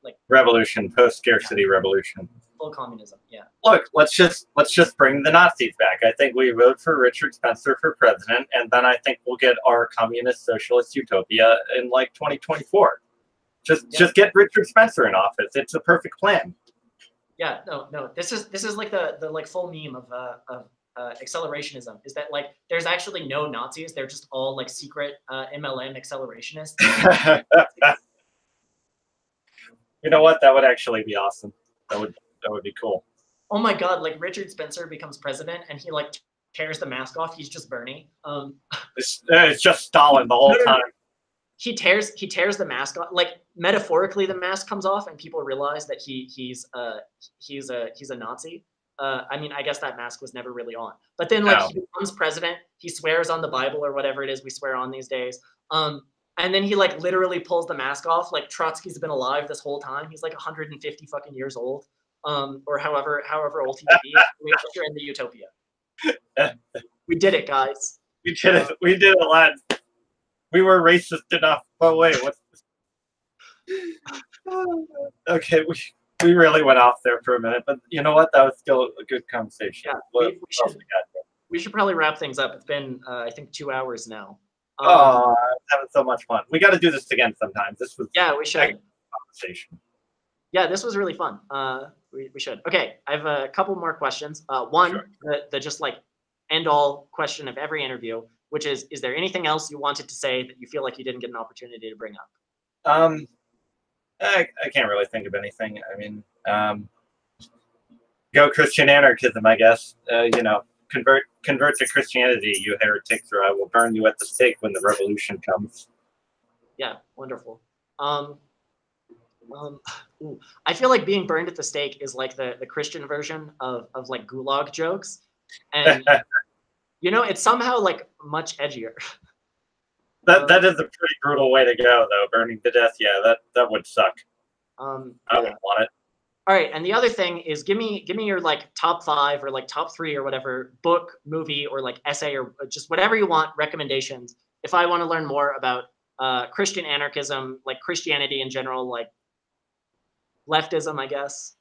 like revolution, post-scarcity revolution, full communism. Yeah. Look, let's just bring the Nazis back. I think we vote for Richard Spencer for president, and then I think we'll get our communist socialist utopia in like 2024. Just get Richard Spencer in office. It's a perfect plan. Yeah. No. This is like the like full meme of accelerationism, is that like there's actually no Nazis, they're just all like secret MLM accelerationists. You know what, that would actually be awesome. That would be cool. Oh my god, like Richard Spencer becomes president and he like tears the mask off. He's just Bernie. It's just Stalin the whole time. He tears the mask off, like metaphorically the mask comes off and people realize that he's a Nazi. I mean, I guess that mask was never really on. But then, like, he becomes president. He swears on the Bible or whatever it is we swear on these days. And then he, like, literally pulls the mask off. Like, Trotsky's been alive this whole time. He's, like, 150 fucking years old. Or however old he may be. We're in the utopia. We did it, guys. We did it. We did it, lads. We were racist enough. But wait, what's this? Okay, we really went off there for a minute, but you know what? That was still a good conversation. Yeah, we should probably wrap things up. It's been, I think, 2 hours now. I'm having so much fun. We got to do this again sometime. This was we should. Conversation. Yeah, this was really fun. We should. Okay, I have a couple more questions. One, the just like end all question of every interview, which is there anything else you wanted to say that you feel like you didn't get an opportunity to bring up? Um, I can't really think of anything. I mean, go Christian anarchism, I guess. Convert to Christianity, you heretics, or I will burn you at the stake when the revolution comes. Yeah, wonderful. Um, ooh, I feel like being burned at the stake is like the Christian version of like gulag jokes, and it's somehow like much edgier. That is a pretty brutal way to go, though. Burning to death, yeah, that would suck. I Yeah. wouldn't want it. All right, and the other thing is give me your like top 5 or like top 3 or whatever book, movie, or like essay or just whatever you want recommendations. If I want to learn more about Christian anarchism, like Christianity in general, like leftism, I guess.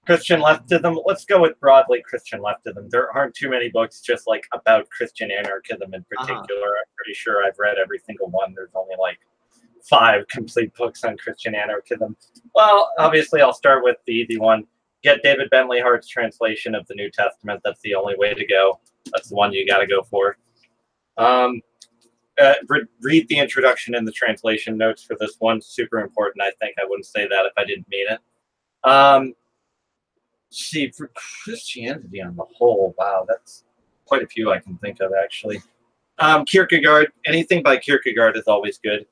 Christian leftism. Let's go with broadly Christian leftism. There aren't too many books just like about Christian anarchism in particular. I'm pretty sure I've read every single one. There's only like 5 complete books on Christian anarchism. Well, obviously, I'll start with the easy one. Get David Bentley Hart's translation of the New Testament. That's the only way to go. That's the one you got to go for. Read the introduction and the translation notes for this one. Super important, I think. I wouldn't say that if I didn't mean it. See, for Christianity on the whole, wow, that's quite a few I can think of, actually. Kierkegaard, anything by Kierkegaard is always good.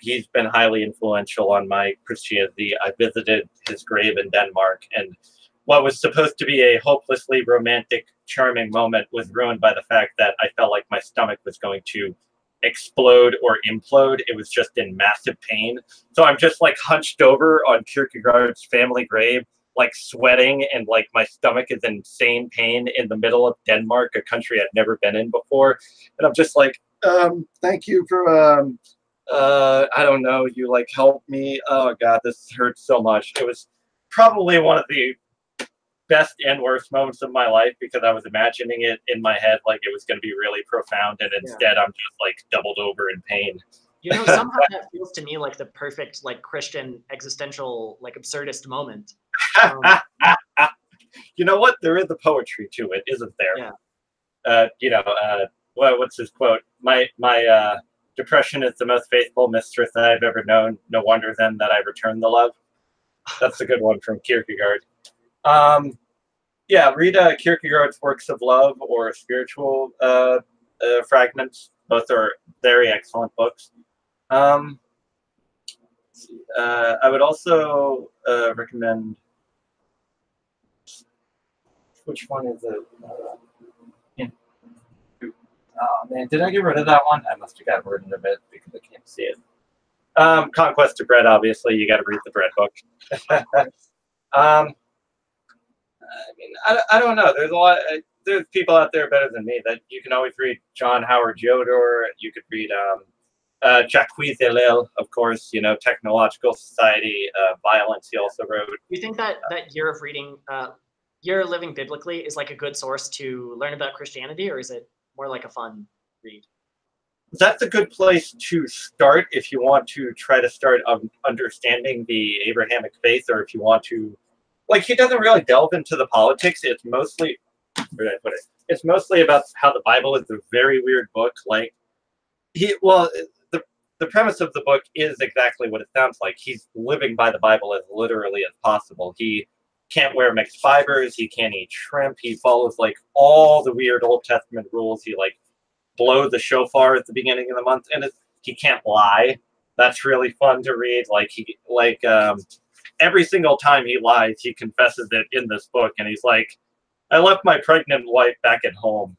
He's been highly influential on my Christianity. I visited his grave in Denmark, and what was supposed to be a hopelessly romantic, charming moment was ruined by the fact that I felt like my stomach was going to explode or implode. It was just in massive pain. So I'm just like hunched over on Kierkegaard's family grave, like sweating, and like my stomach is in insane pain in the middle of Denmark, a country I've never been in before. And I'm just like, thank you for I don't know, you like helped me. Oh God, this hurts so much. It was probably one of the best and worst moments of my life because I was imagining it in my head like it was going to be really profound, and instead I'm just like doubled over in pain. Somehow that feels to me like the perfect like Christian existential like absurdist moment. You know what? There is a poetry to it, isn't there? Yeah. What's his quote? My depression is the most faithful mistress that I've ever known. No wonder then that I return the love. That's a good one from Kierkegaard. Read Kierkegaard's works of love or spiritual fragments. Both are very excellent books. I would also recommend. Which one is it? Oh man, did I get rid of that one? I must have got rid of it because I can't see it. Conquest of Bread, obviously, you got to read the Bread book. I don't know. There's a lot. There's people out there better than me. That you can always read John Howard Yoder. You could read Jacques Ellul, of course. Technological Society, Violence. He also wrote. Do you think that year of reading, Year of Living Biblically, is like a good source to learn about Christianity, or is it more like a fun read? That's a good place to start if you want to try to start understanding the Abrahamic faith, or if you want to, like, he doesn't really delve into the politics. It's mostly, where did I put it? It's mostly about how the Bible is a very weird book. Like, the premise of the book is exactly what it sounds like. He's living by the Bible as literally as possible. He can't wear mixed fibers. He can't eat shrimp. He follows like all the weird Old Testament rules. He like blow the shofar at the beginning of the month, and he can't lie. That's really fun to read. Every single time he lies, he confesses it in this book, and he's like, "I left my pregnant wife back at home."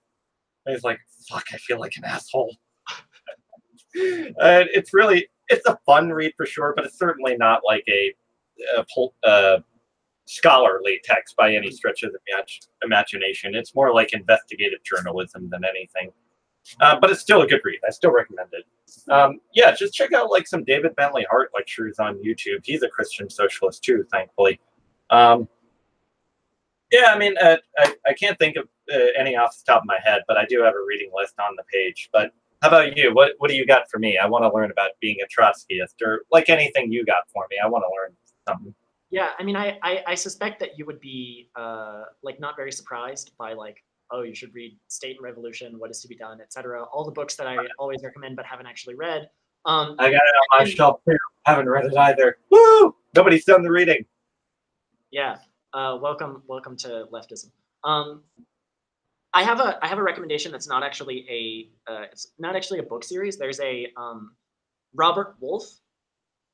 And he's like, "Fuck, I feel like an asshole." And it's a fun read for sure, but it's certainly not like a scholarly text by any stretch of the imagination. It's more like investigative journalism than anything. But it's still a good read. I still recommend it. Just check out like some David Bentley Hart lectures on YouTube. He's a Christian socialist too, thankfully. I can't think of any off the top of my head, but I do have a reading list on the page. But how about you? What do you got for me? I want to learn about being a Trotskyist, or like anything you got for me. I want to learn something. Yeah, I mean, I suspect that you would be like not very surprised by like, oh, you should read State and Revolution, What Is to Be Done, etc. All the books that I always recommend but haven't actually read. I got it on my shelf too. Haven't read it either. Woo! Nobody's done the reading. Yeah. Welcome to leftism. I have a recommendation that's not actually a book series. There's a Robert Wolfe.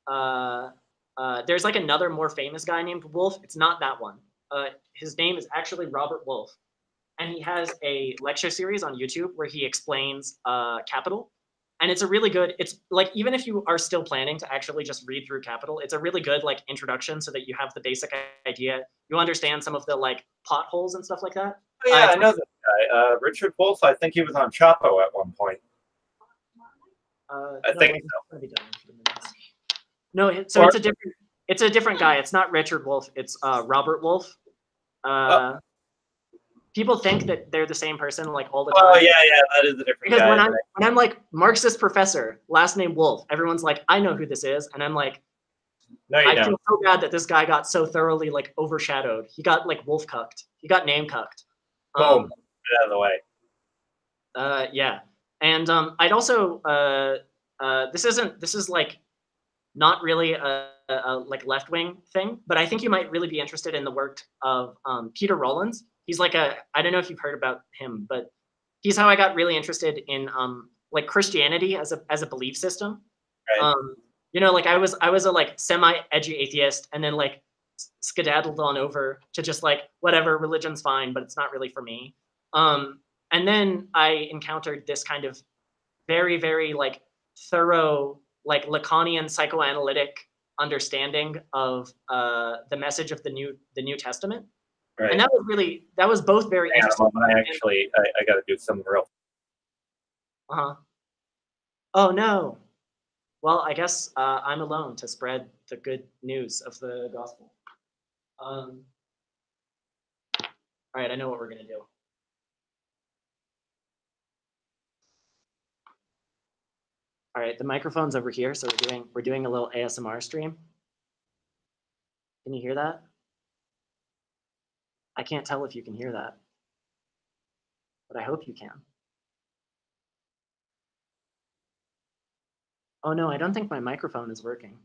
There's like another more famous guy named Wolfe. It's not that one. His name is actually Robert Wolfe, and he has a lecture series on YouTube where he explains Capital. And it's a really good, it's like, even if you are still planning to actually just read through Capital, it's a really good like introduction so that you have the basic idea. You understand some of the like potholes and stuff like that. Oh, yeah, I know this guy. Richard Wolff, I think he was on Chapo at one point. I think so. No, so it's a different guy. It's not Richard Wolff. It's Robert Wolfe. People think that they're the same person like all the time. Oh yeah, that is a different guy. Because when I'm like Marxist professor, last name Wolf, everyone's like, I know who this is, and I'm like, no, you don't. I feel so bad that this guy got so thoroughly like overshadowed. He got like wolf cucked. He got name cucked. Boom, get out of the way. Yeah, and I'd also this is like not really a like left wing thing, but I think you might really be interested in the work of Peter Rollins. He's like I don't know if you've heard about him, but he's how I got really interested in like Christianity as a belief system. Right. You know, like I was a like semi-edgy atheist, and then like skedaddled on over to just like whatever, religion's fine, but it's not really for me. And then I encountered this kind of very, very like thorough, like Lacanian psychoanalytic understanding of the message of the New Testament. Right. And that was both very interesting. I got to do some real. Oh no. Well, I guess I'm alone to spread the good news of the gospel. All right, I know what we're gonna do. All right, the microphone's over here, so we're doing a little ASMR stream. Can you hear that? I can't tell if you can hear that, but I hope you can. Oh no, I don't think my microphone is working.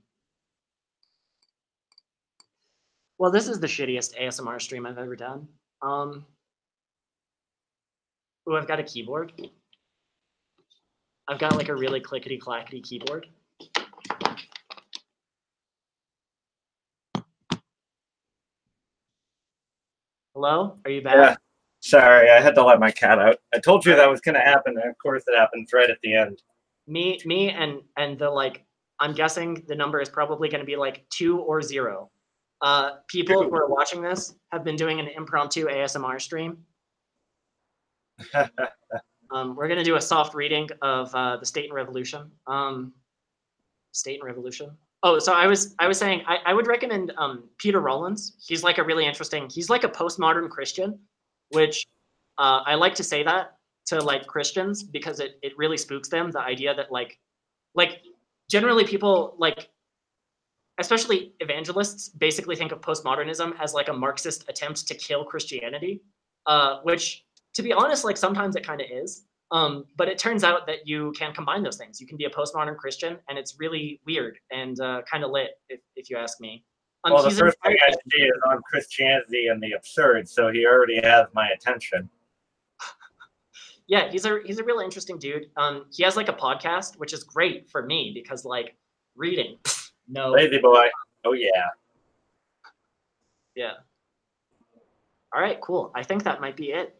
Well, this is the shittiest ASMR stream I've ever done. Oh, I've got a keyboard. I've got like a really clickety-clackety keyboard. Hello? Are you back? Yeah. Sorry, I had to let my cat out. I told you that was going to happen, and of course it happens right at the end. Me and the like, I'm guessing the number is probably going to be like 2 or 0. People who are watching this have been doing an impromptu ASMR stream. We're going to do a soft reading of the State and Revolution. State and Revolution. Oh, so I was saying I would recommend Peter Rollins. He's like a really interesting. He's like a postmodern Christian, which I like to say that to like Christians because it really spooks them. The idea that like generally people like, especially evangelists, basically think of postmodernism as like a Marxist attempt to kill Christianity, which to be honest, like sometimes it kind of is. But it turns out that you can combine those things. You can be a postmodern Christian, and it's really weird and kind of lit, if you ask me. Well, the first thing I see is on Christianity and the absurd, so he already has my attention. Yeah, he's a really interesting dude. He has like a podcast, which is great for me because like reading, no. Lazy boy. Oh yeah. Yeah. All right, cool. I think that might be it.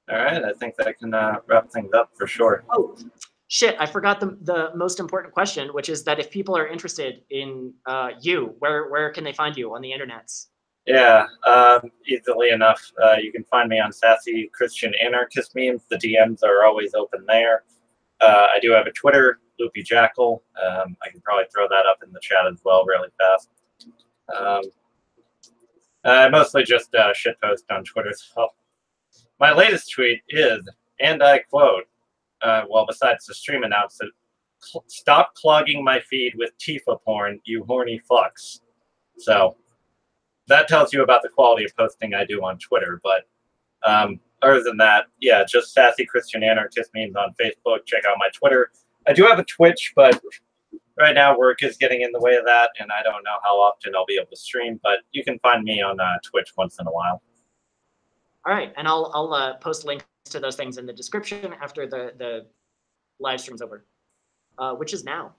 All right, I think that can wrap things up for sure. Oh, shit, I forgot the most important question, which is that if people are interested in you, where can they find you on the internets? Yeah, easily enough. You can find me on Sassy Christian Anarchist memes. The DMs are always open there. I do have a Twitter, Luppi Jackal. I can probably throw that up in the chat as well really fast. I mostly just shitpost on Twitter. So my latest tweet is, and I quote, well, besides the stream announcement, stop clogging my feed with Tifa porn, you horny fucks. So that tells you about the quality of posting I do on Twitter. But other than that, yeah, just Sassy Christian Anarchist memes on Facebook. Check out my Twitter. I do have a Twitch, but right now work is getting in the way of that, and I don't know how often I'll be able to stream. But you can find me on Twitch once in a while. All right, and I'll post links to those things in the description after the live stream's over, which is now.